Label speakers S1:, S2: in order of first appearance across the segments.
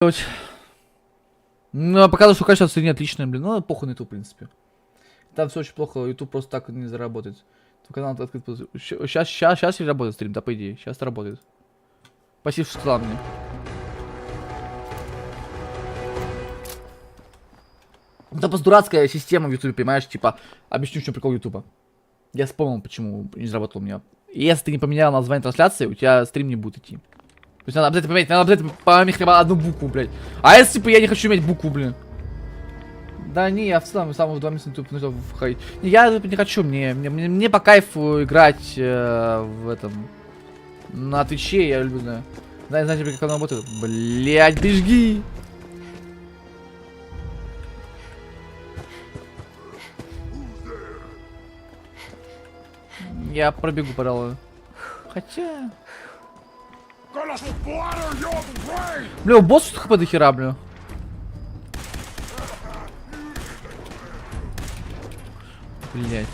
S1: Ну, а показываю, что качество не отличное, блин. Ну, похуй на YouTube, в принципе. Там все очень плохо, YouTube просто так не заработает. Твой канал открыт. Сейчас работает стрим, да, по идее. Сейчас работает. Спасибо, что сказал мне. Это просто дурацкая система в YouTube, понимаешь? Типа, объясню, в чем прикол YouTube. Я вспомнил, почему не заработал у меня. Если ты не поменял название трансляции, у тебя стрим не будет идти. То есть надо обязательно поменять, надо обязательно поменять хотя бы одну букву, блядь. А если, типа, я не хочу иметь букву, блин? Да не, я в целом сам в 2 месяца тут входить. Я не хочу, мне по кайфу играть в этом. На Твиче, я люблю, да. Знаете, как оно работает? Блядь, бежги! Я пробегу, пожалуй. Хотя... Бля, у босса хп до хера, бля. Блять.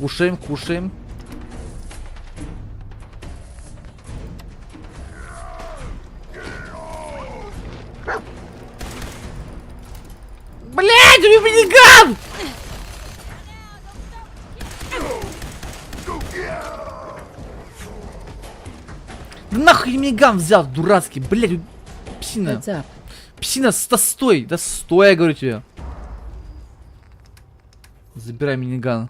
S1: Кушаем, кушаем. Блять, у меня миниган! Да нахуй миниган взял, дурацкий, блять, псина. Псина, стой, да стой, я говорю тебе. Забирай миниган.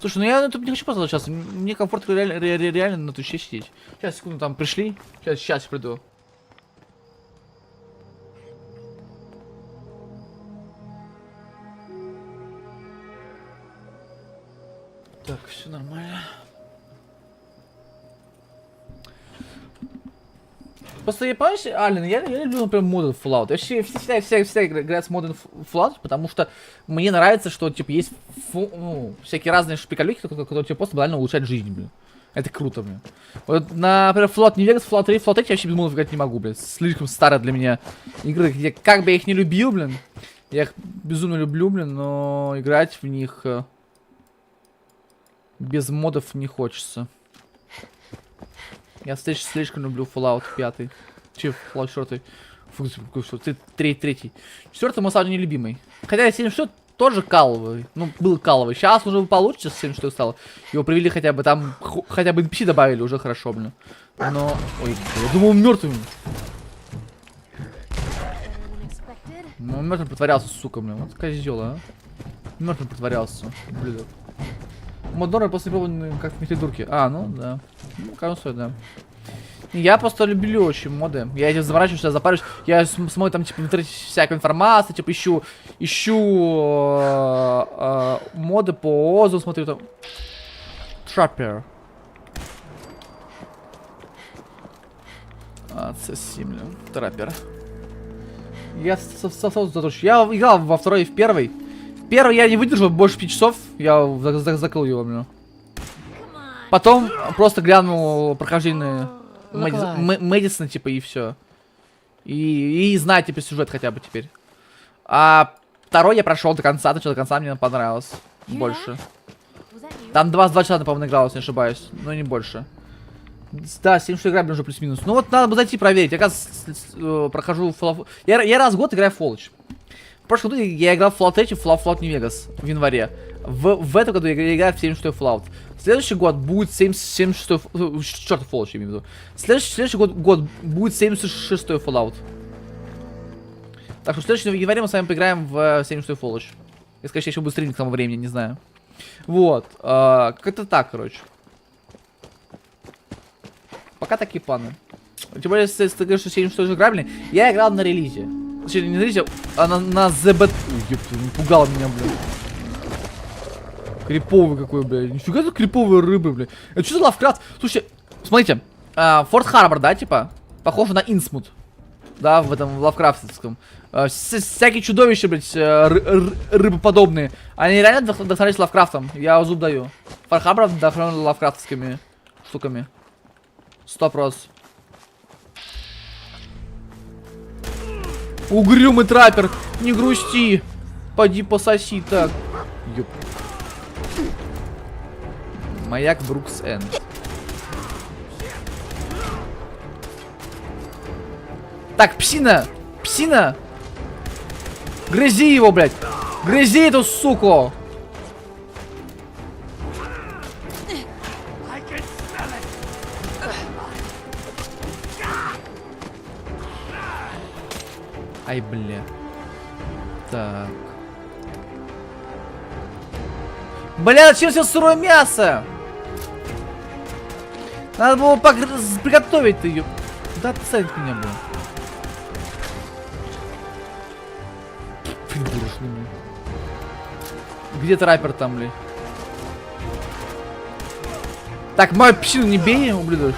S1: Слушай, ну я тут не хочу просто сейчас. Мне комфортно реально на туще сидеть. Сейчас, секунду, там пришли. Сейчас приду. Так, все нормально. Просто я понимаешь, Ален, я люблю, например, моды Fallout. Я всегда играю с модом Fallout, потому что мне нравится, что типа есть всякие разные шпикалюки, которые тебе просто банально улучшают жизнь, блин. Это круто, блин. Вот, например, Fallout New Vegas, Fallout 3, Fallout 3 я вообще без модов играть не могу, блин. Слишком старая для меня игры, где как бы я их не любил, блин. Я их безумно люблю, блин, но играть в них без модов не хочется. Я слишком люблю Fallout 5. Че, Fallout 4. Фу, 3. 4 мой самый нелюбимый. Хотя 76 тоже каловый. Ну, был каловый. Сейчас уже получше, 76 стало. Его привели хотя бы там, хотя бы NPC добавили, уже хорошо, блин. Но, ой, я думал, он мертвый. Ну, он мертвым притворялся, сука, блин. Вот козел, а. Мертвым притворялся, блин. Модноры после пробованы как в придурки. А, ну да. Ну, кажется, да. Я просто люблю очень моды. Я этим заморачиваюсь, я запарюсь. Я смотрю там, типа, в интернете всякую информацию, типа, ищу моды по Озу, смотрю там. Траппер. C7, траппер. Я играл во второй и в первый. Первый я не выдержал больше 5 часов, я закрыл его, блин. Потом просто глянул прохождение Мэдисона, типа, и все. И знать, типа, сюжет хотя бы теперь. А второй я прошел до конца, начал до конца, мне понравилось больше. Там 22 часа, по-моему, игралось, не ошибаюсь, но не больше. Да, 7 что играю, блин, уже плюс-минус. Ну вот, надо бы зайти проверить, я как раз прохожу Fallout. Я раз в год играю в Fallout. В прошлом году я играл в Fallout 3, в Fallout New Vegas в январе. В этом году я играю в 76-й Fallout. Следующий год будет 76-й... Чёрт, Fallout, я имею в виду. Следующий год будет 76-й Fallout. Так что в следующем январе мы с вами поиграем в 76-й Fallout. Я, скорее, еще быстрее к тому времени, не знаю. Вот. Как-то так, короче. Пока такие планы. Тем более, если ты говоришь, что 76-й игра, блин, я играл на релизе. Точнее, не на релизе, а на ZB... Ёпта, напугал меня, блин. Криповый какой, блядь. Нифига тут криповые рыбы, блядь. Это что за Лавкрафт? Слушайте, смотрите. Форт Харбор, да, типа? Похоже на Инсмут. Да, в этом Лавкрафтовском. Всякие чудовища, блядь, рыбоподобные. Они реально вдохновлялись Лавкрафтом. Я зуб даю. Форт Харбор вдохновлен лавкрафтовскими штуками. 100%. Угрюмый траппер, не грусти. Поди пососи так. Ёп. Маяк Брукс Энд. Так, псина! Псина! Грызи его, блядь! Грызи эту суку! Ай, бля. Так. Бля, зачем все сырое мясо? Надо было приготовить ее. Да отцепь меня, бля. Придурочный, бля. Где траппер там, бля? Так, мою псину не бей, ублюдок.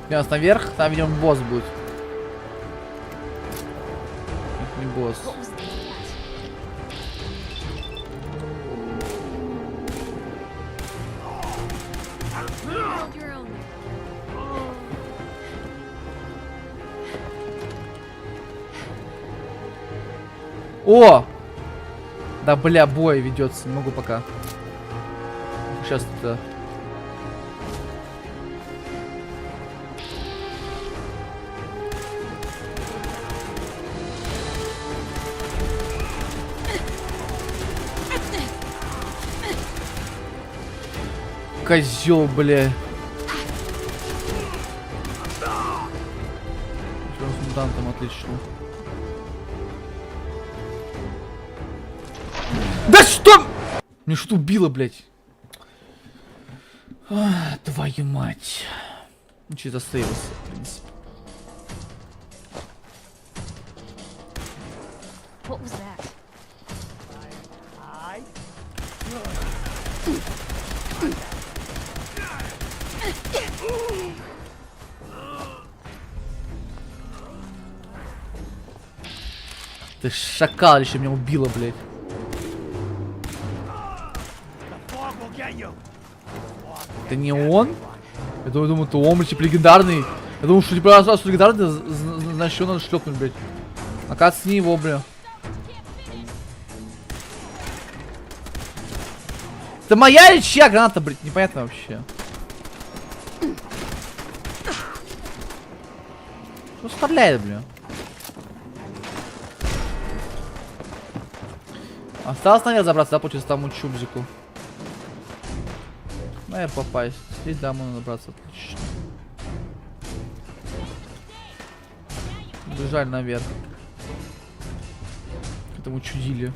S1: У нас наверх, там, видимо, босс будет. Это не босс. О! Да, бля, бой ведется, не могу пока. Сейчас это. Козел, бля. С мутантом отлично. Да что? Мне что-то убило, блядь. Твою мать. Ну, что-то сейвился, в принципе. Ты шакал, еще меня убило, блядь. Это не он? Я думаю, это он, типа, легендарный. Я думал, что, типа, раз легендарный, значит, его надо шлепнуть, блядь. Оказывается, не его, бля. Это моя или чья граната, блядь? Непонятно вообще. Что стреляет, бля? Осталось наверх забраться, да, получится тому чубзику. Наверх попасть. Здесь, да, можно набраться, отлично. Бежали наверх. К этому чудили.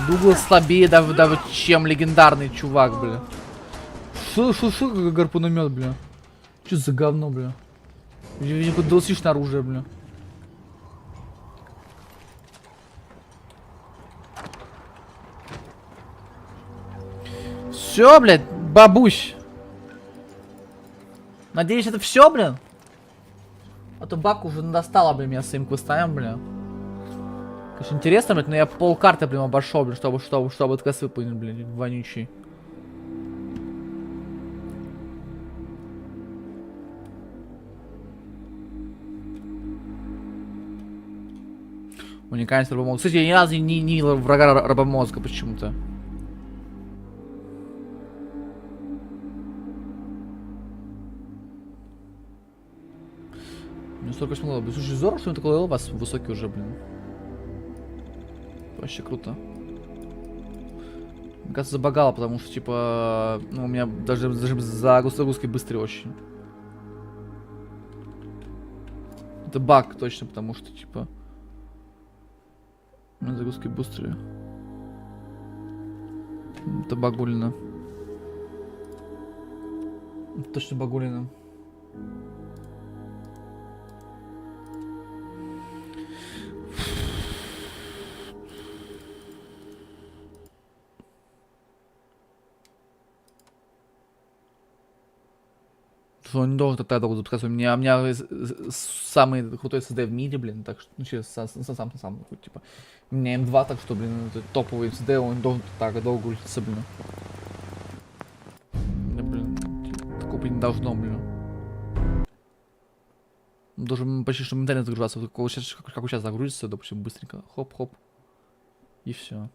S1: Дуглас слабее, да, чем легендарный чувак, бля. Что гарпуномет, бля? Что за говно, бля? Видимо, досишь оружие, бля. Все, блядь, бабусь. Надеюсь, это все, блин. А то бак уже достала, блин, меня своим квестами, бля. Конечно, интересно, блядь, но я полкарты, блин, обошел, блин, чтобы этот квест выполнить, блин, вонючий. Уникальность рабомозга. Кстати, я ни разу не видел врага рабомозга почему-то. Мне столько смело. Слушай, здорово, что он такой левел у вас высокий уже, блин. Вообще круто. Мне кажется, забагало, потому что, типа, ну, у меня даже загрузкой быстрее очень. Это баг точно, потому что, типа, у меня загрузки быстрее. Это багулина. Это точно багулина. что он не должен так долго запускаться. У меня самый крутой ССД в мире, блин, так что, ну, через сам, типа. У меня М2, так что, блин, это топовый ССД, он должен так долго грузиться, блин. Да, блин, такого быть не должно, блин. Он должен почти что моментально загружаться, вот как сейчас загрузится, допустим, быстренько, хоп-хоп, и все.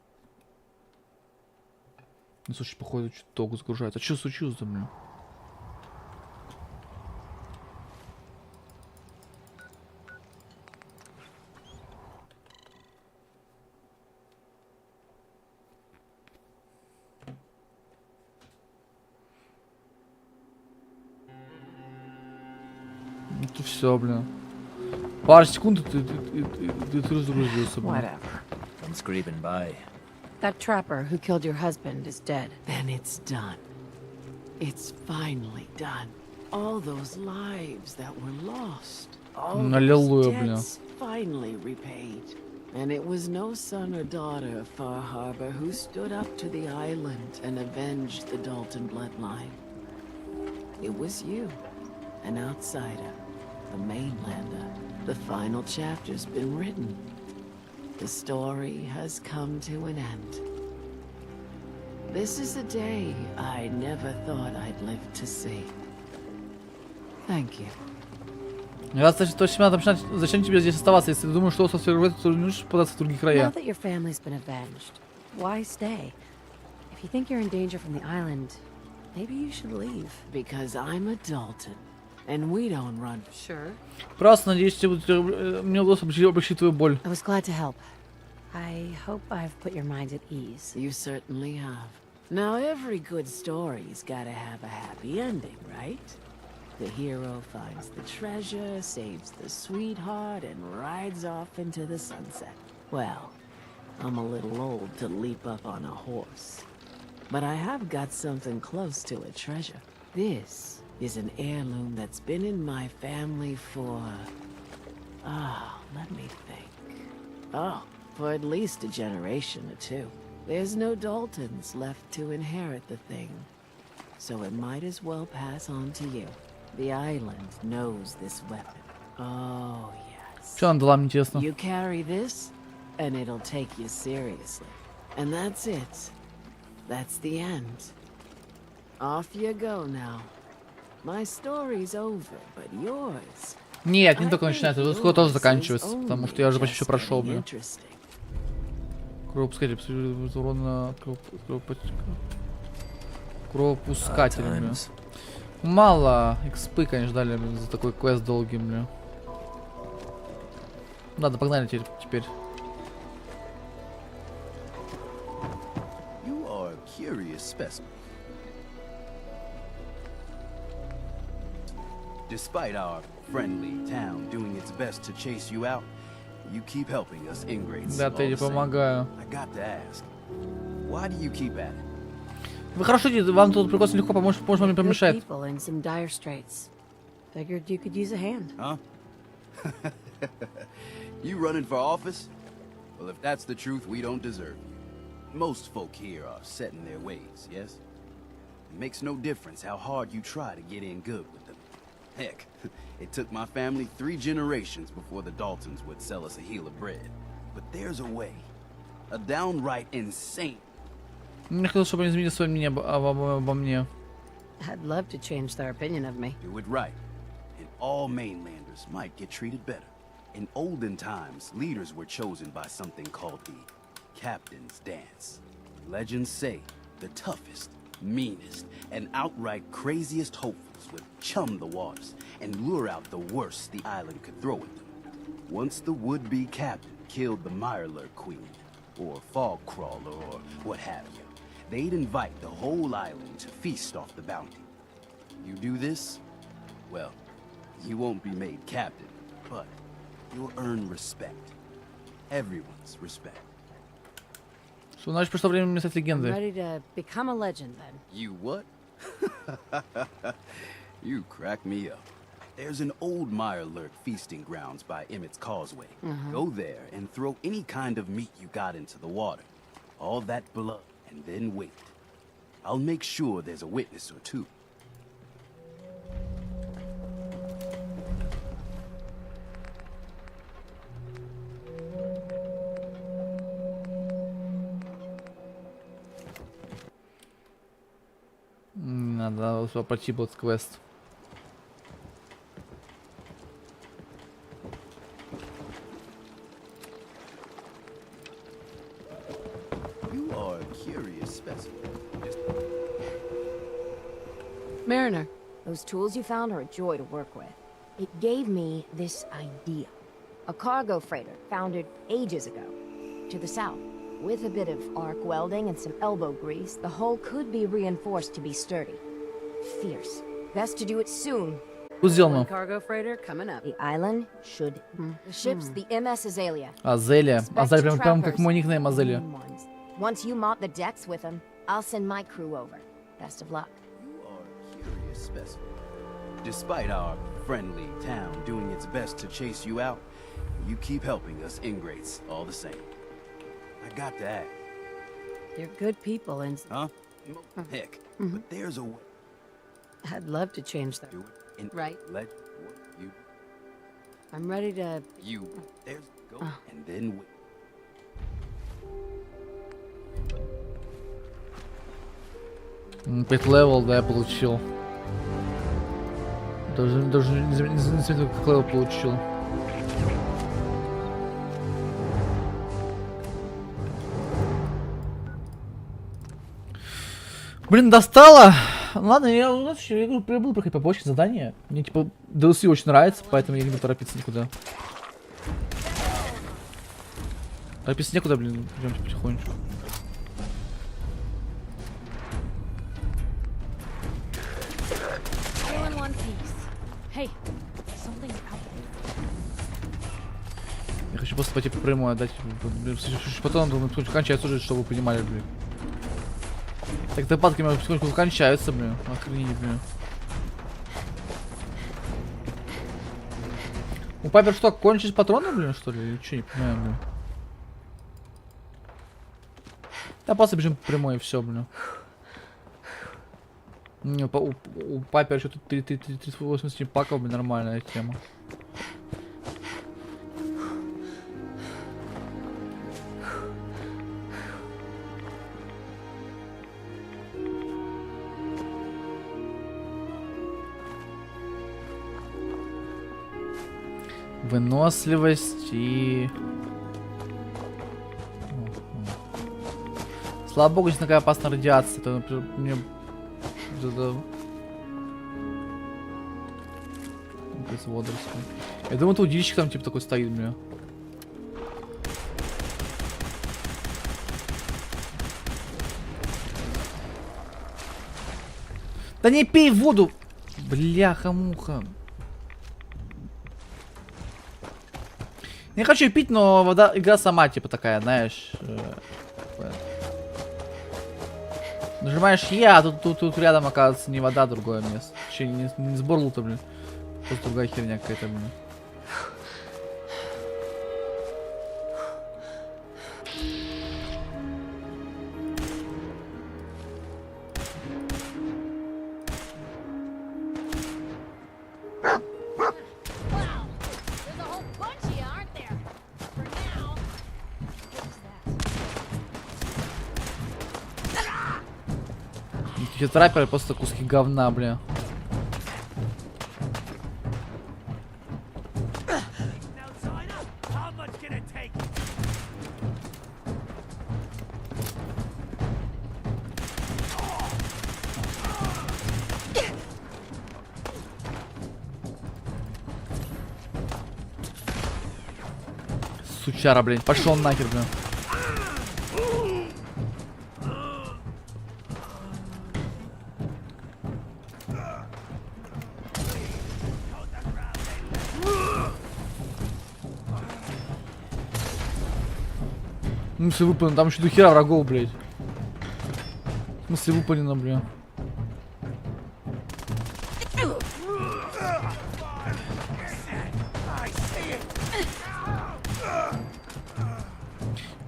S1: Ну, слушай, походу, что-то долго загружается. А что случилось-то, блин? Ну, все, блин. Пару секунд, и ты разгрузился, блин.
S2: Whatever.
S3: I'm scraping by.
S2: That trapper who killed your husband is dead. Then it's done. It's finally done. All those lives that were lost. All
S1: Аллилуйя,
S2: those
S1: бля.
S2: debts finally repaid. And it was no son or daughter of Far Harbor who stood up to the island and avenged the Dalton bloodline. It was you, an outsider, a mainlander. The final chapter's been written. The story has come to an end. This is a day I never thought I'd live to see. Thank you.
S1: Раз зачем тебе здесь оставаться, если ты думаешь, что со своей ты нужно податься в другие
S4: Now
S1: края?
S4: that your family's been avenged, why stay? If you think you're in danger from the island, maybe you should leave.
S2: Because I'm a Dalton, and we don't run.
S4: Sure.
S1: Просто надеюсь, мне удалось облегчить твою боль.
S4: I was glad to help. I hope I've put your mind at ease.
S2: You certainly have. Now, every good story's gotta have a happy ending, right? The hero finds the treasure, saves the sweetheart, and rides off into the sunset. Well, I'm a little old to leap up on a horse. But I have got something close to a treasure. This is an heirloom that's been in my family for... let me think. Oh, for at least a generation or two. There's no Daltons left to inherit the thing. So it might as well pass on to you. The island knows this weapon. Oh, yes.
S1: Что она дала, мне интересно?
S2: You carry this, and it'll take you seriously. And that's it. That's the end. Off you go now. My story's over, but yours...
S1: Нет, не только начинается, тут скоро тоже заканчивается, потому что я уже почти все прошел, блин. Кровопускатель, урона кровопускатель, блин. Мало экспы, конечно, дали блин, за такой квест долгий, блин. Ладно, погнали теперь.
S5: You are a curious specimen. Despite our friendly town doing its best to chase you out, you keep helping us ingrates.
S1: Да, я тебе помогаю.
S5: I got to ask, why do you keep at it?
S1: Вы хорошо, вам тут прекрасно легко может мне
S4: Good
S1: помешать.
S4: people in some dire straits. Figured you could use a hand.
S5: Huh? You running for office? Well, if that's the truth, we don't deserve you. Most folk here are set in their ways, yes? It makes no difference how hard you try to get in good with them. Heck, it took my family 3 generations before the Daltons would sell us a heel of bread. But there's a way. A downright insane.
S1: Мне хотелось, чтобы они изменили свое мнение обо мне.
S4: I'd love to change their opinion of me.
S5: Do it right, and all mainlanders might get treated better. In olden times, leaders were chosen by something called the Captain's Dance. Legends say the toughest, meanest, and outright craziest hopefuls would chum the waters and lure out the worst the island could throw at them. Once the would-be captain killed the Mirelurk Queen, or Fog Crawler, or what have you, they'd invite the whole island to feast off the bounty. You do this, well, you won't be made captain, but you'll earn respect. Everyone's respect.
S1: Что значит, пришло время стать
S4: I'm
S1: легендой?
S4: ready to become a legend then.
S5: You what? You crack me up. There's an old Mirelurk feasting grounds by Emmett's Causeway. Go there and throw any kind of meat you got into the water. All that blood, and then wait. I'll make sure there's a witness or two.
S1: Надо пройти был квест.
S5: You are a curious specimen.
S4: Mariner, those tools you found are a joy to work with. It gave me this idea. A cargo freighter founded ages ago, to the south. With a bit of arc welding and some elbow grease, the hull could be reinforced to be sturdy. Fierce. Best to do it soon.
S1: Сделано.
S4: Cargo freighter coming up. The island should. The ship's the MS Azalea.
S1: Азелия. Азелия прям как мой никнейм Азелия.
S4: Once you mop the decks with them, I'll send my crew over. Best of luck.
S5: You are a curious specimen. Despite our friendly town doing its best to chase you out, you keep helping us ingrates all the same. I got to ask.
S4: You're good people, and
S5: Huh? Heck, but there's a way
S4: I'd love to change
S5: to
S4: them.
S5: do it. And
S4: Right.
S5: let what you
S4: I'm ready to.
S5: there's go and then wait.
S1: Пять левел, да, я получил. Даже не заметил, как левел получил. Блин, достало! Ладно, я буду проходить побольше задания. Мне типа DLC очень нравится, поэтому я не буду торопиться никуда. Торопиться некуда, блин, идемте потихонечку.
S6: All in one piece. Hey, something's out there.
S1: Я хочу просто пойти по прямой отдать. Потом, думаю, потихонечку кончается уже, чтобы вы понимали, блин. Так нападки у меня потихоньку кончаются, блин. Охренеть, блин. У Пайпер что, кончились патроны, блин, что ли? Или что, не понимаю, блин. Да просто бежим по прямой и все, блин. Не, у Пайпер что-то 380 паков, блин, нормальная тема. Выносливость и... Слава богу, здесь такая опасная радиация. Это, например, мне... Без водоросли. Я думаю, это удильщик там типа такой стоит, бля. Да не пей воду! Бляха-муха. Не хочу пить, но вода, игра сама типа такая, знаешь. Нажимаешь Е, а тут рядом оказывается не вода, другое место. Вообще не с борлу-то, блин. Просто другая херня какая-то, блин.
S6: Wow, there's a whole bunch of you, aren't there? For now.
S1: Эти трапперы просто куски говна, бля. Сучара, блин, пошел нахер, блин. В смысле выполнено? Там еще до хера врагов, блядь. В смысле выполнено, блин.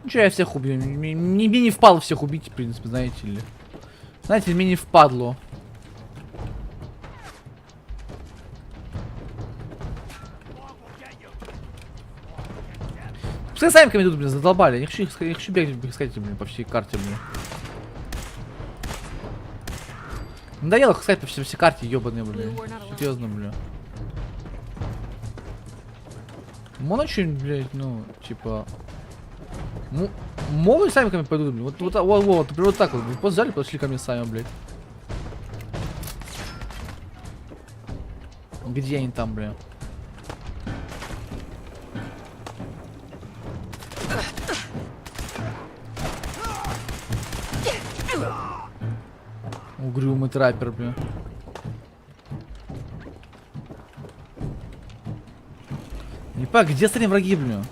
S1: Ну что, я всех убью. Мне не впало всех убить, в принципе, знаете ли. Знаете, мне не впадло. Пускай сами ко мне тут, блин, задолбали. Я не хочу бегать, блин, по всей карте, блин. Надоело искать по всей карте, ёбаные, блин. Серьезно, блин. Можно что-нибудь, блядь, ну, типа... Могут сами ко мне пойдут, блин. Вот, например, вот так вот. Вы просто взяли, подошли ко мне сами, блядь. Где они там, блин? Угрюмый траппер, блин. Не понимаю, где остальные враги, блин?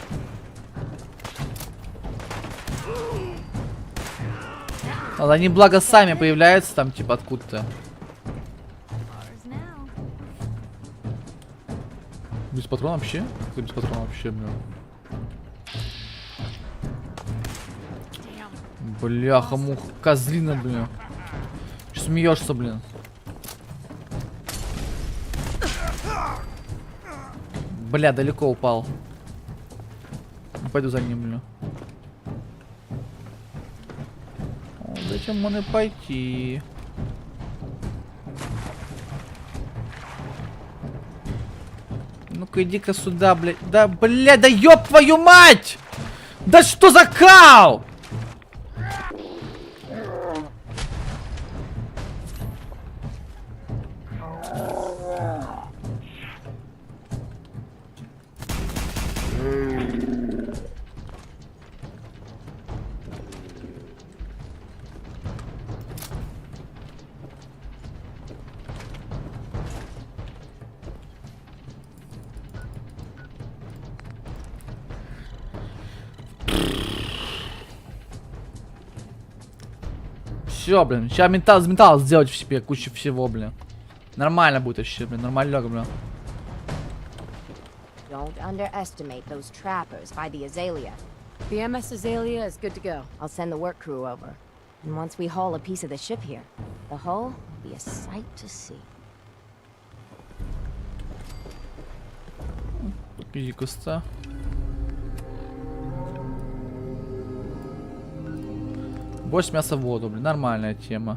S1: Ладно, они благо сами появляются там, типа, откуда-то. Без патрона вообще? Как без патрона вообще, блин? Бляха, муха, козлина, блин. Че смеешься, блин? Бля, далеко упал. Пойду за ним, блин. О, зачем мне пойти? Ну-ка, иди-ка сюда, блядь. Да, блядь, да ёб твою мать! Да что за кал? Все, блин, сейчас ментал сделать в себе кучу всего, блин. Нормально будет вообще, блин, нормально, блин.
S4: Don't underestimate those trappers by the Azalea.
S2: The MS Azalea is good to go.
S4: I'll send the work crew over. And once we haul a piece of the ship here, the hull will be a sight to see.
S1: Иди куста. Больше мяса в воду, блин, нормальная тема.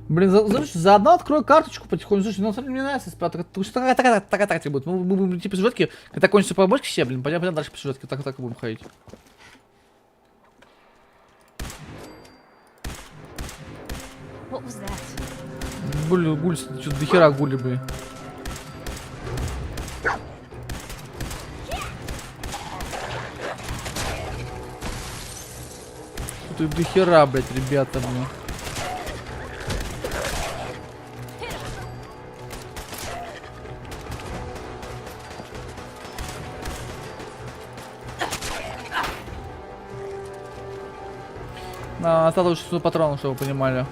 S1: Блин, заодно открою карточку потихоньку. Слушай, ну мне нравится, такая тактика будет. Мы будем типа сюжетки, когда кончится по бочке все, блин, пойдем дальше по сюжетке, так будем ходить.
S4: What was that?
S1: Гуль, что-то дохера гули, блин. Тут дохера, блядь, ребята, блин. Осталось 600 патронов, чтобы вы понимали.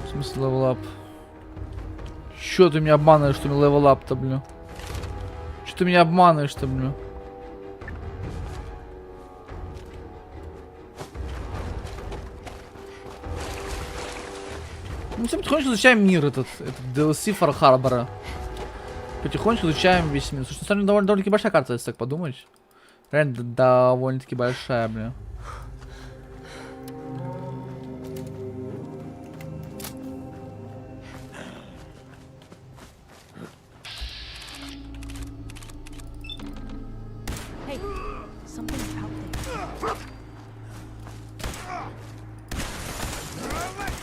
S1: В смысле левелап? Чё ты меня обманываешь, что левелап-то, блин? Чё ты меня обманываешь-то, блин? Ну, все потихонечку изучаем мир этот DLC Фар Харбора. Потихонечку изучаем весь мир. Слушай, на самом деле довольно-таки большая карта, если так подумать. Реально довольно-таки большая, блин.
S6: Hey, something's out there. You're on there.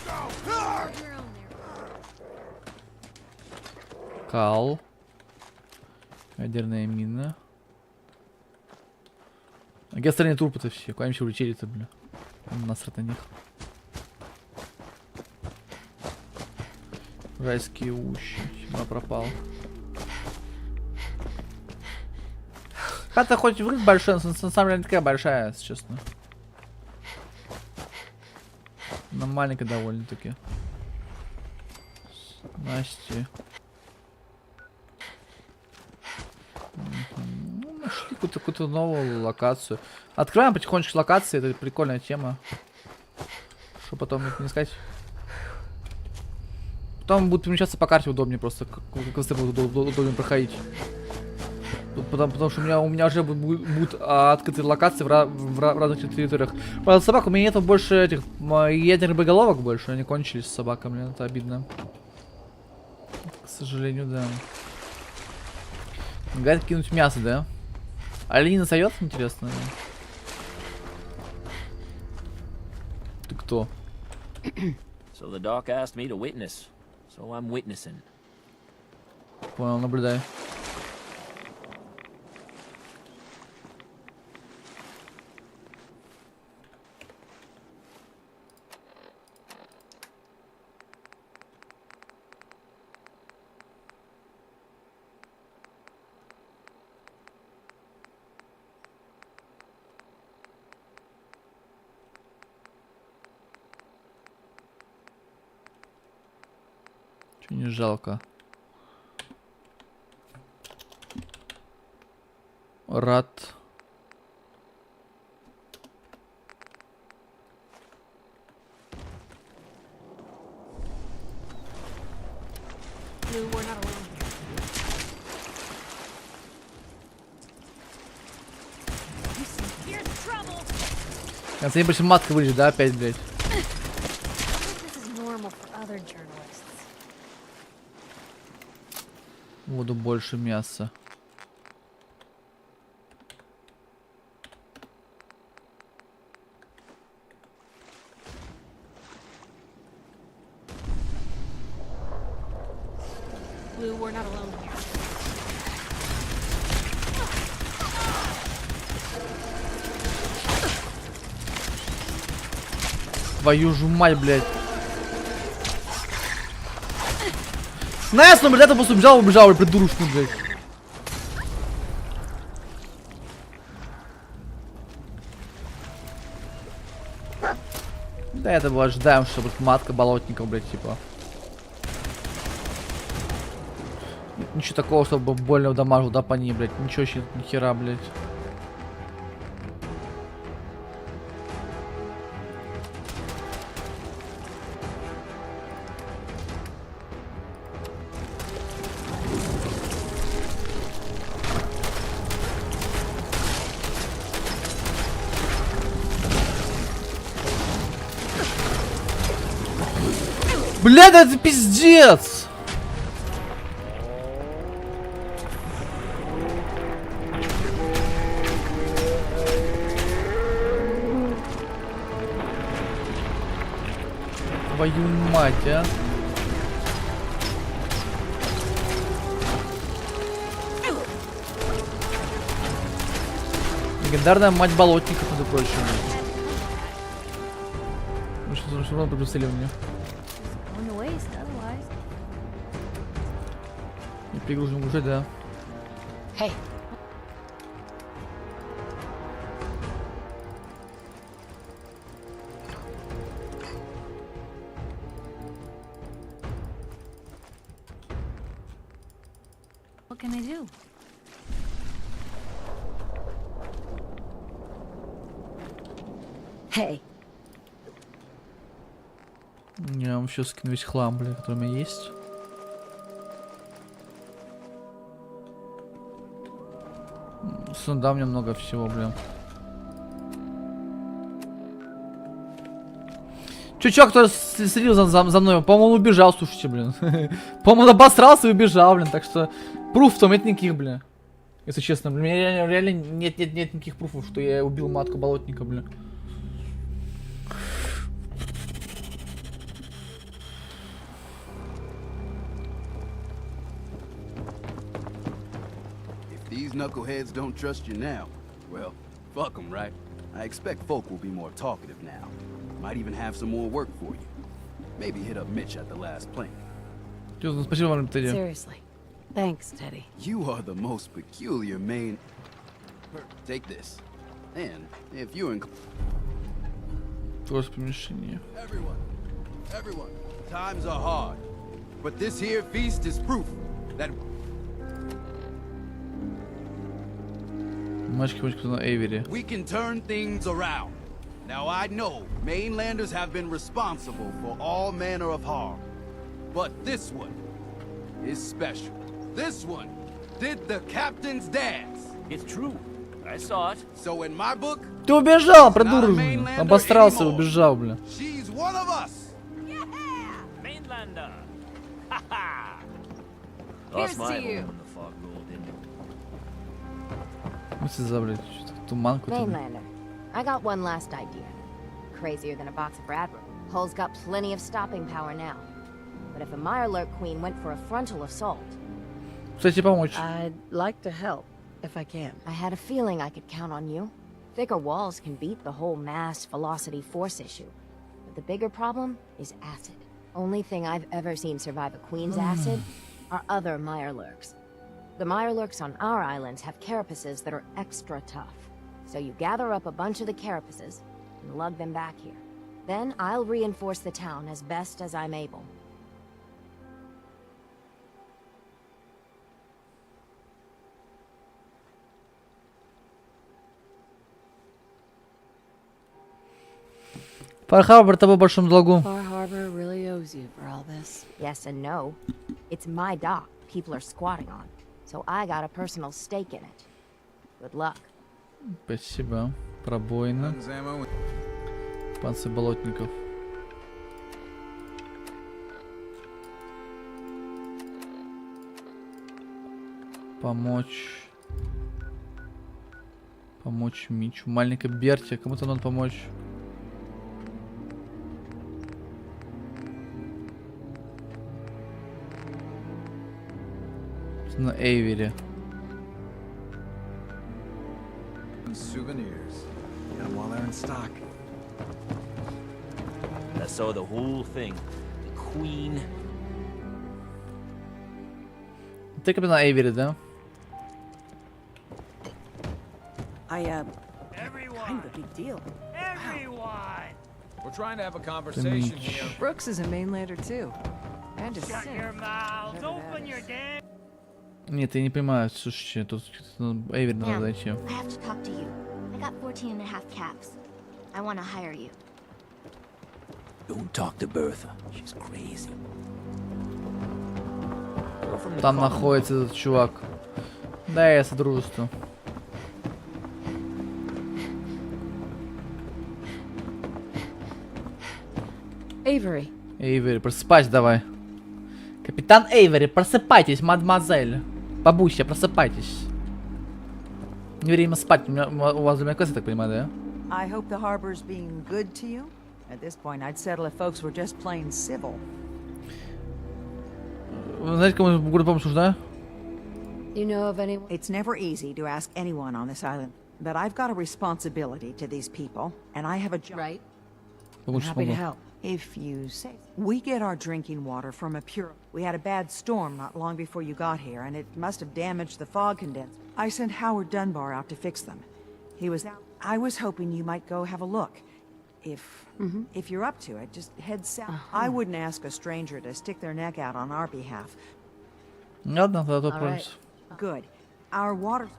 S1: Кал. Ядерная мина. А где остальные трупы-то все? Куда они все улетели-то, бля? Насрать на них. Райские ущи. Сюда пропал. Хата хоть выглядит большая, но на самом деле не такая большая, если честно. Она маленькая довольно-таки. Насти. Ну, нашли какую-то новую локацию. Открываем потихонечку локации, это прикольная тема. Что потом их не искать. Потом будет перемещаться по карте удобнее просто. Как удобнее проходить. Потому что у меня уже будут открыты локации в разных территориях. Правда, собак, у меня нету больше этих ядерных боеголовок больше. Они кончились с собаками, это обидно. К сожалению, да. Говорят, кинуть мясо, да? Олень насоет, интересно. Ты кто?
S3: So the doc asked me to witness, so I'm witnessing.
S1: Понял, наблюдай. Чё не жалко. Рад.
S6: Blue, we're not alone here. You see, here's trouble.
S1: В конце больше матка вылезет, да, опять, блядь.
S6: I think this is normal for other journalists.
S1: Буду больше мяса.
S6: Blue, we're not alone here.
S1: Твою же мать, блядь. Снайс, ну, блядь, я просто убежал, придурочку, блядь. Да, это было ожидаем, что будет матка болотников, блядь, типа. Ничего такого, чтобы больно дамажил, да, по ней, блядь. Ничего еще, ни хера, блядь. Блядь, это пиздец! Твою мать, а! Легендарная мать болотников, между прочим. Ну что равно пригласили мне.
S6: On the waste, otherwise.
S1: Не пригружен уже, да.
S6: Hey. What can I do?
S4: Hey.
S1: Я вам сейчас скину весь хлам, блядь, который у меня есть. Сюда у меня много всего, блин. Чувак, кто следил за мной, по-моему, он убежал, слушайте, блин. По-моему, он обосрался и убежал, блин, так что пруф в том нет никаких, блин. Если честно, блин, у меня реально нет никаких пруфов, что я убил матку болотника, блин.
S5: These knuckleheads don't trust you now. Well, fuck them, right? I expect folk will be more talkative now. Might even have some more work for you. Maybe hit up Mitch at the last plane.
S1: Спасибо вам, Тедди.
S2: Seriously. Thanks, Teddy.
S5: You are the most peculiar main... Take this. And if you're in...
S1: Просто помещение.
S5: Everyone, times are hard. But this here feast is proof that...
S1: Мальчики, на Эйвери.
S5: we can turn things around. Now I know mainlanders have been responsible for all manner of harm. But this one is special. This one did the captain's dance.
S3: It's true. I saw it.
S5: So in my book,
S1: Ты убежал, придурок. Обосрался, убежал, бля.
S5: she's one of us.
S3: Mainlander. Ha ha.
S2: Here's
S3: Lost my
S2: to you.
S3: home when the fog rolled in.
S1: Мысли за, блядь, что-то туман какой-то.
S4: Mainlander, I got one last idea. Crazier than a box of Radler. Hull's got plenty of stopping power now. But if a Mirelurk queen went for a frontal assault,
S1: Кстати, помочь.
S2: I'd like to help, if I can.
S4: I had a feeling I could count on you. Thicker walls can beat the whole mass velocity force issue. But the bigger problem is acid. Only thing I've ever seen survive a queen's acid are other Mirelurks. The Mirelurks on our islands have carapaces that are extra tough. So you gather up a bunch of the carapaces and lug them back here. Then I'll reinforce the town as best as I'm able.
S1: Фархабр, тобой в большом долгу.
S2: Far Harbor really owes you for all this.
S4: Yes and no. It's my dock people are squatting on. So I got a personal stake in it. Good luck.
S1: Спасибо. Пробоина. Панцирь болотников. Помочь. Помочь Мичу. Маленькая Берти. Кому-то надо помочь. На Эйвери.
S7: Souvenirs. Get them while they're in stock.
S3: I saw the whole thing. The queen.
S1: Ты капитан Эйвери, да?
S2: Kind of a big deal.
S7: We're trying to have a conversation here.
S2: Brooks is a mainlander too. And a
S6: Shut your mouths. Open your damn.
S1: Нет, я не понимаю. Слушайте, тут Эйвери надо
S8: Ma'am,
S1: зайти.
S8: I have to talk to you. I got 14 and a half caps. I want to hire you.
S3: Don't talk to Bertha. She's crazy. Girl from the
S1: Там
S3: common.
S1: находится этот чувак. Да, я содружеству.
S2: Avery.
S1: Эйвери, просыпайся давай. Капитан Эйвери, просыпайтесь, мадемуазель. Бабуся, просыпайтесь. Не время спать, у вас время класс, я так понимаю, да?
S9: I hope the harbor's being good to you. At this point, I'd settle if folks were just plain civil.
S1: Вы знаете, кому буду помощь нужна?
S2: You know of anyone?
S9: It's never easy to ask anyone on this island, but I've got a responsibility to these people, and I have a job.
S2: Right.
S1: Помочь
S2: Happy to
S1: смогу.
S2: help.
S9: If you say. We get our drinking water from a pure. We had a bad storm not long before you got here, and it must have damaged the fog condenser. I sent Howard Dunbar out to fix them. He was out. I was hoping you might go have a look. If you're up to it, just head south. I wouldn't ask a stranger to stick their neck out on our behalf.
S1: Ладно, тогда
S2: All right.
S1: отправлюсь.
S9: Good. Our water.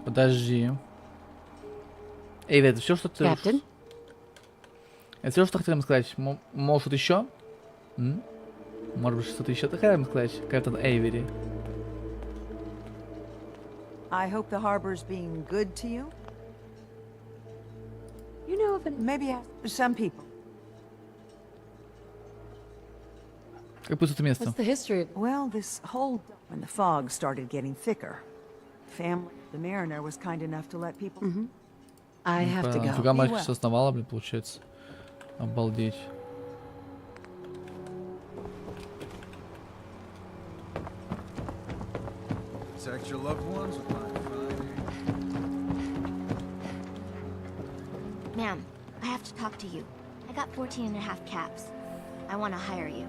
S1: Подожди. Эйвери, это все, что ты...
S2: Captain?
S1: Это все, что хотел им сказать? Может, что-то еще? Может быть, что-то еще ты хотел им сказать, капитан Эйвери?
S9: I hope the harbor's being good to you.
S2: You know of any?
S9: Maybe ask some people.
S1: Как пустое место.
S2: What's the history of?
S9: Well, this whole when the fog started getting thicker, family, the mariner was kind enough to let people.
S2: I have to
S1: Нафига
S2: go.
S1: мальчик все основала, блин, получается. Обалдеть.
S7: Protect your loved ones with my fine.
S8: Ma'am, I have to talk to you. I got 14 and a half caps. I want to hire you.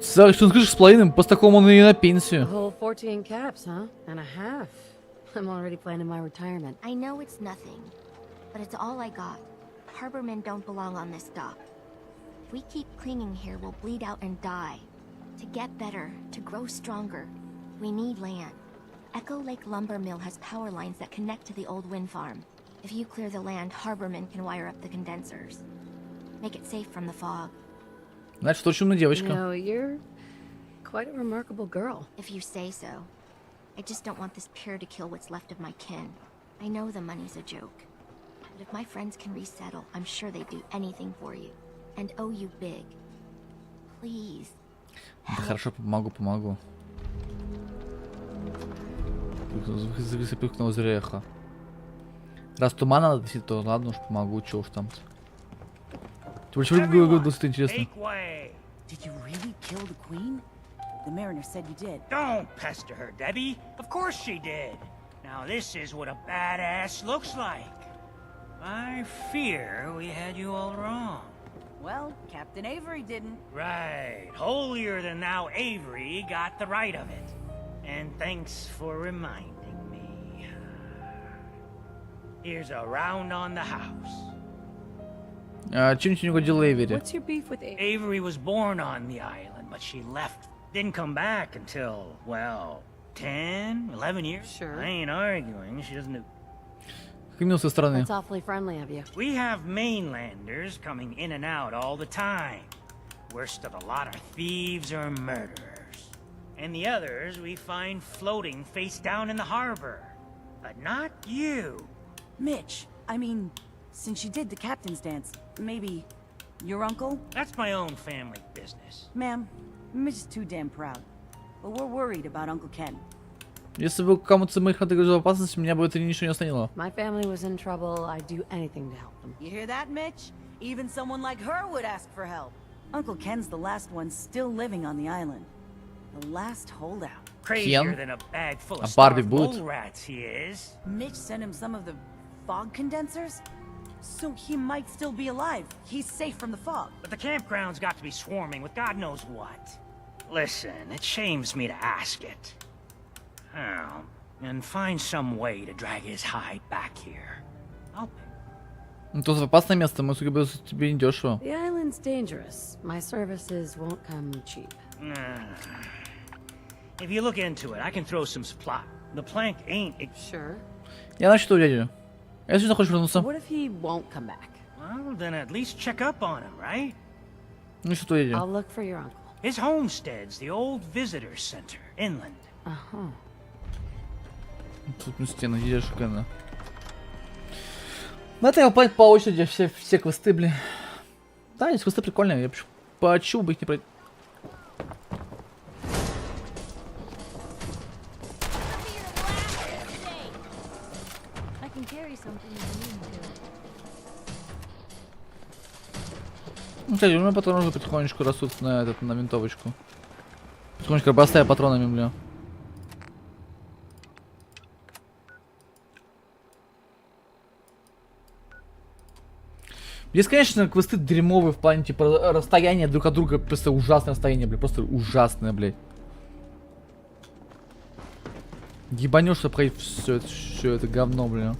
S1: Что скажешь с половиной? После такого он и на пенсию.
S2: A whole 14 caps, huh? And a half. I'm already planning my retirement.
S8: I know it's nothing, but it's all I got. Harbormen don't belong on this dock. If we keep clinging here, we'll bleed out and die. To get better, to grow stronger, we need land. Echo Lake Lumber Mill has power lines that connect to the old wind farm. If you clear the land, harbormen can wire up the condensers. Make it safe from the fog.
S1: Значит, очень умная девочка.
S2: No, you're quite a remarkable girl.
S8: If you say so. I just don't want this pier to kill what's left of my kin. I know the money's a joke. But if my friends can resettle, I'm sure they'd do anything for you. And owe you big. Please.
S1: Да хорошо, помогу. Запихнул зреха. Раз туман надо носить, то ладно уж помогу, чё уж там. Чего интересно?
S10: Did you really kill the queen? The mariner said you did.
S11: Don't pester her, Debbie. Of course she did. Now this is what a badass looks like. I fear we had you all wrong.
S10: Well, Captain Avery didn't.
S11: Right. Holier than thou Avery got the right of it. And thanks for reminding me. Here's a round on the house.
S1: Чем тебе не угодил Эйвери?
S2: What's your beef with Avery?
S11: Avery was born on the island, but she left. Didn't come back until, well, 10, 11 years.
S2: Sure.
S11: I ain't arguing. She doesn't do...
S1: Как мил со стороны.
S2: That's awfully friendly of you.
S11: We have mainlanders coming in and out all the time. Worst of a lot are thieves or murderers. And the others we find floating face down in the harbor. But not you.
S10: Mitch, I mean, since you did the captain's dance, maybe your uncle?
S11: That's my own family business.
S10: Ma'am, Mitch is too damn proud. But we're worried about Uncle Ken.
S1: Если бы кому-то моих отыграл опасность, меня бы это ничего не остановило.
S2: My family was in trouble. I'd do anything to help them.
S10: You hear that, Mitch? Even someone like her would ask for help. Uncle Ken's the last one still living on the island. The last holdout.
S11: Crazier than a bag full of
S1: Barbie
S11: starved
S1: boot.
S11: mole rats he is.
S10: Mitch sent him some of the fog condensers? So he might still be alive. He's safe from the fog.
S11: But the campground's got to be swarming with God knows what. Listen, it shames me to ask it. Oh, and find some way to drag his hide back here. I'll
S1: Ну, то опасное место, мы, судя по всему, тебе не дешево.
S2: The island's dangerous. My services won't come cheap.
S11: If you look into it, I can throw some supply. The plank ain't...
S2: Sure.
S1: Я начну дядю. Если ты хочешь вернуться.
S2: What if he won't come back?
S11: Well, then at least check up on him, right?
S1: Ну что, дядю?
S2: I'll look for your uncle.
S11: His homestead's the old visitor center, inland.
S2: Uh-huh.
S1: Тут на стену дедушка, да. На это я выполнять по очереди все квесты, блин. Да, эти квесты прикольные, я почему бы их не пройти.
S8: I can carry something if I need to.
S1: Ну, кстати, у меня патроны уже потихонечку растут на винтовочку. Потихонечку обрастая патронами, бля. Здесь, конечно, квесты дерьмовые в плане, типа, расстояния друг от друга, просто ужасное расстояние, блядь, просто ужасное, блядь. Ебанешь, чтобы проходить все это говно, блин.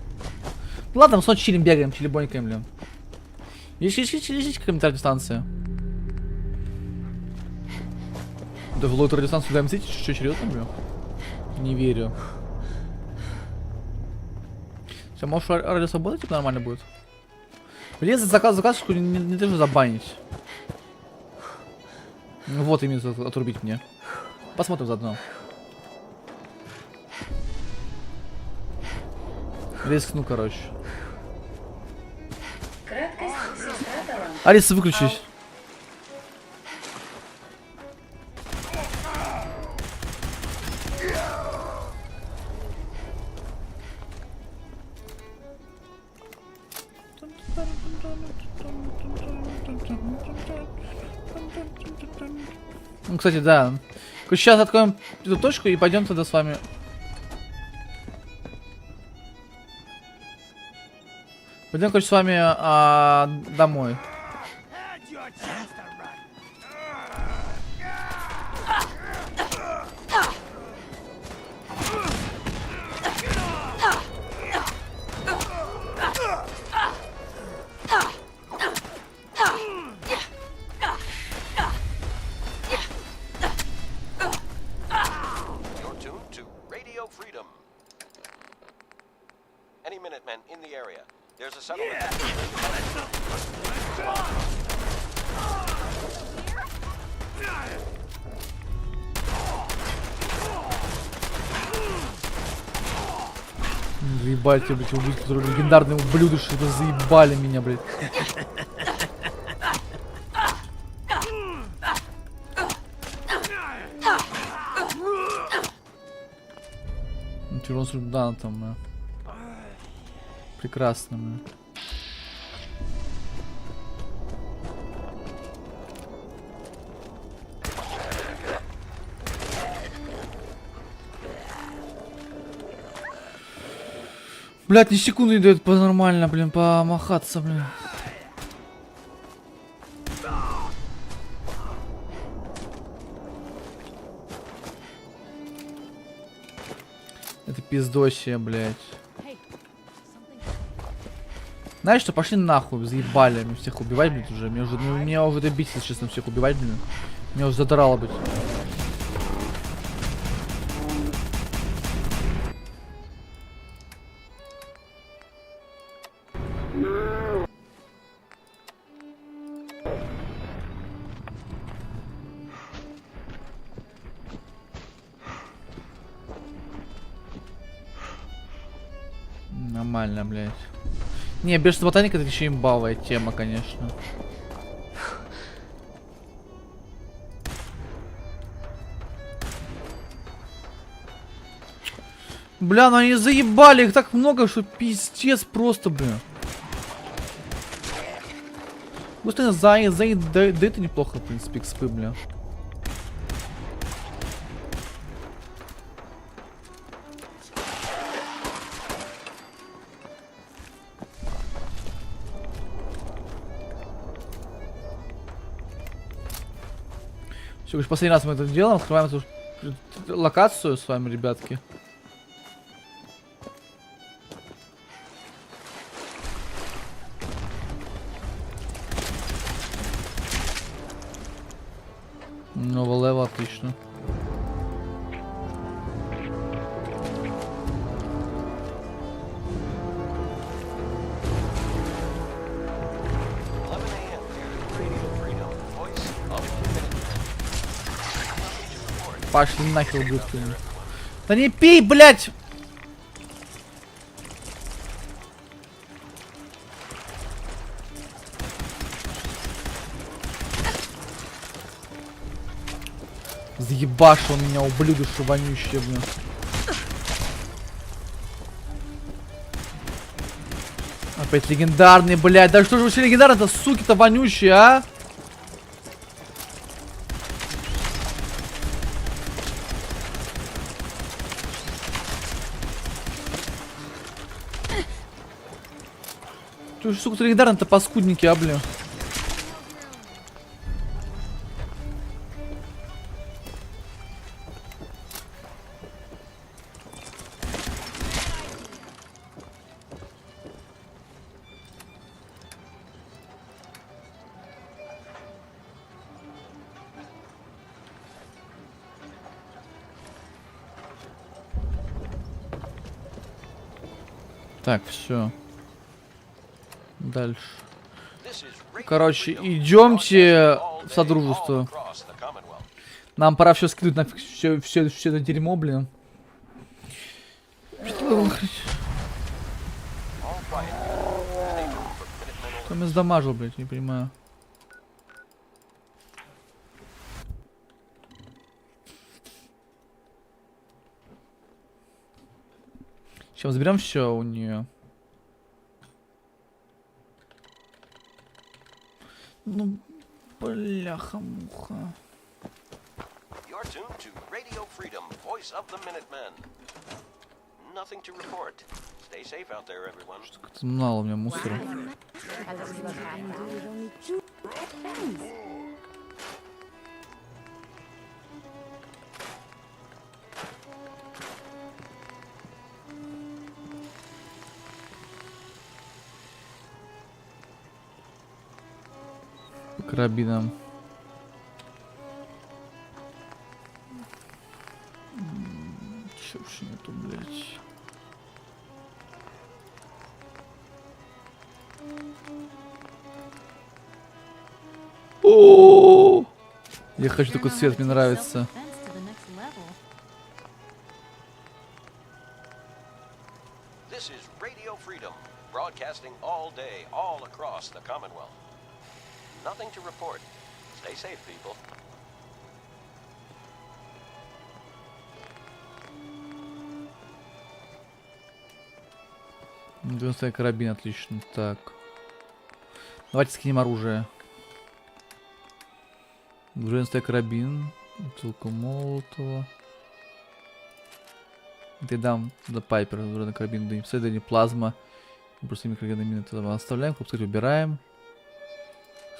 S1: Ладно, мы снова чилим, бегаем, чилибонькаем, блин. Есть комментарий дистанция. Да в лоу радиостанцию даем сидеть, что, серьезно, блин? Не верю. Все, может, радио работать, типа, нормально будет? Блин, за заказчику не должен забанить. Ну вот именно отрубить мне. Посмотрим заодно. Рискну, короче. Алиса, выключись. Ну, кстати, да. Сейчас откроем эту точку и пойдем тогда с вами. Пойдем, короче, с вами домой.
S12: there's a settlement.
S1: Заебайте, блядь, убийцы, которые легендарные ублюдочные, это заебали меня, блядь. Ничего, да, там, прекрасно, блядь. Блядь, ни секунды не дает нормально, блин, помахаться, блин. Это пиздосия, блядь. Знаешь что, пошли нахуй, заебали, мне всех убивать, блядь, уже. Меня уже добить, если честно, всех убивать, блин. Меня уже задрало быть. Нормально, блядь. Не, бешеный ботаник это еще имбовая тема, конечно. Бля, ну они заебали, их так много, что пиздец просто, бля. Просто да это неплохо, в принципе, экспы, бля. Все, последний раз мы это делаем, открываем эту локацию с вами, ребятки. Новый левел, отлично. Пошли нахер, ублюдки. Да не пей, блядь! Заебашил меня, ублюдочка вонющая, блин. Опять легендарный, блядь. Да что же вообще легендарный-то, суки-то вонющие, а? Ты же, сука, легендарный-то паскудники, а, блин. Так, все. Дальше. Короче, идемте в содружество. Нам пора все скинуть на все это дерьмо, блин. Кто меня сдамажил, блядь, не понимаю. Сейчас заберем все у нее. Ну, бляха-муха. Что-то мало у меня мусора. Карабином. Чё вообще нету, блядь? Я хочу такой цвет, мне нравится.
S12: This is Radio Freedom, broadcasting all day, all across the Commonwealth. Nothing to report. Stay safe, people.
S1: Двенадцатый карабин, отлично. Так. Давайте скинем оружие. 12 карабин. Бутылка молотого. Ты дам за пайпер. 12 карабин, да не плазма. Просто микрогенные мины туда оставляем. Кстати, убираем.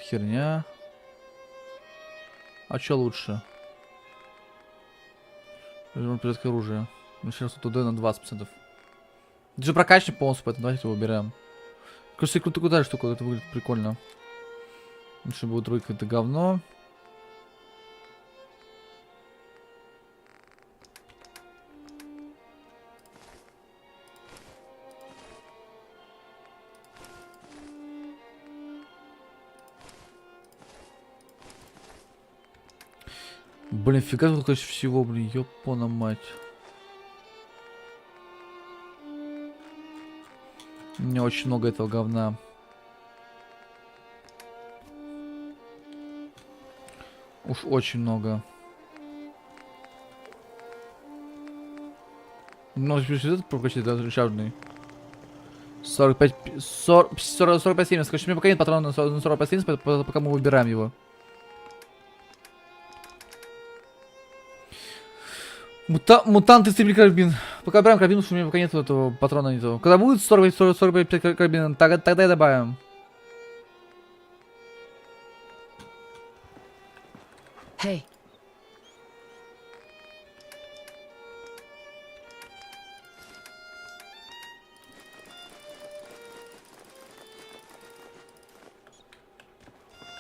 S1: Херня. А что лучше? Порядка оружия. Мы сейчас тут на 20%. Это же прокачник полностью, поэтому давайте его убираем. Кажется, крутая штука, это выглядит прикольно. Лучше будет тройка, это говно. Блин, фига тут, конечно, всего, блин, ёпона мать. У меня очень много этого говна. Уж очень много. Ну, этот прокачать, да, рычажный. 45, 45, 70. Короче, мне пока нет патронов на 45, 70, пока мы выбираем его. Мутанты стрельбы карабин. Пока берем карабин, потому что у меня пока нет этого патрона не того. Когда будет 45 карабин, тогда и добавим.
S2: Hey.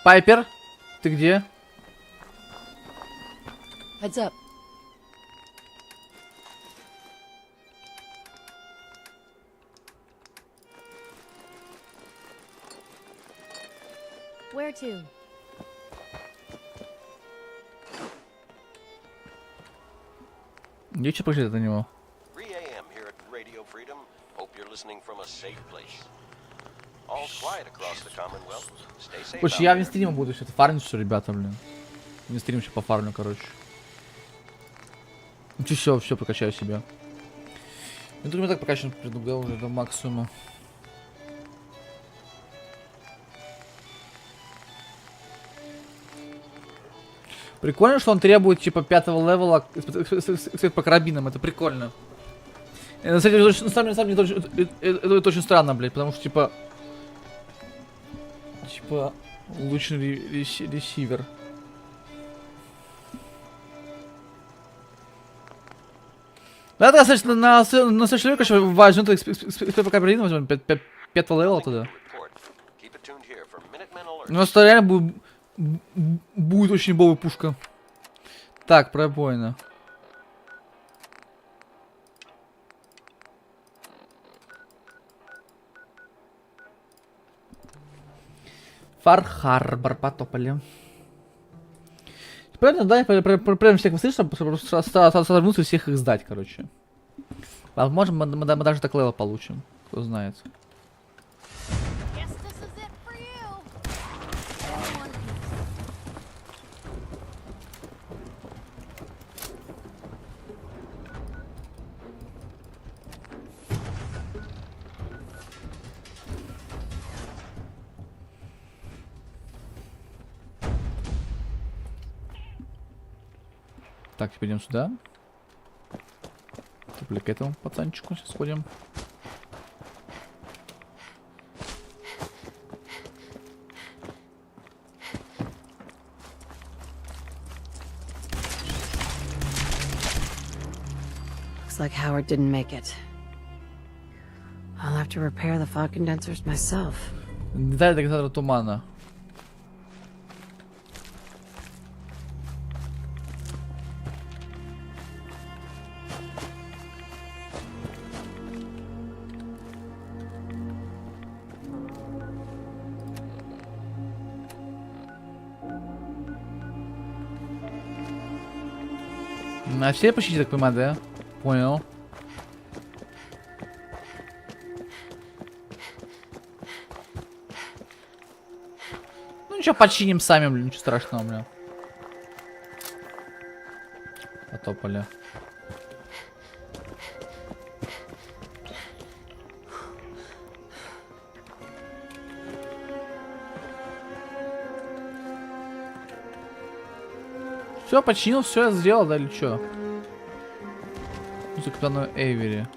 S1: Пайпер, ты где?
S2: Heads up.
S6: Where to?
S1: Где что пошлет на него?
S12: 3 a.m. here at Radio Freedom. Hope you're listening from a safe place. All quiet across the Commonwealth. Stay safe.
S1: Короче, я в стриме буду что-то фармить, что, ребята, блин. Не стрим еще пофармлю, короче. Ну все прокачаю себя. Я думаю, так прокачан предугадал уже до максимума. Прикольно, что он требует типа 5-го левела по карабинам, это прикольно. На самом деле, это очень странно, блядь, потому что типа лучший ресивер. Да, достаточно на следующий век, конечно, возьмем по карабину, возьмем 5-го левела туда. У нас реально будет очень бовая пушка. Так, пробоина. Фар-Харбор потопали. Правильно, да, прям всех мыслей, чтобы сорвнуться и всех их сдать, короче. Возможно, мы даже так левел получим. Кто знает. Так, пойдем сюда. Теперь к этому пацанчику сейчас сходим.
S2: Looks like Howard didn't make it. I'll have to repair the fog condensers myself.
S1: Деталь дозатора тумана. А все почти, так понимаю, да? Понял. Ну ничего, починим сами, блин, ничего страшного, блин. Потопали. Все, починил, все я сделал, да, или что? За капитану Эйвери.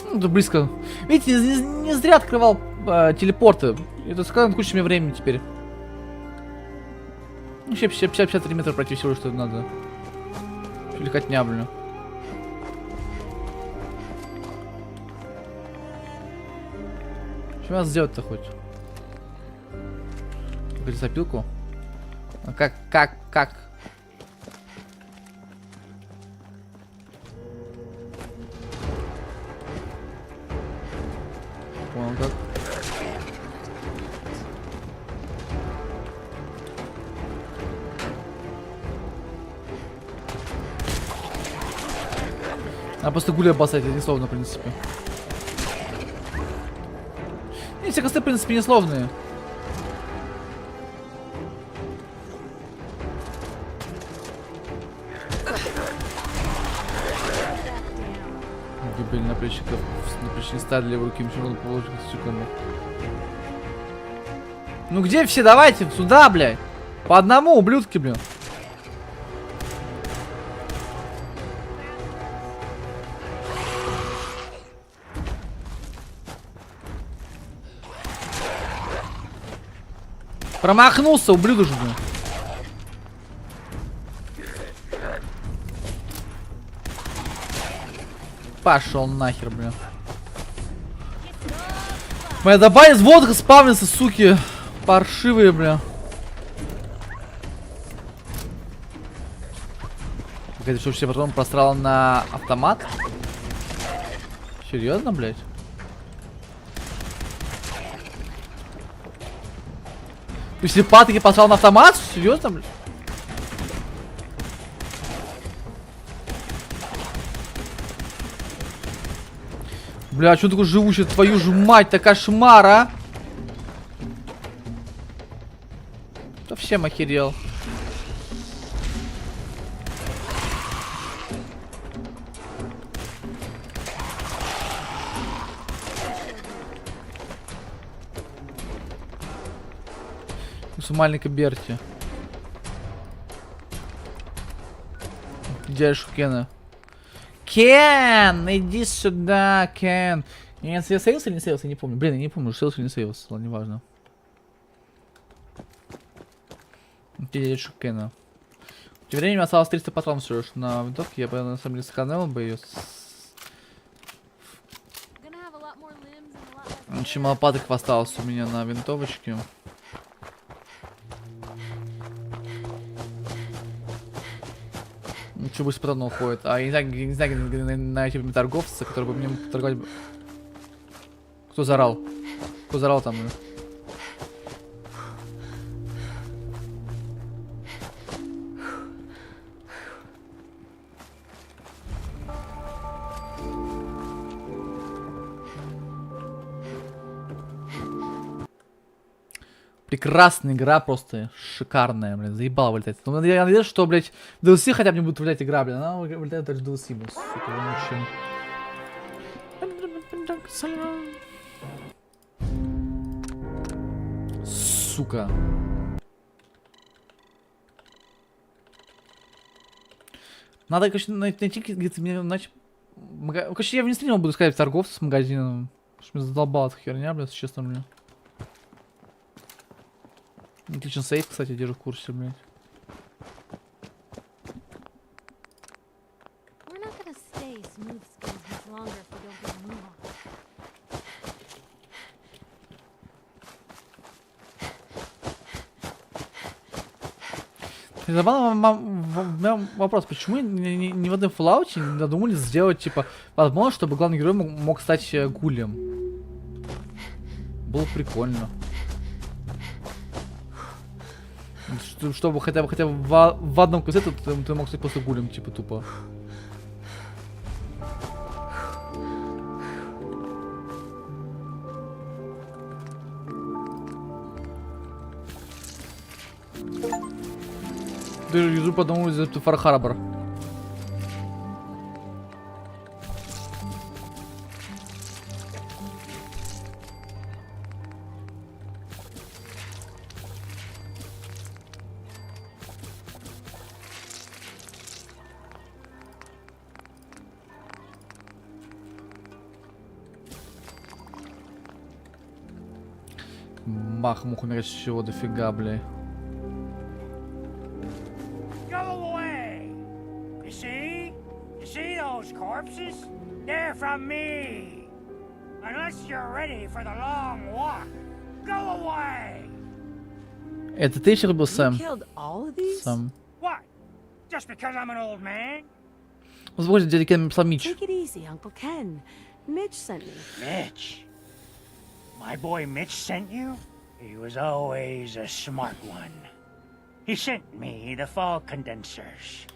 S1: Ну, да близко. Видите, не зря открывал телепорты. Это сказано куча мне времени теперь. Ну, 53 метра пройти всего, что надо. Великотня, блин. Что надо сделать-то хоть? Какую-то запилку? А как? Понял, как? А просто гуля басать, это несловно, в принципе. Не, все косты, в принципе, несловные. Гибель наплечников, наплечник стали в руки, ничего положить секунду. Ну где все? Давайте сюда, блядь. По одному, ублюдки, блин. Промахнулся, ублюдок, блин. Пошел нахер, блин. Моя доба из воздуха спавнится, суки. Паршивые, бля. Это что, все потом просрал на автомат? Серьезно, блядь? Ты все патоки послал на автомат? Серьезно, блядь? Бля, что такое живущий, твою же мать, такая шмара? Совсем охерел. Маленькая Берти. Дядюшка Кена. Кен, иди сюда, Кен. Я сейвился или не сейвился, не помню. Блин, я не помню, сейвился или не сейвился, ладно, неважно. Дядюшка Кена. Тем временем осталось 300 патронов всего лишь на винтовке. Я бы на самом деле сэкономил бы ее. Очень мало патриков осталось у меня на винтовочке. Ничего быстро патронов уходит. А я не знаю, где найти торговца, который бы мне торговать. Кто заорал? Кто заорал там? Прекрасная игра, просто шикарная, блин, заебала вылетать. Но я надеюсь, что, блядь, в DLC хотя бы не будет вылетать игра, блин, она вылетает даже в DLC, блин, сука, Сука. Надо, конечно, найти где-то мне, значит, короче, я в стримил буду искать торговца с магазином. Потому что меня задолбала эта херня, блядь, честно, блин. Отлично сейф, кстати, держу в курсе, блядь. У меня вопрос, почему ни в одном Fallout не додумались сделать, типа, возможно, чтобы главный герой мог стать гулем? Было прикольно. Чтобы хотя бы в одном квесте ты мог стать просто гулем, типа, тупо. Ты же юзу по одному из Фар Харбор. Бах, мог умереть всего дофига, бля.
S11: Corpses? They're from me. Unless you're ready for the long walk, go away.
S1: Это ты еще был Сэм?
S11: Сэм. What? Just because I'm an old man?
S1: Возможно, дядя Кен написал Митч.
S10: Take it easy, Uncle Ken. Mitch sent me.
S11: Mitch? My boy Mitch sent you? He was always a smart one. He sent me the fog condensers.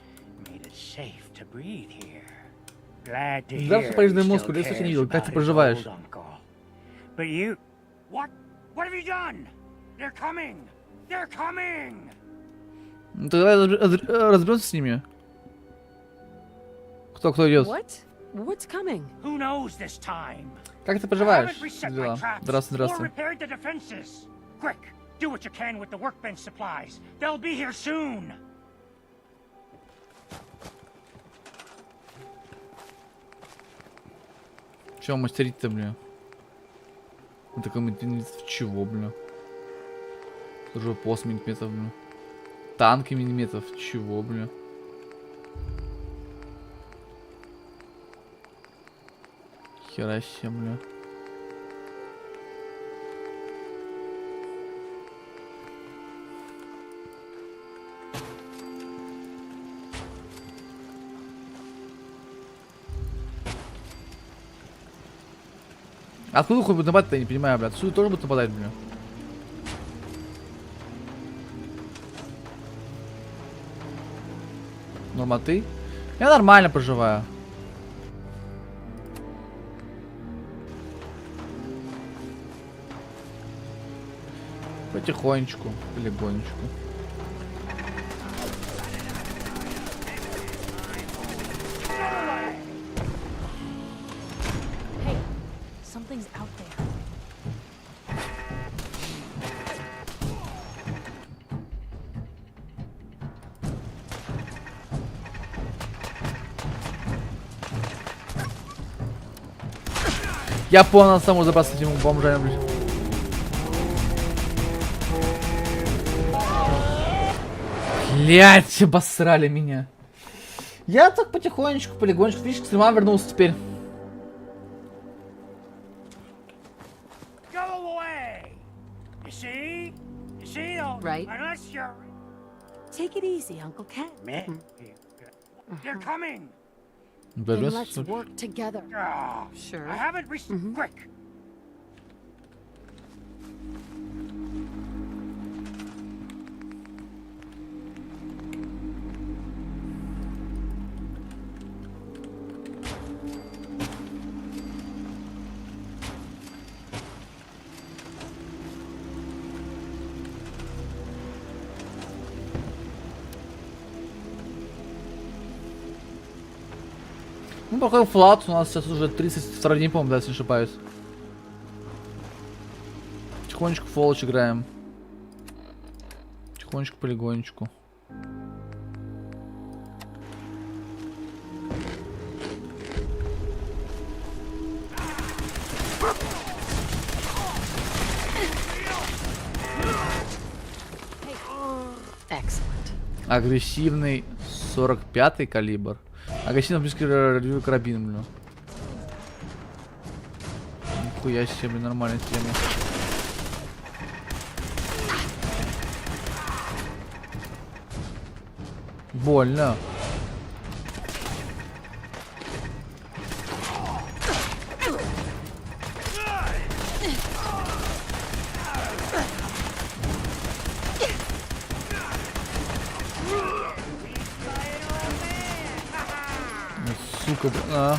S11: Made it safe to breathe here. Glad to hear you still cares about his old uncle. But you... What? What have you done? They're coming! They're coming!
S1: Тогда разберемся с ними. Кто идет?
S2: What's coming?
S11: Who knows this time?
S1: Как ты поживаешь? Дела. Здравствуй, здравствуй.
S11: Quick, do what you can with the workbench supplies. They'll be here soon.
S1: Чего мастерить-то, бля? Такой в чего, бля? Тоже пост миниметов, бля. Танки миниметов, чего, бля? Хера себе, бля. Откуда хоть будет нападать-то, я не понимаю, бля. Отсюда тоже будет нападать, бля. Норма, ты? Я нормально проживаю. Потихонечку, полегонечку.
S6: Something's out there.
S1: Я понял, сам забраться этим бомжам, блядь. Блять, обосрали меня. Я так потихонечку, полигонечку. Видишь, к стримам вернулся теперь.
S2: Right.
S10: Take it easy, Uncle Ken.
S11: They're coming.
S2: Then let's work together.
S10: Sure.
S11: I haven't reached. Quick.
S1: Ну, пока флат у нас сейчас уже 32 день, по-моему, да, если не ошибаюсь. Тихонечку фолч играем. Тихонечку, полигонечку. Агрессивный 45-й калибр. Агрессивный близкий карабин, блин. Нихуя себе, нормальная тема. Больно. Сука, блин, а.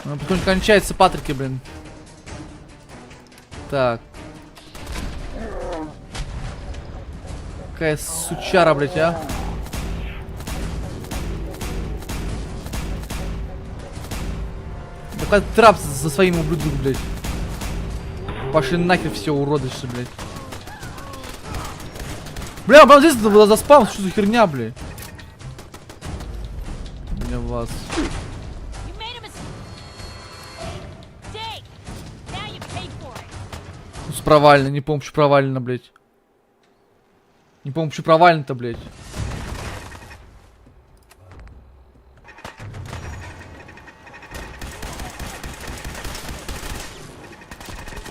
S1: Ну, потом кончается Патрики, блин. Так. Какая сучара, блядь, а. Да хватит трап за своим ублюдком, блядь. Пошли нахер все уродыши, блядь. Бля, прям здесь заспал, что за херня, блядь. Мне вас. Провально, не помню, что провально, блядь. Не помню, что провально-то, блядь.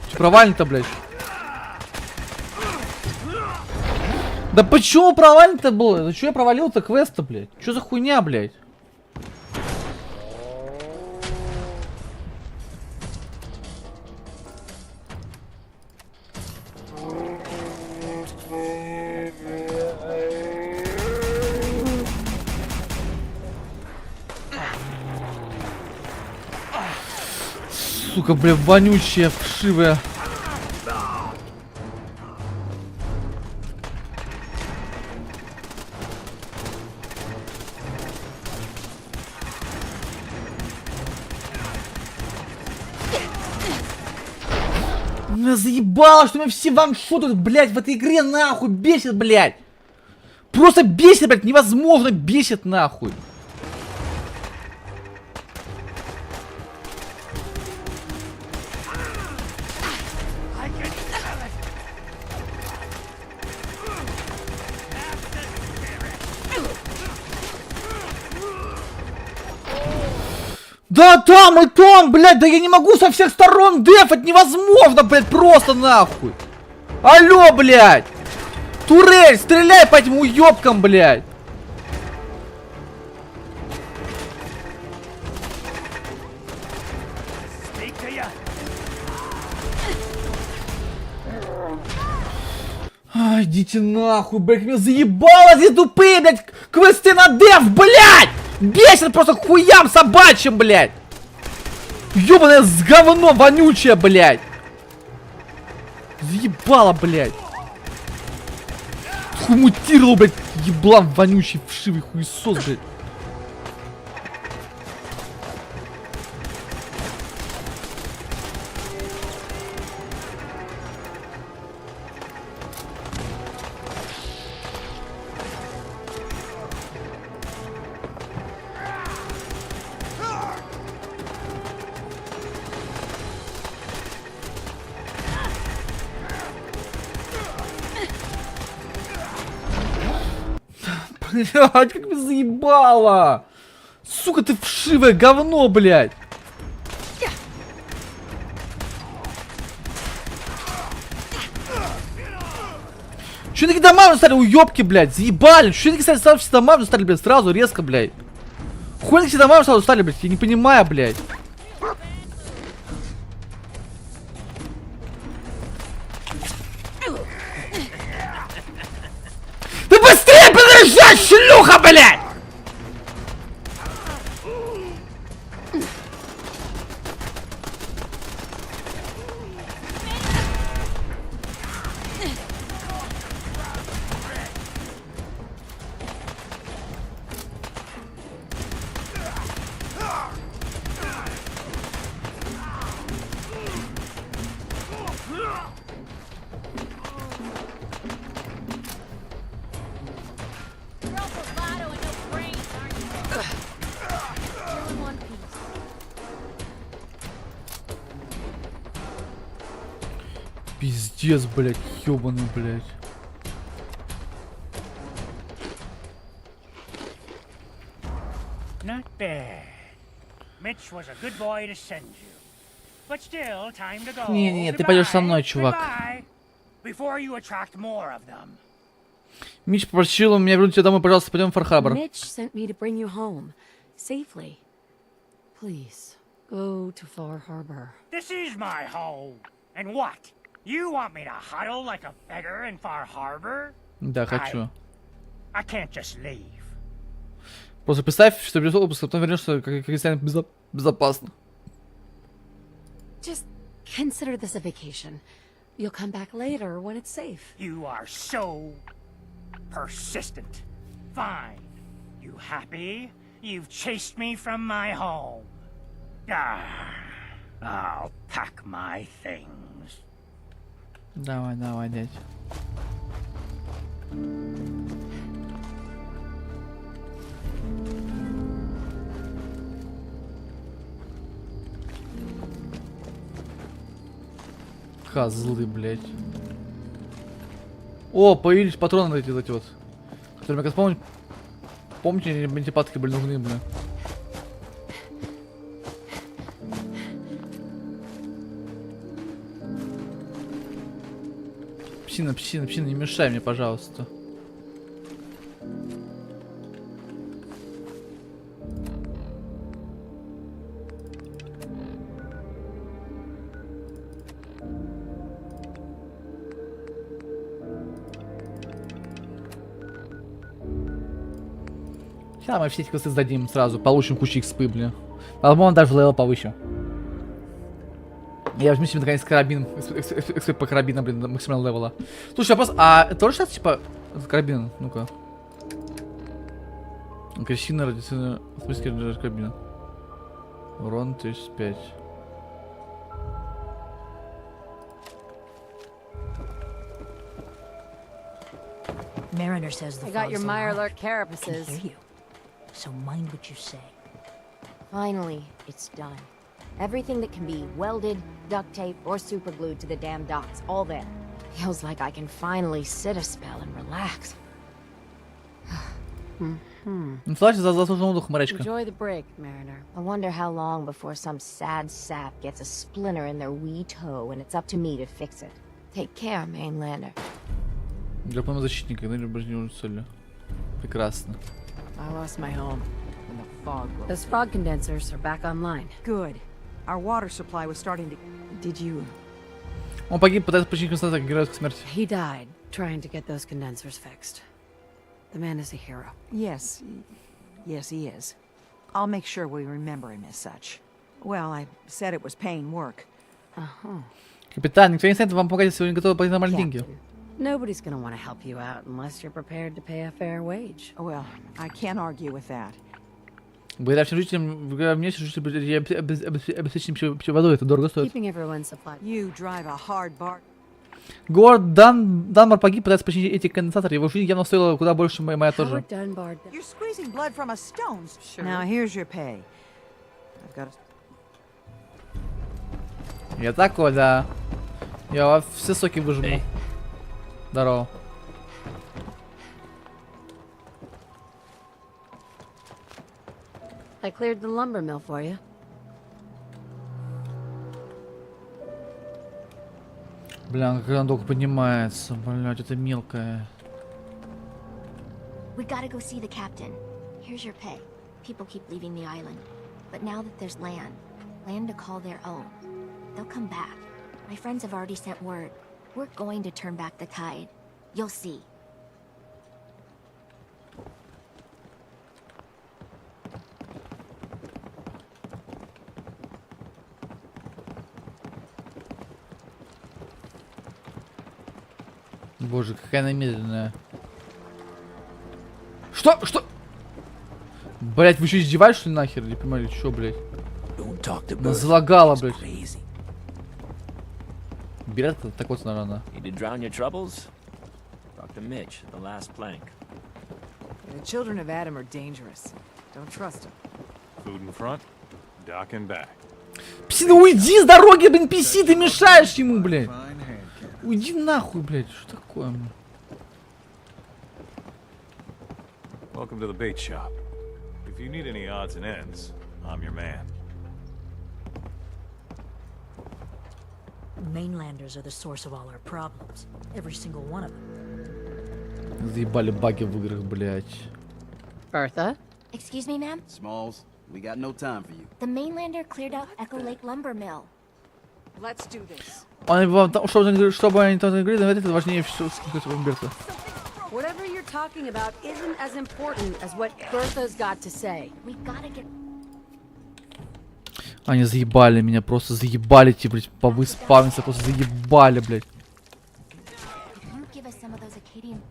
S1: Что провально-то, блядь? Да почему провально-то было? Да что я провалил-то квест-то, блядь? Что за хуйня, блядь? Сука, бля, вонючая, вшивая. Меня заебало, что меня все ваншотают, блядь, в этой игре, нахуй, бесит, блядь. Просто бесит, блядь, невозможно бесит, нахуй. Да там и там, блядь, да я не могу со всех сторон дефать, невозможно, блядь, просто нахуй. Алло, блядь. Турель, стреляй по этим уёбкам, блядь. Ай, идите нахуй, блядь, меня заебало эти тупые, блядь, квесты на деф, блядь! Бесит просто хуям собачьим, блядь! Ёбаное с говно вонючее, блядь! Заебало, блядь! Хумутировал, блядь, еблан вонючий, вшивый хуесос, блядь! Блядь, как меня заебало! Сука, ты вшивое говно, блядь! Чё такие дома стали, уёбки, блядь? Заебали! Чё такие стали все дома стали, блядь, сразу, резко, блядь? Хуй такие дома сразу стали, блядь? Я не понимаю, блядь. Да быстрее подъезжай, шлюха, блядь! Пиздец, блядь, ёбаный, блядь.
S11: Not bad. Mitch was a good boy to send you. But still, time to go.
S1: Не, ты пойдешь со мной, чувак.
S11: Goodbye. Before you attract more of them.
S1: Мич попросил меня вернуть тебя домой, пожалуйста, пойдем в Фар-Харбор.
S2: Mitch sent me to bring you home. Safely. Please, go to Far Harbor.
S11: This is my home. And what? You want me to huddle like a beggar in Far Harbor?
S1: Да, хочу.
S11: I can't just leave.
S1: Просто представь, что без отпуска, потом вернешься, как станет безопасно.
S2: Just consider this a vacation. You'll come back later when it's safe.
S11: You are so persistent. Fine. You happy? You've chased me from my home. Ah, I'll pack my things.
S1: Давай, дядь. Козлы, блядь. О, появились патроны эти вот. Которые, как помните, антипатки были нужны, бля. Псина, не мешай мне, пожалуйста. Сейчас мы все эти квесты сдадим сразу, получим кучу экспы, бля. Возможно, даже левел повыше. Я возьму себе наконец карабин, экспы по карабину, блин, до максимального левела. Слушай, вопрос, а это тоже типа карабин? Ну-ка. Агрессивная радиационная списки карабина. Урон 35.
S10: Mariner says the
S2: I got your
S10: fog's alive.
S2: Mirelurk
S10: Can
S2: carapaces.
S10: hear you. So mind what you say.
S4: Finally, it's done. Everything that can be welded, duct tape, or superglued to the damn docks, all there. Feels like I can finally sit a spell and relax.
S1: Ну, слушай, за заслуженный отдых, морячка.
S2: Enjoy the break, Mariner.
S4: I wonder how long before some sad sap gets a splinter in their wee toe and it's up to me to fix it. Take care, mainlander.
S1: Для полного защитника, да, или бронированную целью. Прекрасно.
S2: I lost my home. And the fog. Those fog condensers are back online.
S9: Good. Our water supply was starting to...
S2: Did you...
S1: Он погиб, пытаясь починить константу геройской смерти.
S2: He died trying to get those condensers fixed. The man is a hero.
S9: Yes. Yes, he is. I'll make sure we remember him as such. Well, I said it was paying work.
S1: Капитан, никто не станет вам помогать, если вы не готовы платить нормальные деньги.
S2: Captain, nobody's gonna want to help you out unless you're prepared to pay a fair wage.
S9: Well, I can't argue with that.
S1: Благодаря всем жителям, в месте жители обеспечены водой, это дорого стоит.
S2: Keeping everyone supplied.
S9: You drive a hard bar...
S1: Город Данмар погиб, пытаясь починить эти конденсаторы. Его жизнь явно стоила куда больше, чем моя тоже.
S2: Howard Dunbar.
S9: You're squeezing blood from a stone.
S2: Sure.
S9: Now here's your pay. I've got
S1: Я такой, да. Я во все соки выжму. Здорово.
S2: I cleared the lumber mill for you.
S1: Бля, как она долго поднимается. Блядь, это мелкая.
S8: We gotta go see the captain. Here's your pay. People keep leaving the island. But now that there's land to call their own, they'll come back. My friends have already sent word. We're going to turn back the tide. You'll see.
S1: Боже, какая она медленная. Что? Что? Блять, вы что, издеваетесь, что ли, нахер? Не понимали, что, блять? Она залагала, блять. Берет так вот, наверное.
S3: Need to drown your troubles? Talk to Mitch at the last plank.
S13: The children of Adam are dangerous. Don't trust them.
S7: Food in front, dock in back.
S1: Псина, уйди с дороги, блин, писи, ты мешаешь ему, блядь. Уйди нахуй, блядь, что такое, блин?
S7: Welcome to the bait shop. If you need any odds and ends, I'm your man.
S14: Mainlanders are the source of all our problems. Every single one of them.
S1: Заебали баги в играх, блядь.
S4: Bertha?
S8: Excuse me, ma'am?
S5: Smalls, we got no time for you.
S8: The Mainlander cleared out Echo Lake Lumber Mill.
S13: Let's do this.
S1: Чтобы они там говорили, это важнее всего, Берта.
S6: Whatever you're talking about isn't as important as what Bertha's got to say.
S8: We gotta get...
S1: Они заебали меня, просто заебали, типа, блядь, повыспавниться, просто заебали, блядь.
S8: If you give us some of those Acadian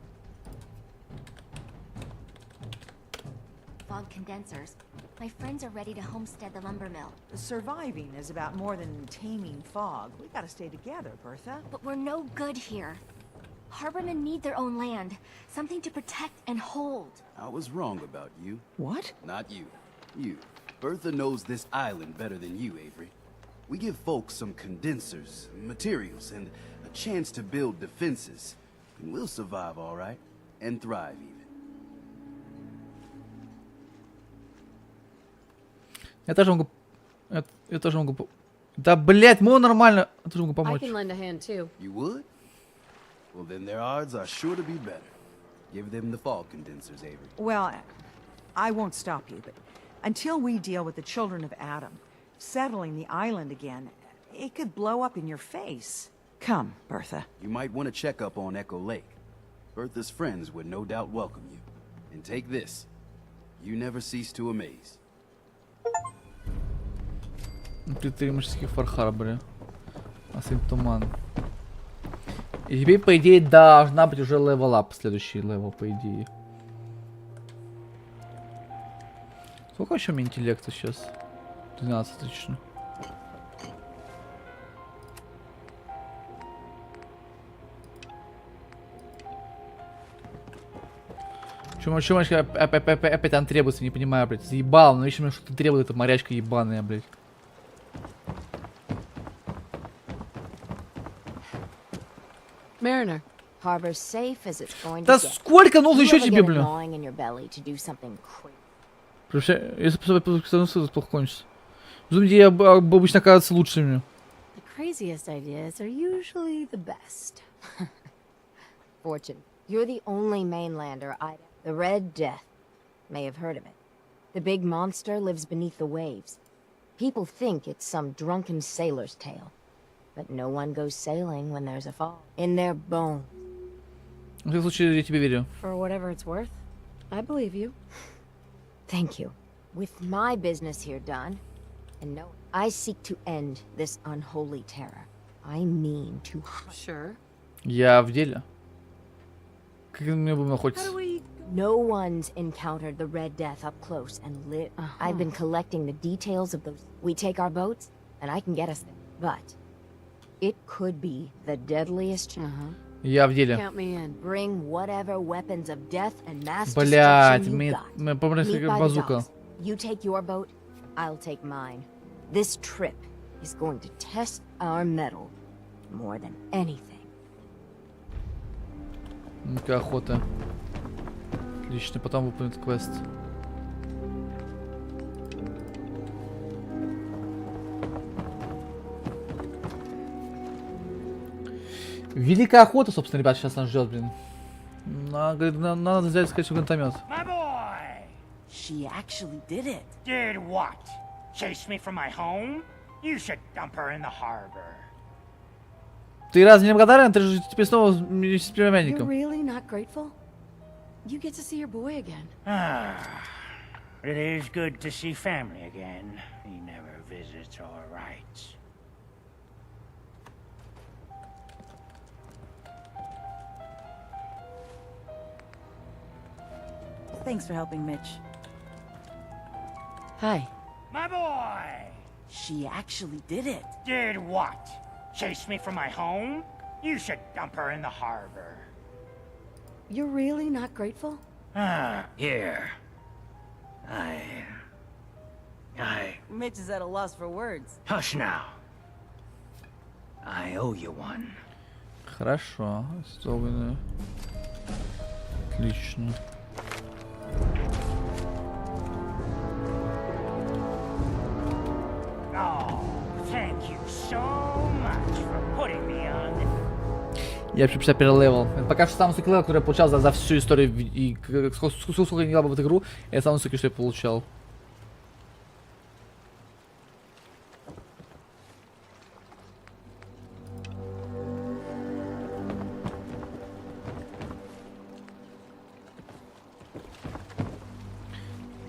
S8: fog condensers, my friends are ready to homestead the lumber mill.
S9: Surviving is about more than taming fog. We gotta stay together, Bertha.
S8: But we're no good here. Harbormen need their own land, something to protect and hold.
S5: I was wrong about you.
S9: What?
S5: Not you. You. Bertha knows this island better than you, Avery. We give folks some condensers, materials, and a chance to build defenses. And we'll survive all right. And thrive even.
S1: Я тоже могу... Я тоже могу... Да, блядь, могу нормально... Я тоже могу
S6: I
S1: помочь.
S6: can lend a hand too.
S5: You would? Well, then their odds are sure to be better. Give them the fog condensers, Avery.
S9: Well, I won't stop you, but until we deal with the children of Adam, settling the island again, it could blow up in your face. Come, Bertha.
S5: You might want to check up on Echo Lake. Bertha's friends would no doubt welcome you. And take this. You never cease to amaze.
S1: 3 морских фархарбора. Асимптоман. И теперь, по идее, должна быть уже левел-ап, следующий левел, по идее. Сколько еще у меня интеллекта сейчас? 12, отлично. Чё опять там требуется, не понимаю, блядь. Заебал, но еще мне что-то требует, эта морячка ебаная, блядь.
S4: Mariner, harbor's safe as it's going to
S1: Да
S4: get.
S1: сколько нужно еще
S4: You ever
S1: тебе,
S4: get
S1: блин?
S4: gnawing in your belly to do something crazy?
S1: Если плохо кончится. Зумди обычно оказываются лучшими.
S6: The craziest ideas are usually the best.
S4: Fortune, you're the only mainlander The Red Death. May have heard of it. The big monster lives beneath the waves. People think it's some drunken sailor's tale. But no one goes sailing when there's a fog. In their bones.
S1: В любом случае, я тебе верю.
S6: For whatever it's worth, I believe you.
S4: Thank you. With my business here done, and no, I seek to end this unholy terror. I mean to...
S6: Sure.
S1: Я в деле. Как мне будем находиться?
S4: No one's encountered the Red Death up close and live. I've been collecting the details of those. We take our boats, and I can get us there. But it could be the deadliest.
S1: Я в деле.
S4: Count me in. Bring whatever weapons of death and mass
S1: Блять,
S4: destruction you
S1: мы
S4: got.
S1: помнили,
S4: Meet
S1: как
S4: by the
S1: базука.
S4: docks. You take your boat, I'll take mine. This trip is going to test our mettle more than anything.
S1: Какая охота. Отлично, потом выполнит квест. Великая охота, собственно, ребят, сейчас нас ждет, блин. Надо взять, сказать, гранатомет.
S11: My boy!
S10: She actually did it.
S11: Did what? Chase me from my home? You should dump her in the harbor.
S1: Ты разве не благодарен? Ты же теперь снова с
S6: You're
S1: племянником.
S6: really not grateful? You get to see your boy again.
S11: It is good to see family again. He never visits or writes.
S10: Thanks for helping, Mitch.
S6: Hi.
S11: My boy!
S10: She actually did it.
S11: Did what? Chase me from my home? You should dump her in the harbor.
S6: You're really not grateful?
S11: Here.
S10: Mitch is at a loss for words.
S11: Hush now. I owe you one.
S1: Хорошо. Особенно. Отлично.
S11: Oh, thank you so much for putting
S1: Я вообще 51 левел. Это пока что самый высокий левел, который я получал за всю историю. И сколько я не играл в эту игру, это самый высокий, что я получал.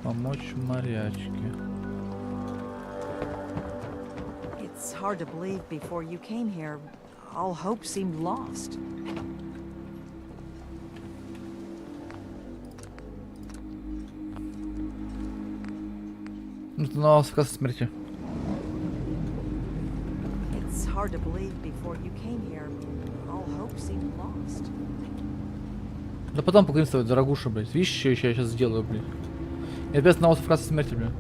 S1: Помочь морячке.
S9: It's hard to believe before you came here, all hope seemed lost.
S1: Ну, на сказ смерти.
S9: It's hard to believe before you came here, all hope seemed lost.
S1: Да потом поглинствовать, дорогуша, блядь. Видишь, что я сейчас сделаю, блядь. И опять на остров красной смерти, блядь.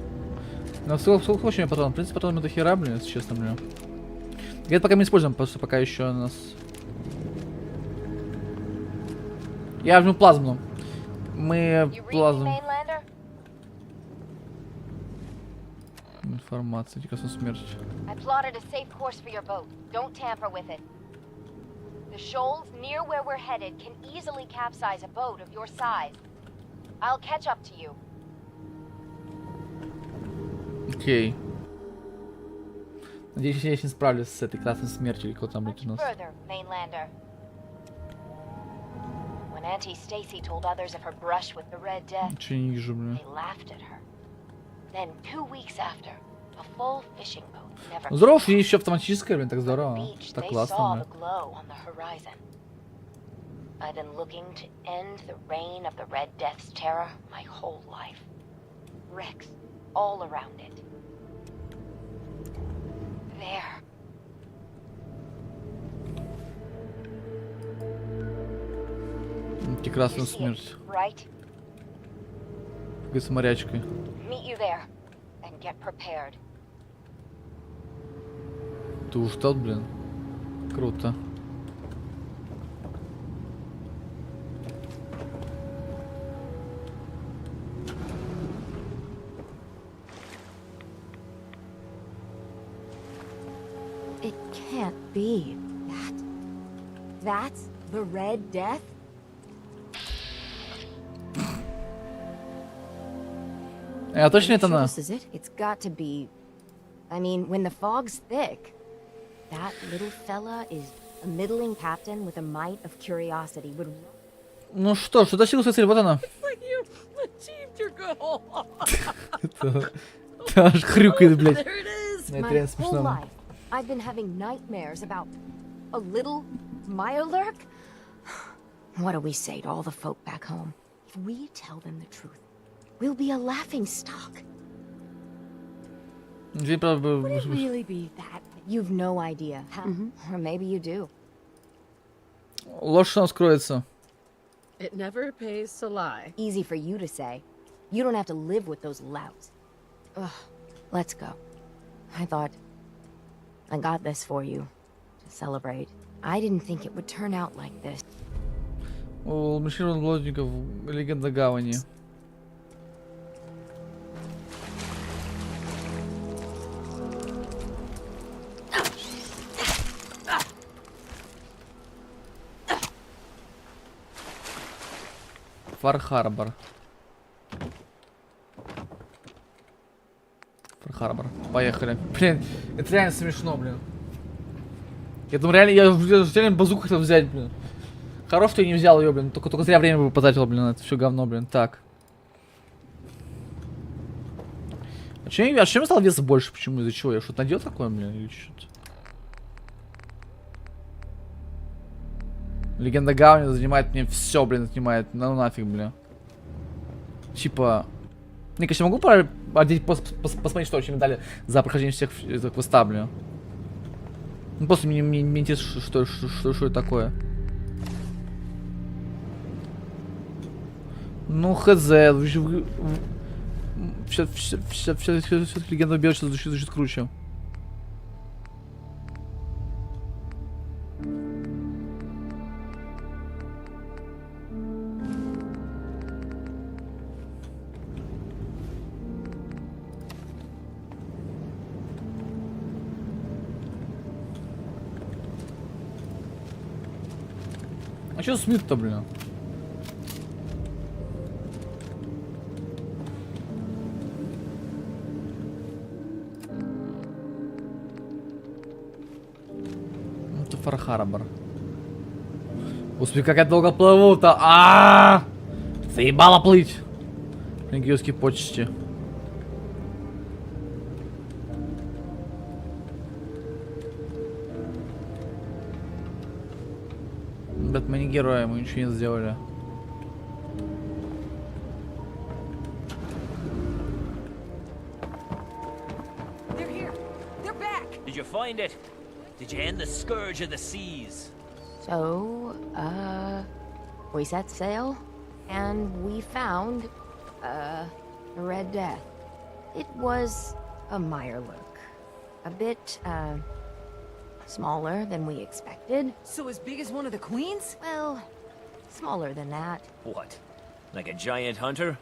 S1: Ну, сколько очень патронов? В принципе, патронов до хера, блин, если честно, блин. Это пока мы не используем, потому что пока еще у нас... Я возьму плазму. Мы плазму. Информация, красная смерть.
S4: I plotted a safe course for your boat. Don't tamper with it. The shoals near where we're headed can easily capsize a boat of your size. I'll catch up to you.
S1: Окей. Надеюсь, я не справлюсь с этой красной смертью или кто там будет у нас.
S4: Further, mainlander. When Auntie Stacy told others of her brush with the Red Death,
S1: Ничего не вижу, блин.
S4: they laughed at her. Then 2 weeks after, a full fishing boat never
S1: Здорово, что есть еще автоматическое, блин, так здорово.
S4: beach,
S1: Так
S4: they
S1: классно,
S4: saw
S1: блин.
S4: the glow on the horizon. I've been looking to end the reign of the Red Death's terror my whole life. Wrecks all around it. There.
S1: Красная
S4: You see it,
S1: смерть.
S4: right?
S1: Как с морячкой.
S4: Meet you there, and get prepared.
S1: Ты уж тот, блин. Круто.
S4: It can't be. That's the Red Death?
S1: А точно это
S4: Sure
S1: она?
S4: this is it? It's got to be. I mean, when the fog's thick, that little fella is a middling captain with a mite of curiosity. Would
S1: Ну что ж, достигла своей цели, вот она.
S2: Like you achieved your goal.
S1: Ты аж хрюкает, блядь.
S2: There it is.
S1: Это
S4: my
S1: реально
S4: whole
S1: смешно.
S4: life, I've been having nightmares about a little Mirelurk. What do we say to all the folk back home? If we tell them the truth, we'll be a laughing stock. Would it really be that? You've no idea, huh? Or maybe you do.
S1: Ложь что скроется.
S2: It never pays to lie.
S4: Easy for you to say. You don't have to live with those louts. Ugh, let's go. I thought I got this for you to celebrate. I didn't think it would turn out like this.
S1: У мужчин лодников легенда гавани. Фар-Харбор. Фар-Харбор. Поехали. Блин, это реально смешно, блин. Я думаю, реально, я реально базуку хотел взять, блин. Хорош, что я не взял ее, блин. Только зря время бы потратил, блин, это все говно, блин. Так. А чем я стал веса больше? Почему? Из-за чего? Я что-то надел такое, блин, или что-то? Легенда Гавани занимает мне все, блин, отнимает. Ну нафиг, блин. Типа... Не, конечно, могу посмотреть, что вообще мне дали за прохождение всех квеста, блин. Ну, просто мне интересно, что это такое. Ну, хз. Все-таки легенда убежища звучит круче. А чё Смит-то, блин? Это Фар-Харбор. Господи, как я долго плыву-то! Заебало плыть! Религиозские почести. Ребят, мы не герои, мы ничего не сделали.
S3: Did you find it? Did you end the scourge of the seas?
S4: So, we set sail, and we found, the Red Death. It was a Mirelurk. A bit, smaller than we expected.
S6: So as big as one of the queens?
S4: Well, smaller than that.
S3: What? Like a giant hunter?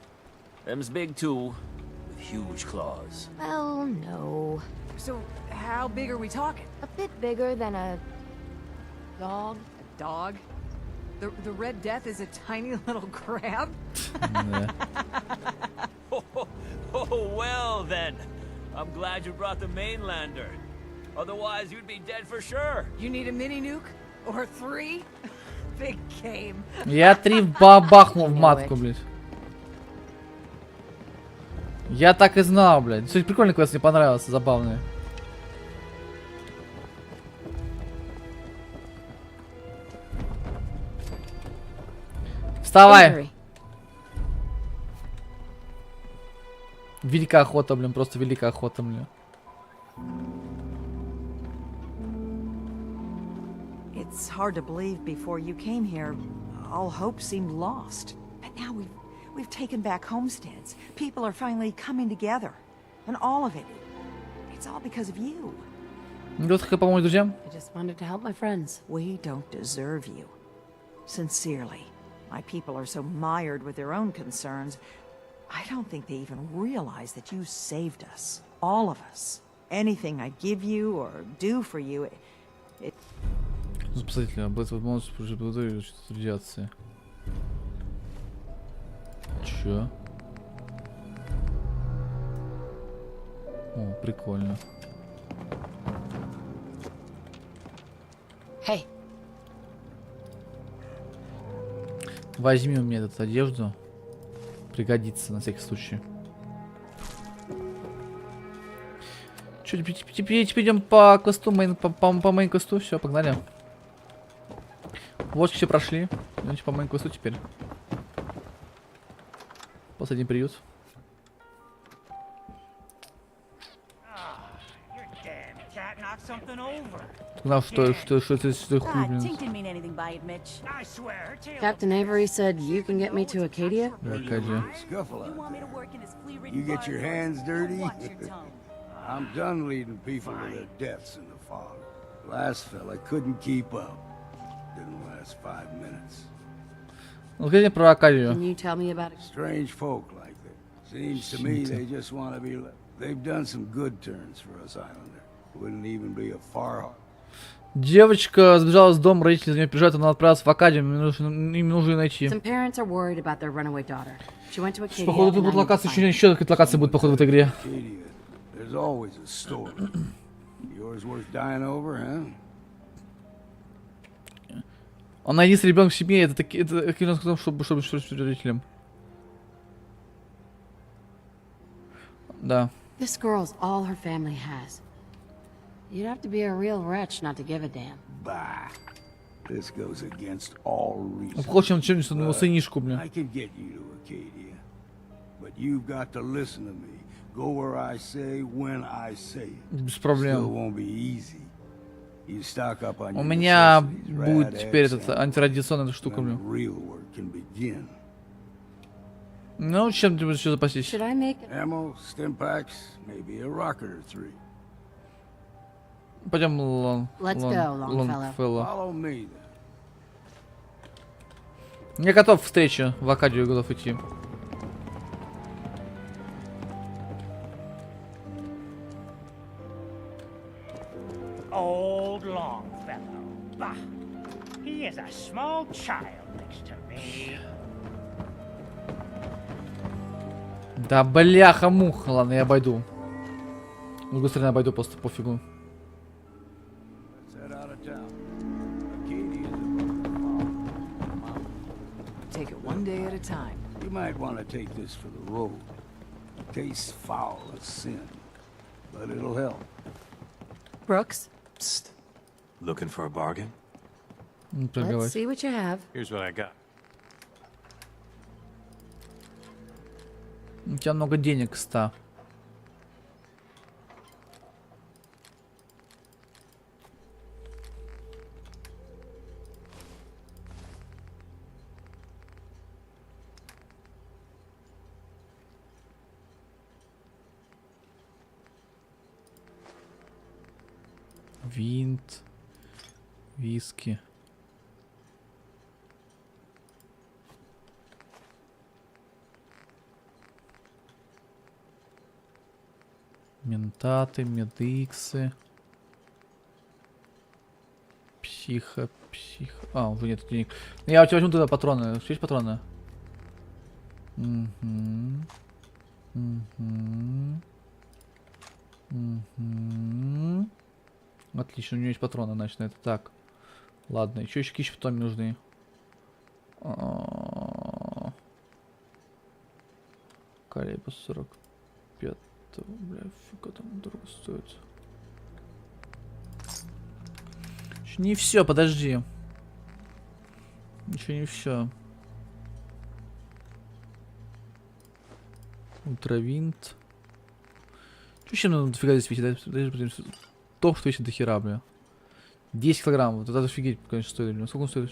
S3: Them's big too, with huge claws.
S4: Well, no.
S6: So how big are we talking?
S4: A bit bigger than a dog.
S6: A dog? The Red Death is a tiny little crab?
S3: Oh, well then. I'm glad you brought the mainlander. Otherwise, you'd be dead for sure.
S6: You need a mini nuke? Or 3? Big game.
S1: Я 3 бабахнул в матку, блядь. Я так и знал, блядь. Кстати, прикольный квест, мне понравился, забавный. Вставай! Великая охота, блин, просто великая охота, блин.
S9: It's hard to believe before you came here, all hope seemed lost. But now we've taken back homesteads. People are finally coming together. And all of it, it's all because of you.
S1: Помочь друзьям?
S6: I just wanted to help my friends.
S9: We don't deserve you. Sincerely. My people are so mired with their own concerns, I don't think they even realize that you saved us. All of us. Anything I give you or do for you, it...
S1: Спасатель, об этом возможность прежде радиации. Чё? О, прикольно.
S6: Hey.
S1: Возьми у меня эту одежду. Пригодится на всякий случай. Чё, теперь идем по квесту, по мейн-квесту, все, погнали. Вот все прошли. Идемте по мейн-квесту теперь. Последний приют. Знал, что это хуй, блин.
S6: Captain Avery said you can get me to Acadia?
S1: Аркадия.
S15: You get your hands dirty? I'm done leading people to their deaths in the fog. Last fella couldn't keep up. Didn't last 5 minutes.
S1: Расскажи про Аркадию.
S6: Can you tell me about it?
S15: Strange folk like that. Seems to me they just want to be... They've done some good turns for us, Islander. Wouldn't even be a far...
S1: Девочка сбежала из дома, родители за нее переживают, она отправилась в Акадию, им нужно ее найти.
S6: Some parents are worried about their runaway daughter. She went to Acadia.
S1: Походу тут будет локация, еще какие-то локации будут, походу, в этой игре.
S15: There's always a story. Yours worth dying over, huh?
S1: Она единственный ребенок в семье, это ребенок сказал, чтобы родителям. Да.
S6: This girl's all her family has. You'd have to be a real wretch not to give a damn.
S15: Bah. This goes against all reason.
S1: Впрочем, чем-нибудь своему сынишку, блин.
S15: I can get you to Acadia, but you've got to listen to me. Go where I say, when I say it.
S1: Без проблем.
S15: Still won't be easy. You stock up on
S1: У
S15: your
S1: меня
S15: necessities,
S1: будет
S15: rad
S1: теперь
S15: eggs,
S1: эта антирадиационная штука,
S15: then
S1: блин.
S15: real work can begin.
S1: Ну, чем ты будешь еще запастись?
S6: Should I make it?
S15: Ammo, stim packs, maybe a rocket or 3.
S1: Пойдем,
S6: Let's go, Longfellow.
S15: Follow me then.
S1: Я готов к встрече, в Акадию готов идти.
S11: Old Longfellow. Bah. He happy as a small child next to me.
S1: Да бляха-муха. Ладно, я обойду. С другой стороны, обойду просто пофигу.
S13: Take it one day at a time.
S15: You might want to take this for the road. Tastes foul as sin, but it'll help.
S13: Brooks,
S7: Psst. Looking for a bargain?
S13: let's see what you have.
S7: Here's what I got.
S1: У тебя много денег, ста. Винт, виски. Ментаты, медиксы. Психо. А, уже нет денег. Я у тебя возьму туда патроны. Есть патроны? Отлично, у него есть патроны, значит, на это. Так. Ладно, еще какие потом нужны. Калибр 45. Бля, фига там дорого стоит. Еще не все, подожди. Еще не все. Ультравинт. Че еще надо дофига здесь висит? То, что весит до хера, бля. 10 килограмм. Вот это офигеть, конечно, стоит, бля. Сколько он стоит?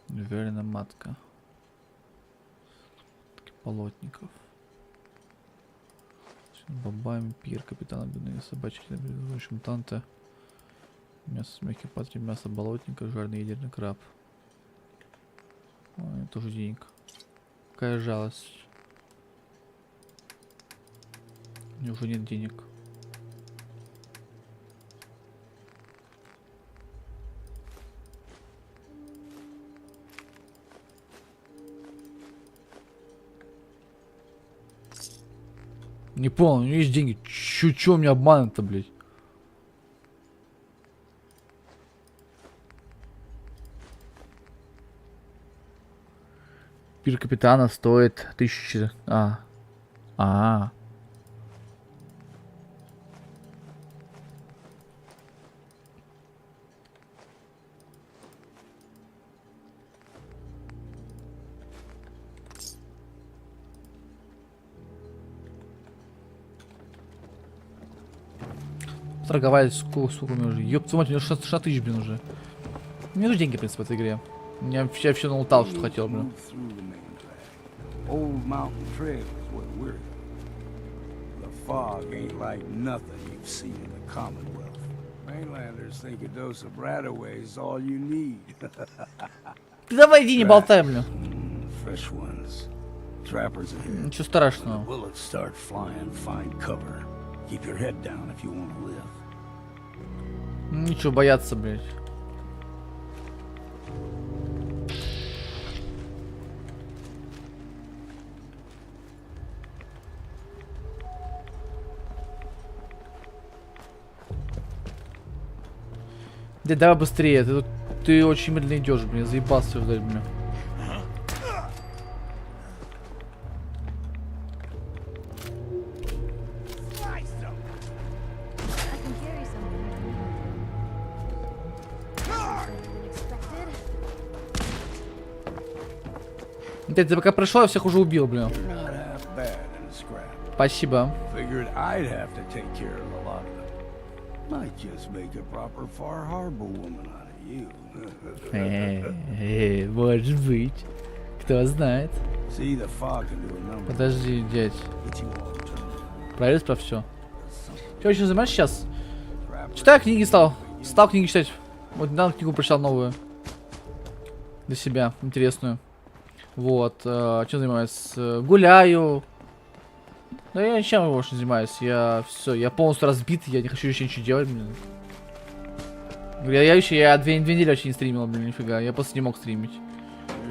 S1: Верена матка. Полотников. Бабами, пир, капитан, обидные собачки, мутанты. Мясо с мягким патрем, мясо болотника, жарный ядерный краб. Ой, тоже денег. Какая жалость. У меня уже нет денег. Не понял, у него есть деньги. Чё меня обманывать-то, блядь? Пир капитана стоит 1000... Торговать, сколько у меня уже. Ёб твою мать, у меня 60 тысяч, блин, уже. У меня уже деньги, в принципе, в этой игре. Я вообще налутал, что хотел, блин.
S15: Old mountain trail is what we're in. The fog ain't like nothing you've seen in the Commonwealth. Mainlanders think a dose of Radaway is all you need.
S1: Ты давай иди, не болтай, блин.
S15: Fresh ones. Trappers ahead.
S1: Ничего страшного.
S15: Bullets start flying, find cover. Keep your head down if you want to live.
S1: Ничего бояться, блядь. Да давай быстрее, ты очень медленно идешь, блин, заебался ждать, блин. Ты пока пришел, я всех уже убил, блин. Спасибо. Может быть. Кто знает. Подожди, дядь. Проверь про все. Ты очень занимаешься сейчас? Читаю книги стал. Стал книги читать. Вот недавно книгу прочитал новую. Для себя, интересную. Вот. Чем занимаюсь? Гуляю. Да я ничем больше не занимаюсь. Я все, я полностью разбит, я не хочу еще ничего делать, блин. Я две недели вообще не стримил, блин, нифига. Я просто не мог стримить.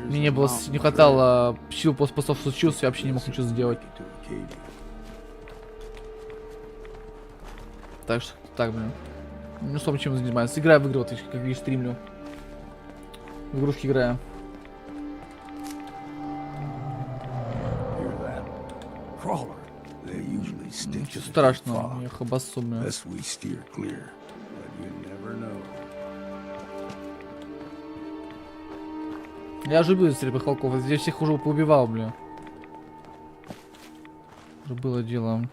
S1: Мне не было, не хватало сил после того, что случилось, я вообще не мог ничего сделать. Так что, так, блин. Ну, что, чем занимаюсь? Играю в игры, вот, как видишь, стримлю. В игрушки играю. Ничего страшного, я хабасу, блин. Я же любил стрельбы холков, здесь всех уже поубивал, блин. Уже было дело.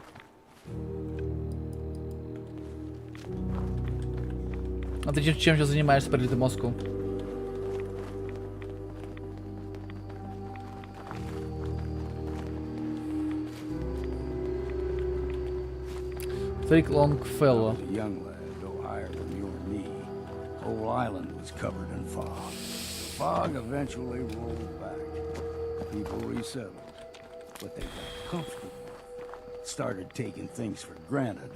S1: А ты чем сейчас занимаешься, прилитый мозгу? Thick Longfellow.
S15: A young lad, no higher than your knee. Whole island was covered in fog. The fog eventually rolled back. People resettled, but they got comfortable. Started taking things for granted.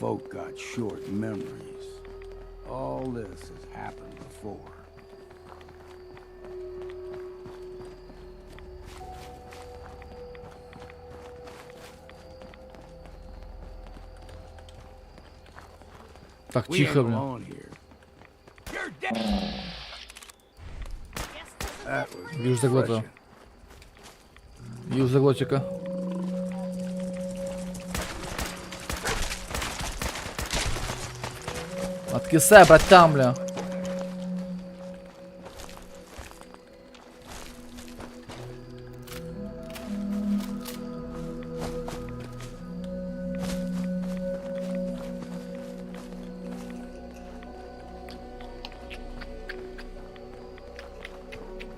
S15: Folk got short memories. All this has happened before.
S1: Так, тихо, блин. Вижу заглотка. Вижу заглотчика. Откисай, братан, бля.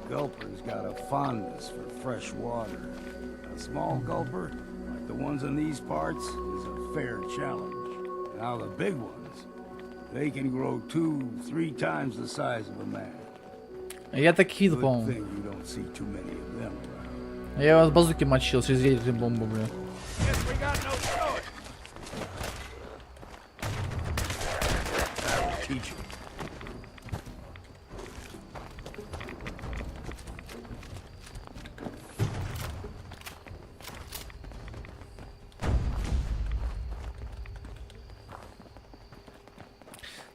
S15: Gulper's got a fondness for fresh water. A small gulper, like the ones in these parts, is a fair challenge. Now the big ones, they can grow 2-3 times the size of a man.
S1: Я так видел,
S15: Good
S1: по-моему.
S15: thing you don't see too many of them around.
S1: Я с базуки мочил, через ядерную бомбу, бля.
S15: Teach you.